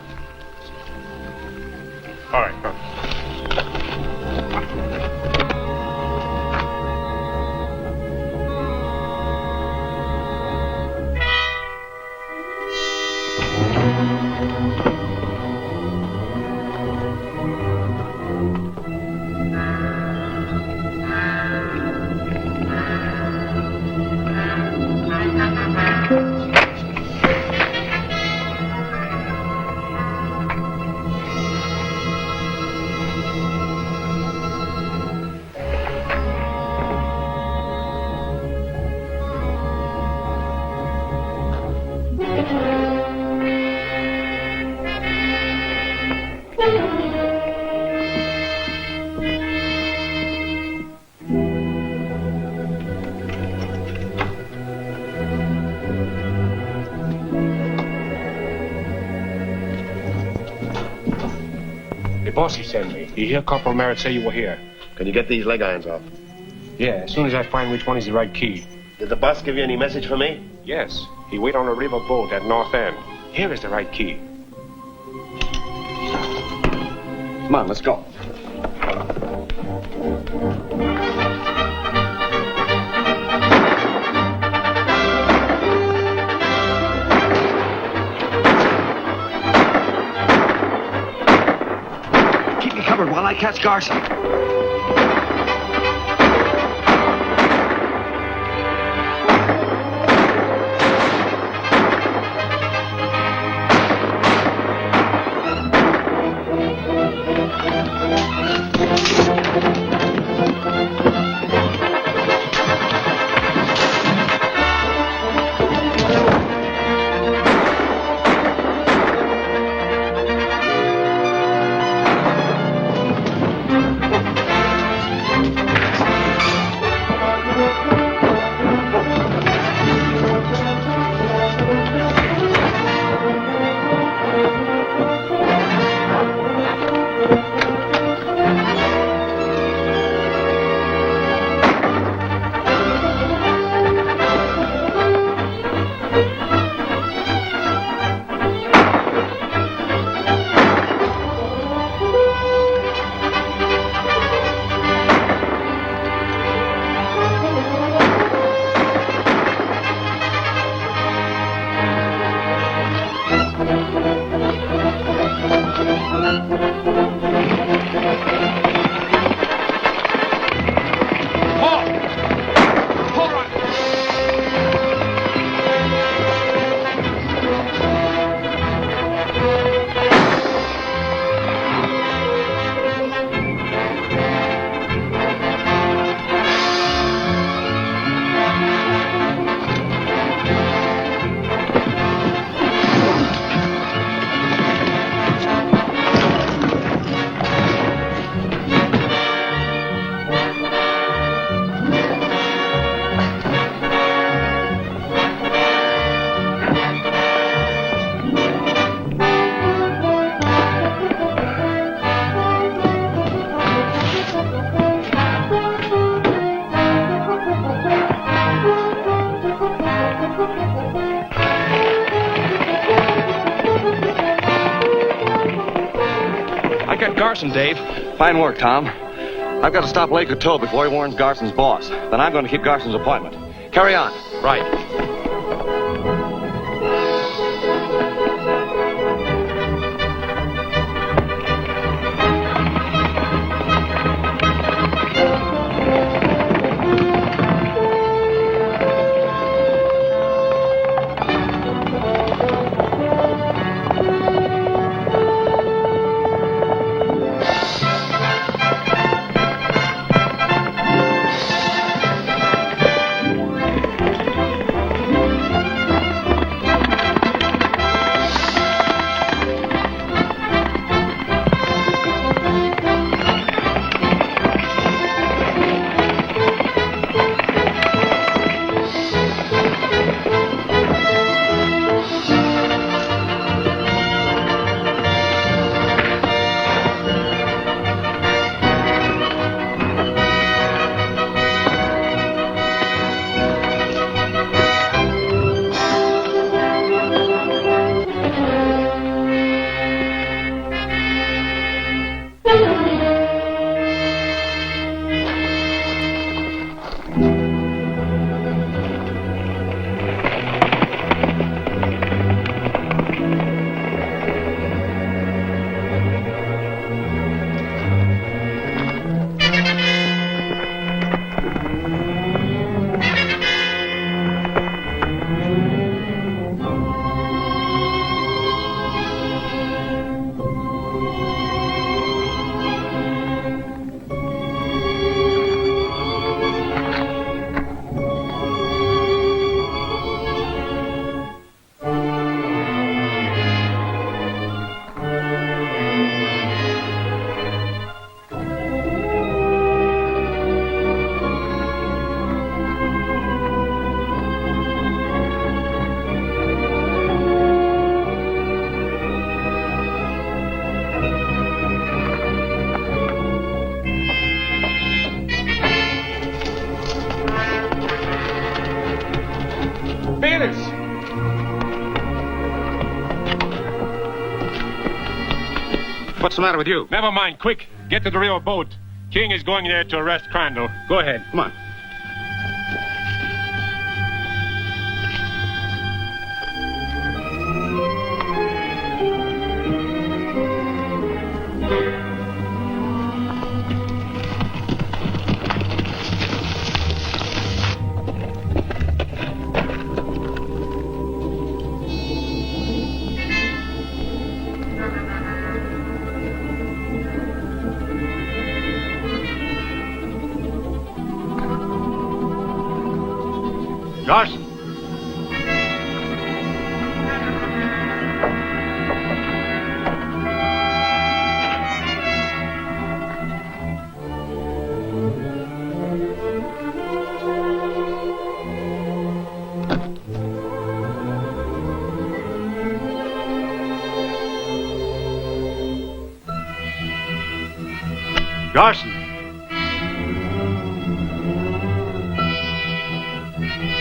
All right, come. Bossy sent me. He hear Corporal Merritt say you were here. Can you get these leg irons off? Yeah, as soon as I find which one is the right key. Did the boss give you any message for me? Yes. He wait on a river boat at North End. Here is the right key. Come on, let's go. Keep me covered while I catch Garson. Garson, Dave. Fine work, Tom. I've got to stop Lake Coteau before he warns Garson's boss. Then I'm going to keep Garson's appointment. Carry on. Right. What's the matter with you? Never mind. Quick, get to the Rio boat. King is going there to arrest Crandall. Go ahead. Come on. Garson. Garson.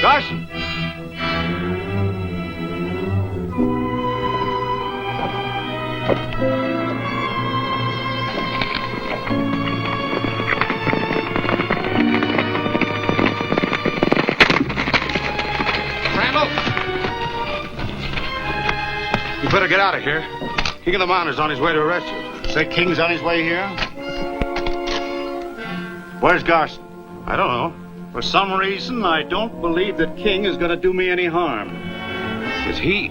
Garson. Crandall! You better get out of here. King of the Mountain is on his way to arrest you. Say King's on his way here? Where's Garson? I don't know. For some reason, I don't believe that King is going to do me any harm. Is he...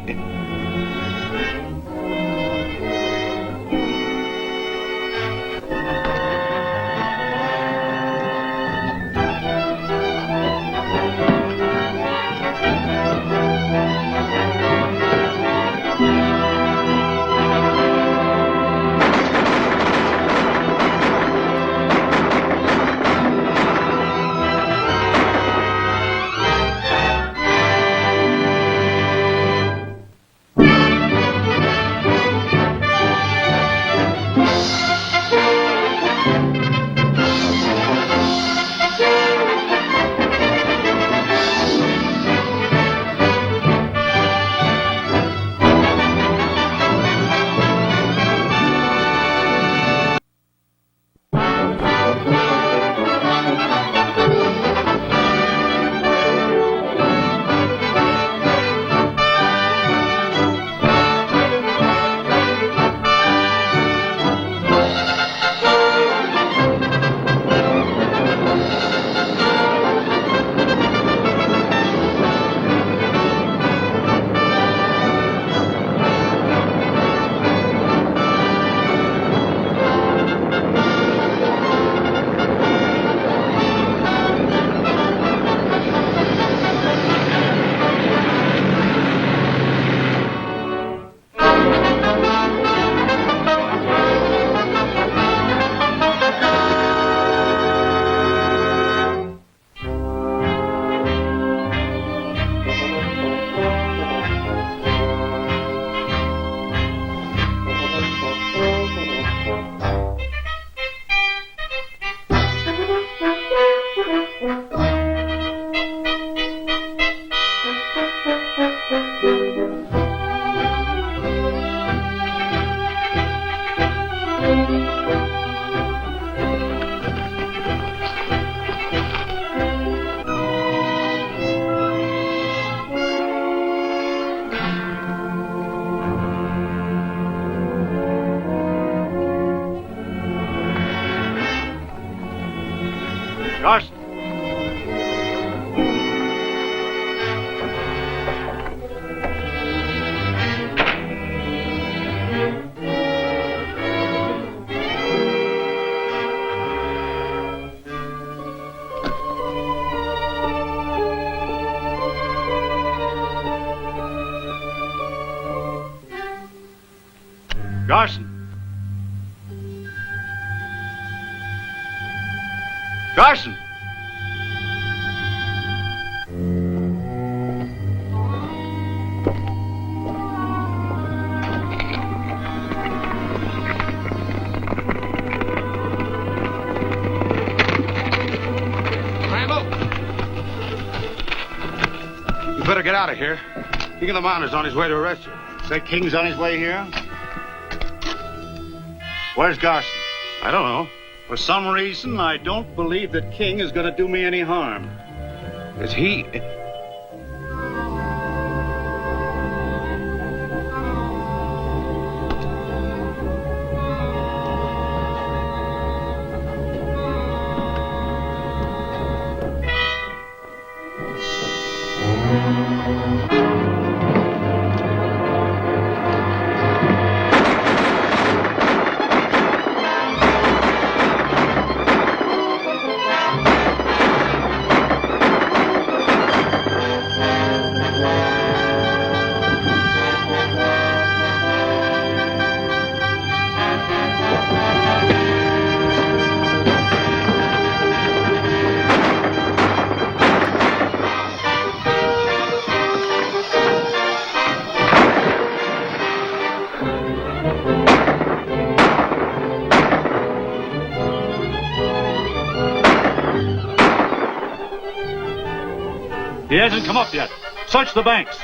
Garson. Garson. Garson. Crandall! You better get out of here. King of the Mountain is on his way to arrest you. Say King's on his way here? Where's Garson? I don't know. For some reason, I don't believe that King is going to do me any harm. Is he... He hasn't come up yet. Search the banks.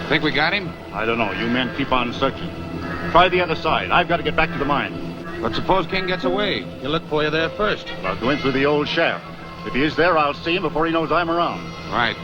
Think we got him? I don't know. You men keep on searching. Try the other side. I've got to get back to the mine. But suppose King gets away. He'll look for you there first. I'll go in through the old shaft. If he is there, I'll see him before he knows I'm around. Right.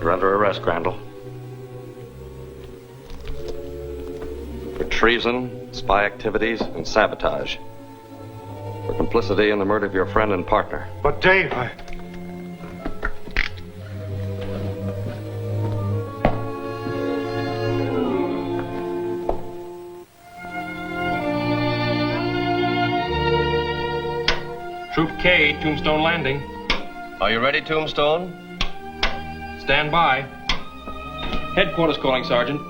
You're under arrest, Crandall. For treason, spy activities, and sabotage. For complicity in the murder of your friend and partner. But Dave, Troop K, Tombstone Landing. Are you ready, Tombstone? Stand by. Headquarters calling, Sergeant.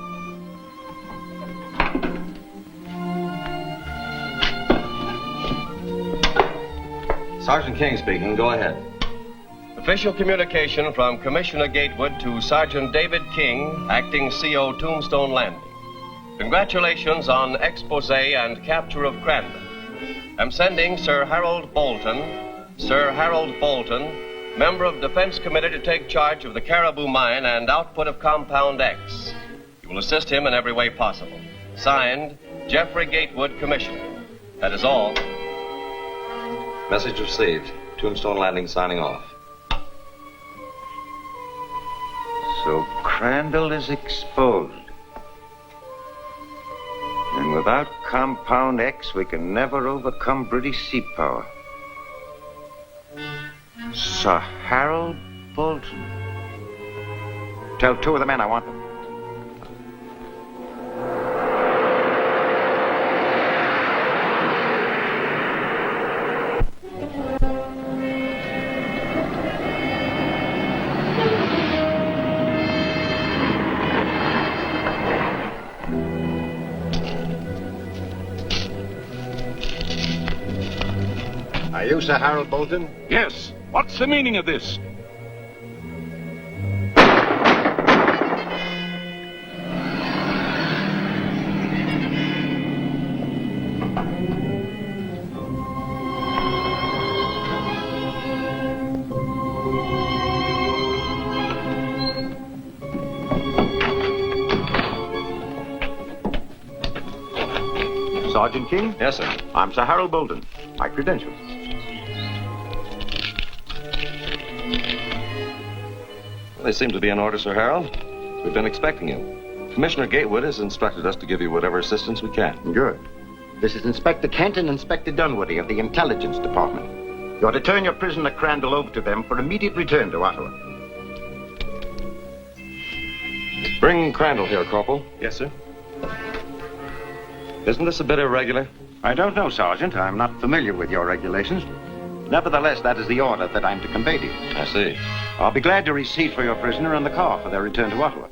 Sergeant King speaking. Go ahead. Official communication from Commissioner Gatewood to Sergeant David King, acting CO, Tombstone Landing. Congratulations on expose and capture of Crandon. I'm sending Sir Harold Bolton, member of Defense Committee, to take charge of the Caribou Mine and output of Compound X. You will assist him in every way possible. Signed, Jeffrey Gatewood, Commissioner. That is all. Message received. Tombstone Landing signing off. So Crandall is exposed. And without Compound X, we can never overcome British sea power. Sir Harold Bolton. Tell two of the men I want them. Are you Sir Harold Bolton? Yes. What's the meaning of this? Sergeant King? Yes, sir. I'm Sir Harold Bolton. My credentials. Well, they seem to be in order, Sir Harold. We've been expecting you. Commissioner Gatewood has instructed us to give you whatever assistance we can. Good. This is Inspector Kent and Inspector Dunwoody of the Intelligence Department. You're to turn your prisoner Crandall over to them for immediate return to Ottawa. Bring Crandall here, Corporal. Yes, sir. Isn't this a bit irregular? I don't know, Sergeant. I'm not familiar with your regulations. Nevertheless, that is the order that I'm to convey to you. I see. I'll be glad to receive for your prisoner and the car for their return to Ottawa.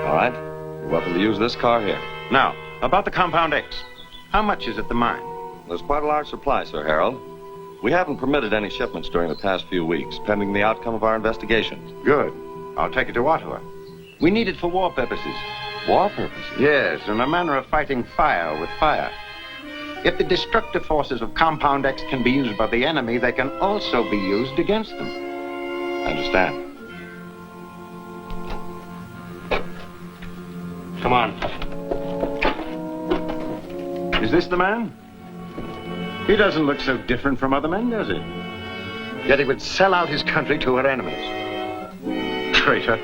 All right. You're welcome to use this car here. Now, about the Compound X. How much is at the mine? There's quite a large supply, Sir Harold. We haven't permitted any shipments during the past few weeks, pending the outcome of our investigations. Good. I'll take it to Ottawa. We need it for war purposes. War purposes? Yes, in a manner of fighting fire with fire. If the destructive forces of Compound X can be used by the enemy, they can also be used against them. I understand. Come on. Is this the man? He doesn't look so different from other men, does he? Yet he would sell out his country to her enemies. Traitor.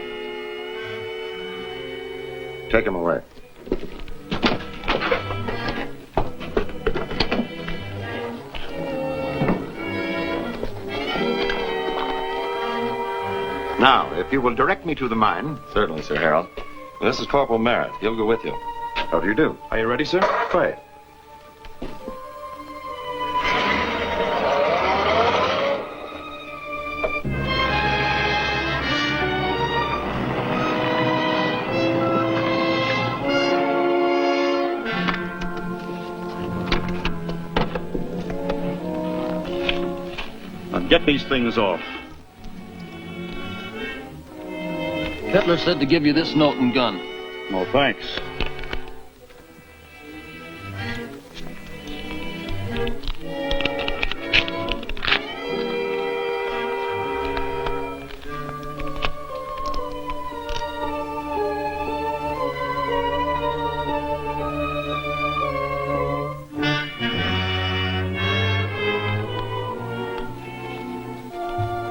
Take him away. Now, if you will direct me to the mine. Certainly, Sir Harold. This is Corporal Merritt. He'll go with you. How do you do? Are you ready, sir? Quiet. Now get these things off. Kettler said to give you this note and gun. No, thanks.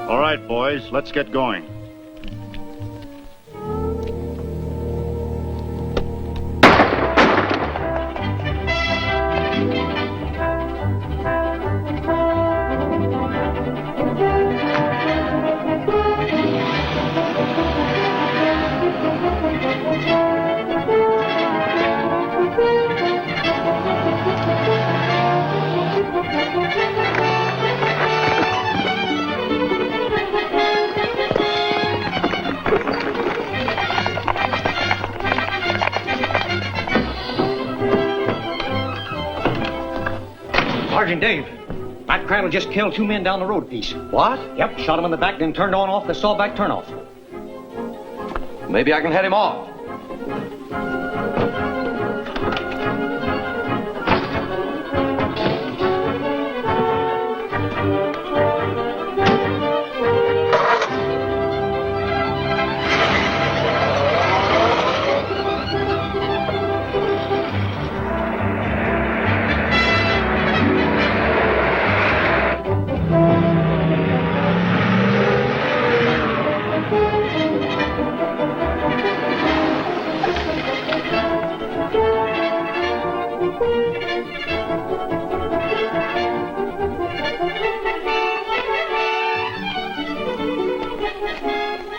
All right, boys, let's get going. Sergeant Dave, that Crandall just killed 2 men down the road a piece. What? Yep, shot him in the back, then turned off the sawback turnoff. Maybe I can head him off.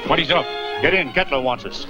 What is up? Get in. Kettler wants us.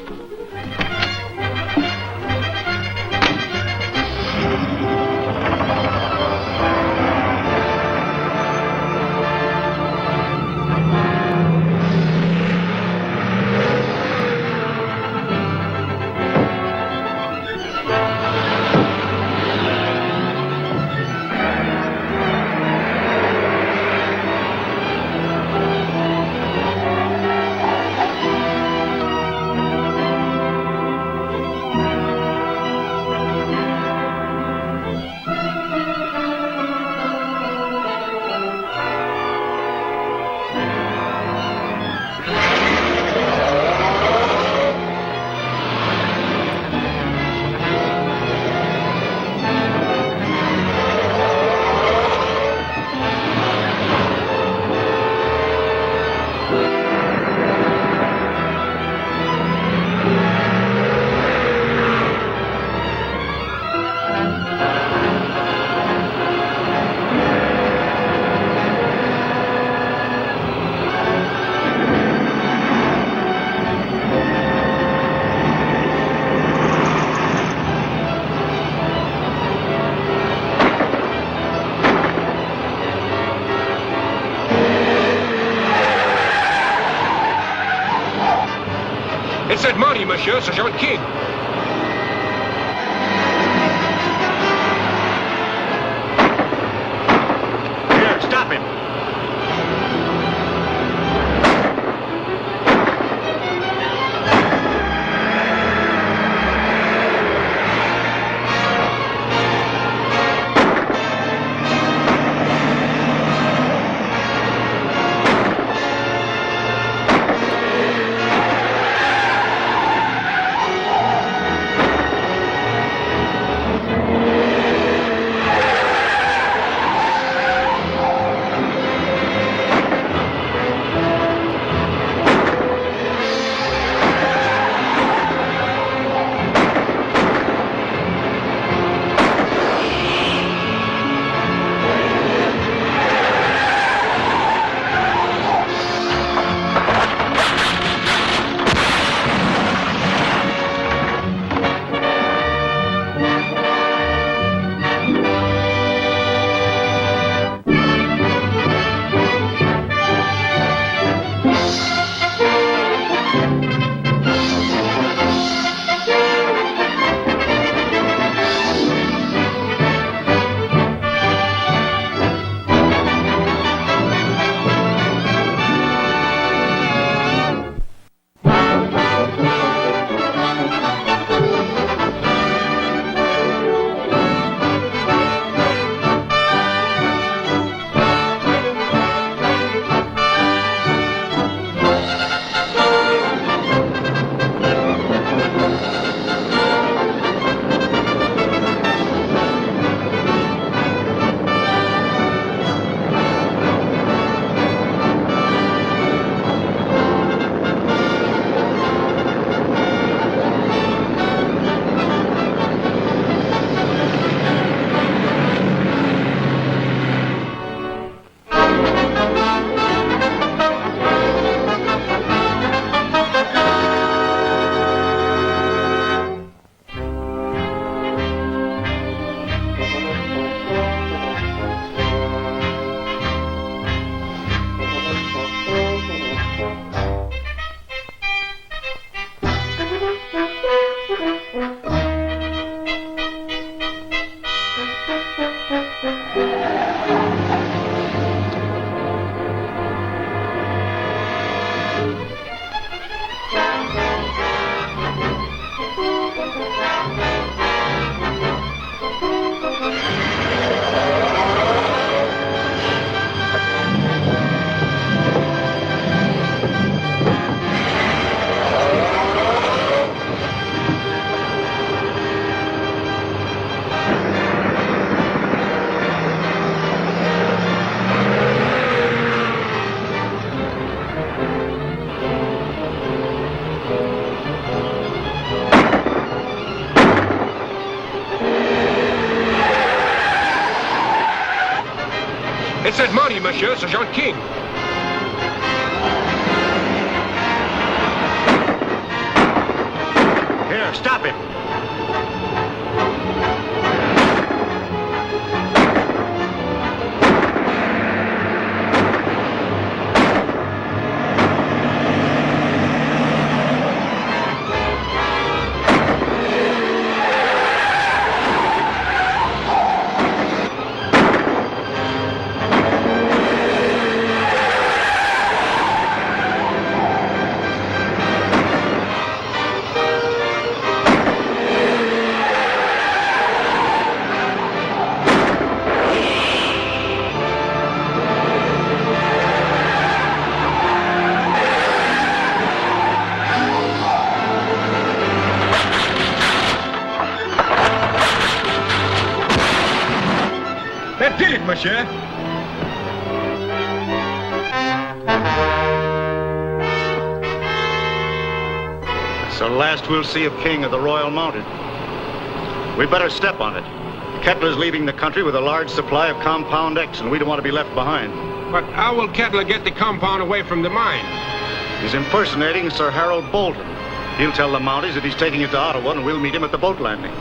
It's that Mountie, monsieur, Sergeant King. Here, stop him. monsieur, Sergeant King. Here, stop him. Did it, monsieur. It's the last we'll see of King of the Ro-yal Mounted. We better step on it. Kettler's leaving the country with a large supply of Compound X, and we don't want to be left behind. But how will Kettler get the compound away from the mine? He's impersonating Sir Harold Bolton. He'll tell the Mounties that he's taking it to Ottawa, and we'll meet him at the boat landing.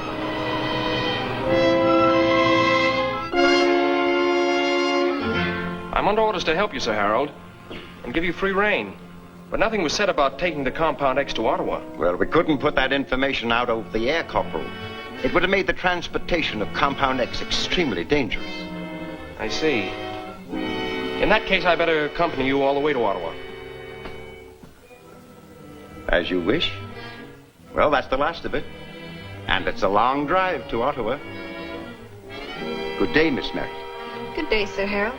I'm under orders to help you, Sir Harold, and give you free rein. But nothing was said about taking the Compound X to Ottawa. Well, we couldn't put that information out over the air, Corporal. It would have made the transportation of Compound X extremely dangerous. I see. In that case, I better accompany you all the way to Ottawa. As you wish. Well, that's the last of it. And it's a long drive to Ottawa. Good day, Miss Merritt. Good day, Sir Harold.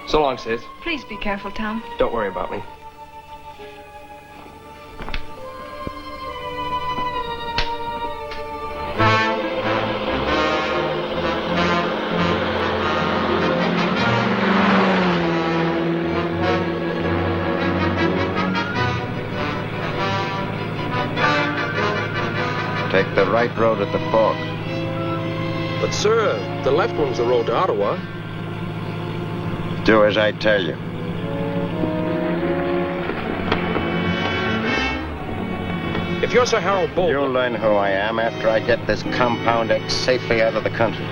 So long, Sis. Please be careful, Tom. Don't worry about me. Take the right road at the fork. But, sir, the left one's the road to Ottawa. Do as I tell you. If you're Sir Harold Bolton... You'll learn who I am after I get this Compound X safely out of the country.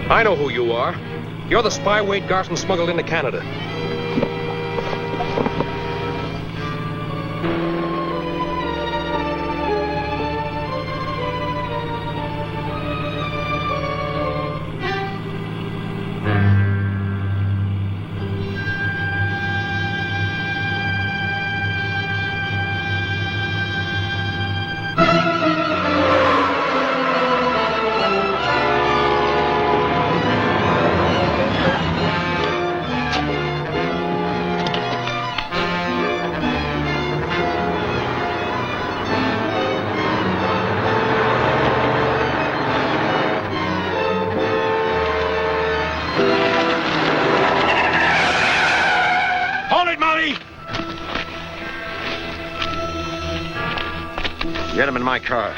I know who you are. You're the spy Wade Garson smuggled into Canada. Get him in my car.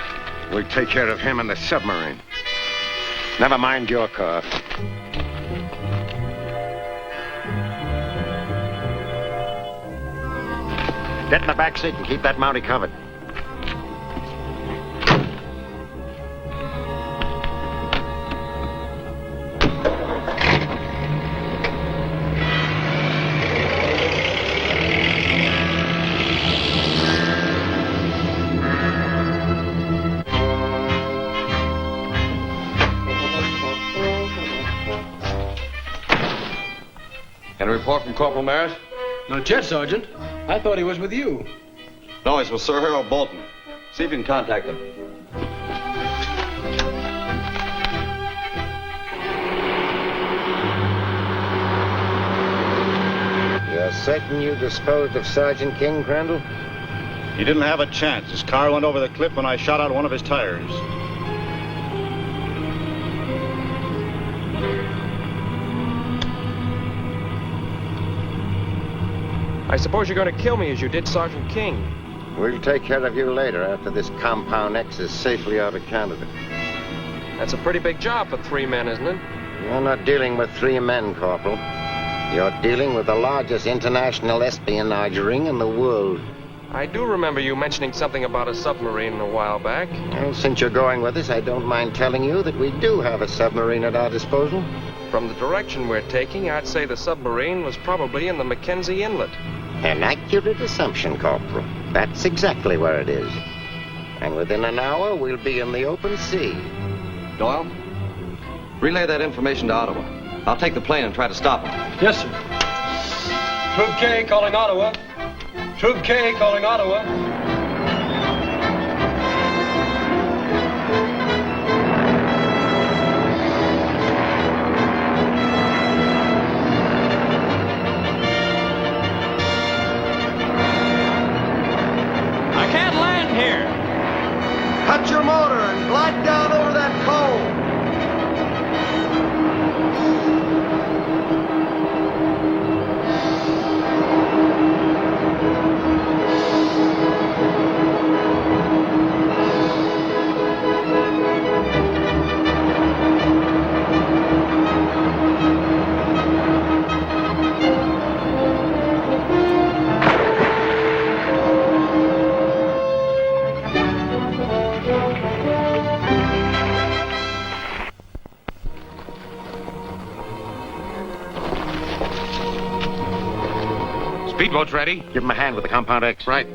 We'll take care of him and the submarine. Never mind your car. Get in the back seat and keep that Mountie covered. Any report from Corporal Merritt? Not yet, Sergeant. I thought he was with you. No, he's with Sir Harold Bolton. See if you can contact him. You're certain you disposed of Sergeant King, Crandall? He didn't have a chance. His car went over the cliff when I shot out one of his tires. I suppose you're going to kill me as you did Sergeant King. We'll take care of you later after this Compound X is safely out of Canada. That's a pretty big job for 3 men, isn't it? You're not dealing with 3 men, Corporal. You're dealing with the largest international espionage ring in the world. I do remember you mentioning something about a submarine a while back. Well, since you're going with us, I don't mind telling you that we do have a submarine at our disposal. From the direction we're taking, I'd say the submarine was probably in the Mackenzie Inlet. An accurate assumption, Corporal. That's exactly where it is. And within an hour, we'll be in the open sea. Doyle, relay that information to Ottawa. I'll take the plane and try to stop him. Yes, sir. Troop K calling Ottawa. Troop K calling Ottawa. I can't land here. Cut your motor and glide down over that cove. Speedboat's ready. Give him a hand with the Compound X. Right.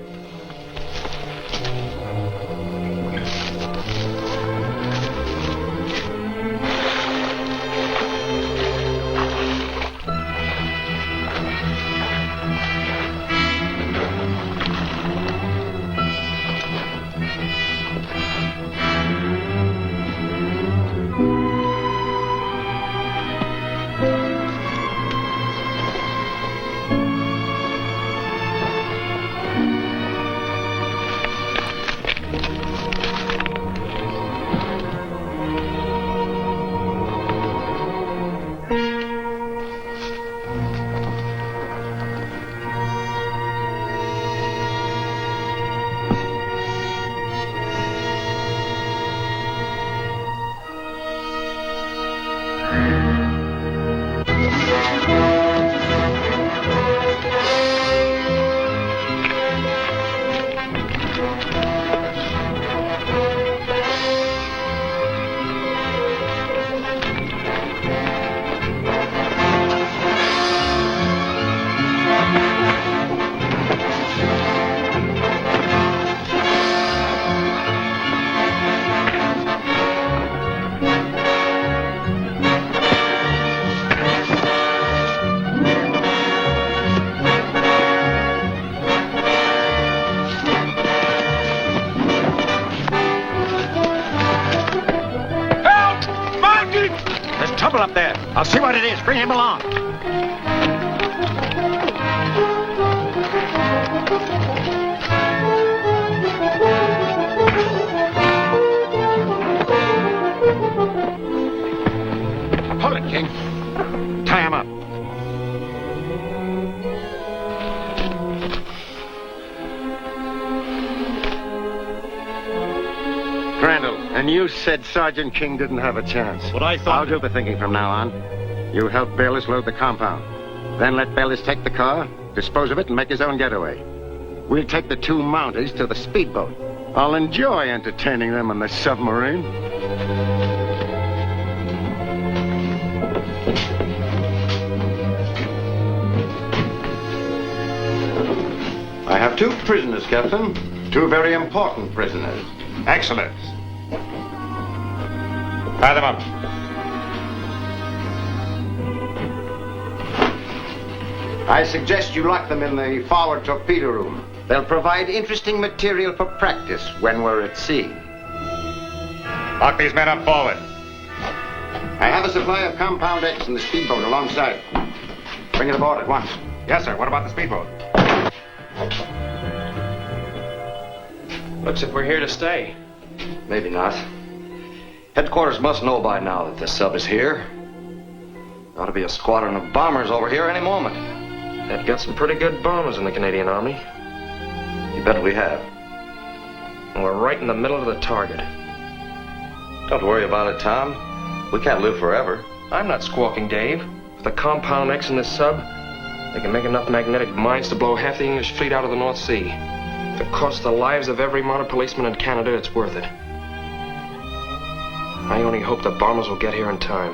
Up there. I'll see what it is. Bring him along. Hold it, King. Tie him up. Crandall, and you said Sergeant King didn't have a chance. What I thought... I'll do the thinking from now on. You help Bayless load the compound. Then let Bayless take the car, dispose of it, and make his own getaway. We'll take the 2 Mounties to the speedboat. I'll enjoy entertaining them on the submarine. I have 2 prisoners, Captain. 2 very important prisoners. Excellent. Tie them up. I suggest you lock them in the forward torpedo room. They'll provide interesting material for practice when we're at sea. Lock these men up forward. I have a supply of Compound X in the speedboat alongside. Bring it aboard at once. Yes, sir. What about the speedboat? Looks like we're here to stay. Maybe not. Headquarters must know by now that this sub is here. Ought to be a squadron of bombers over here any moment. They've got some pretty good bombers in the Canadian Army. You bet we have. And we're right in the middle of the target. Don't worry about it, Tom. We can't live forever. I'm not squawking, Dave. With the compound X in this sub, they can make enough magnetic mines to blow half the English fleet out of the North Sea. If it costs the lives of every mounted policeman in Canada, it's worth it. I only hope the bombers will get here in time.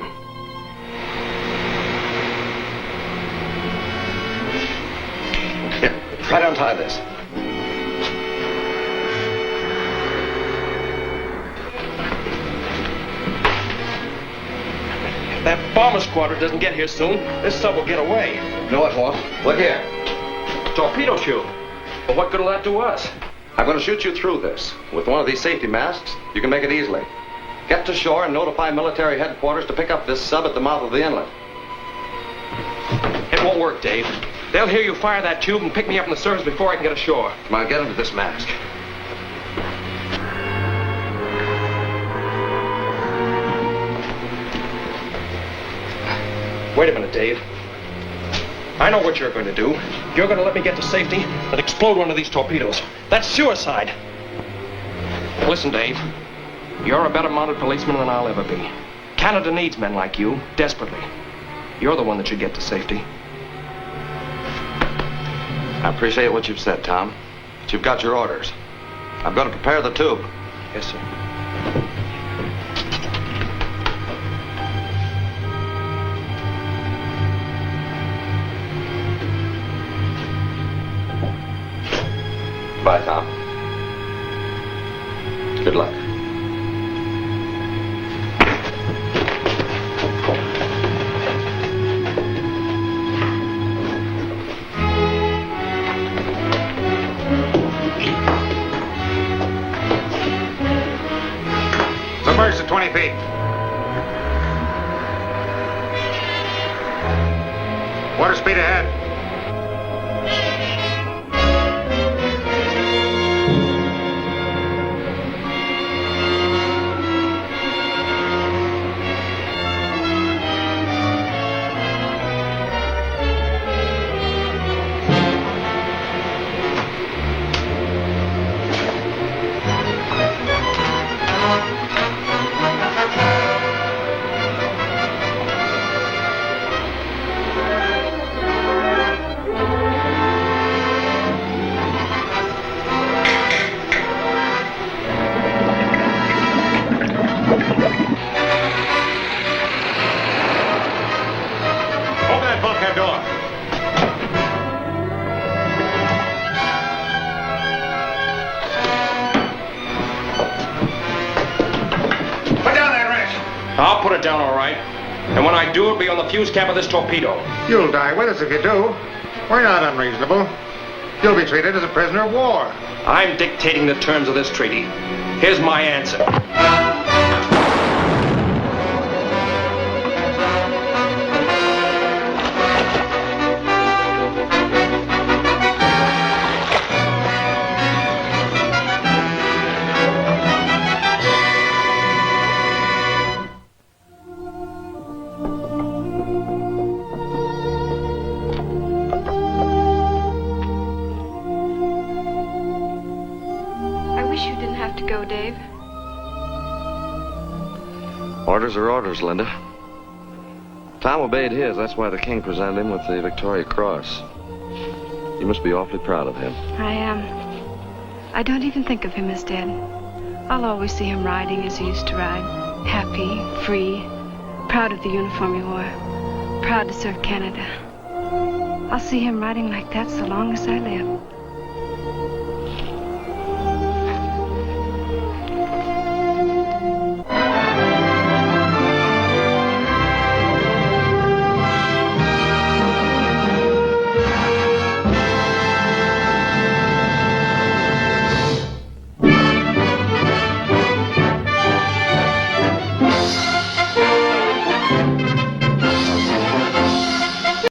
Here, try to untie this. If that bomber squadron doesn't get here soon, this sub will get away. No, it won't. Look here. Torpedo chute. But what good will that do us? I'm going to shoot you through this. With one of these safety masks, you can make it easily. Get to shore and notify military headquarters to pick up this sub at the mouth of the inlet. It won't work, Dave. They'll hear you fire that tube and pick me up in the surface before I can get ashore. Come on, get into this mask. Wait a minute, Dave. I know what you're going to do. You're going to let me get to safety and explode one of these torpedoes. That's suicide. Listen, Dave. You're a better mounted policeman than I'll ever be. Canada needs men like you, desperately. You're the one that should get to safety. I appreciate what you've said, Tom. But you've got your orders. I'm going to prepare the tube. Yes, sir. Bye, Tom. Good luck. Submerged to 20 feet. Water speed ahead. I'll put it down all right. And when I do, it'll be on the fuse cap of this torpedo. You'll die with us if you do. We're not unreasonable. You'll be treated as a prisoner of war. I'm dictating the terms of this treaty. Here's my answer. Orders are orders, Linda. Tom obeyed his. That's why the king presented him with the Victoria Cross. You must be awfully proud of him. I am. I don't even think of him as dead. I'll always see him riding as he used to ride. Happy, free, proud of the uniform he wore. Proud to serve Canada. I'll see him riding like that so long as I live.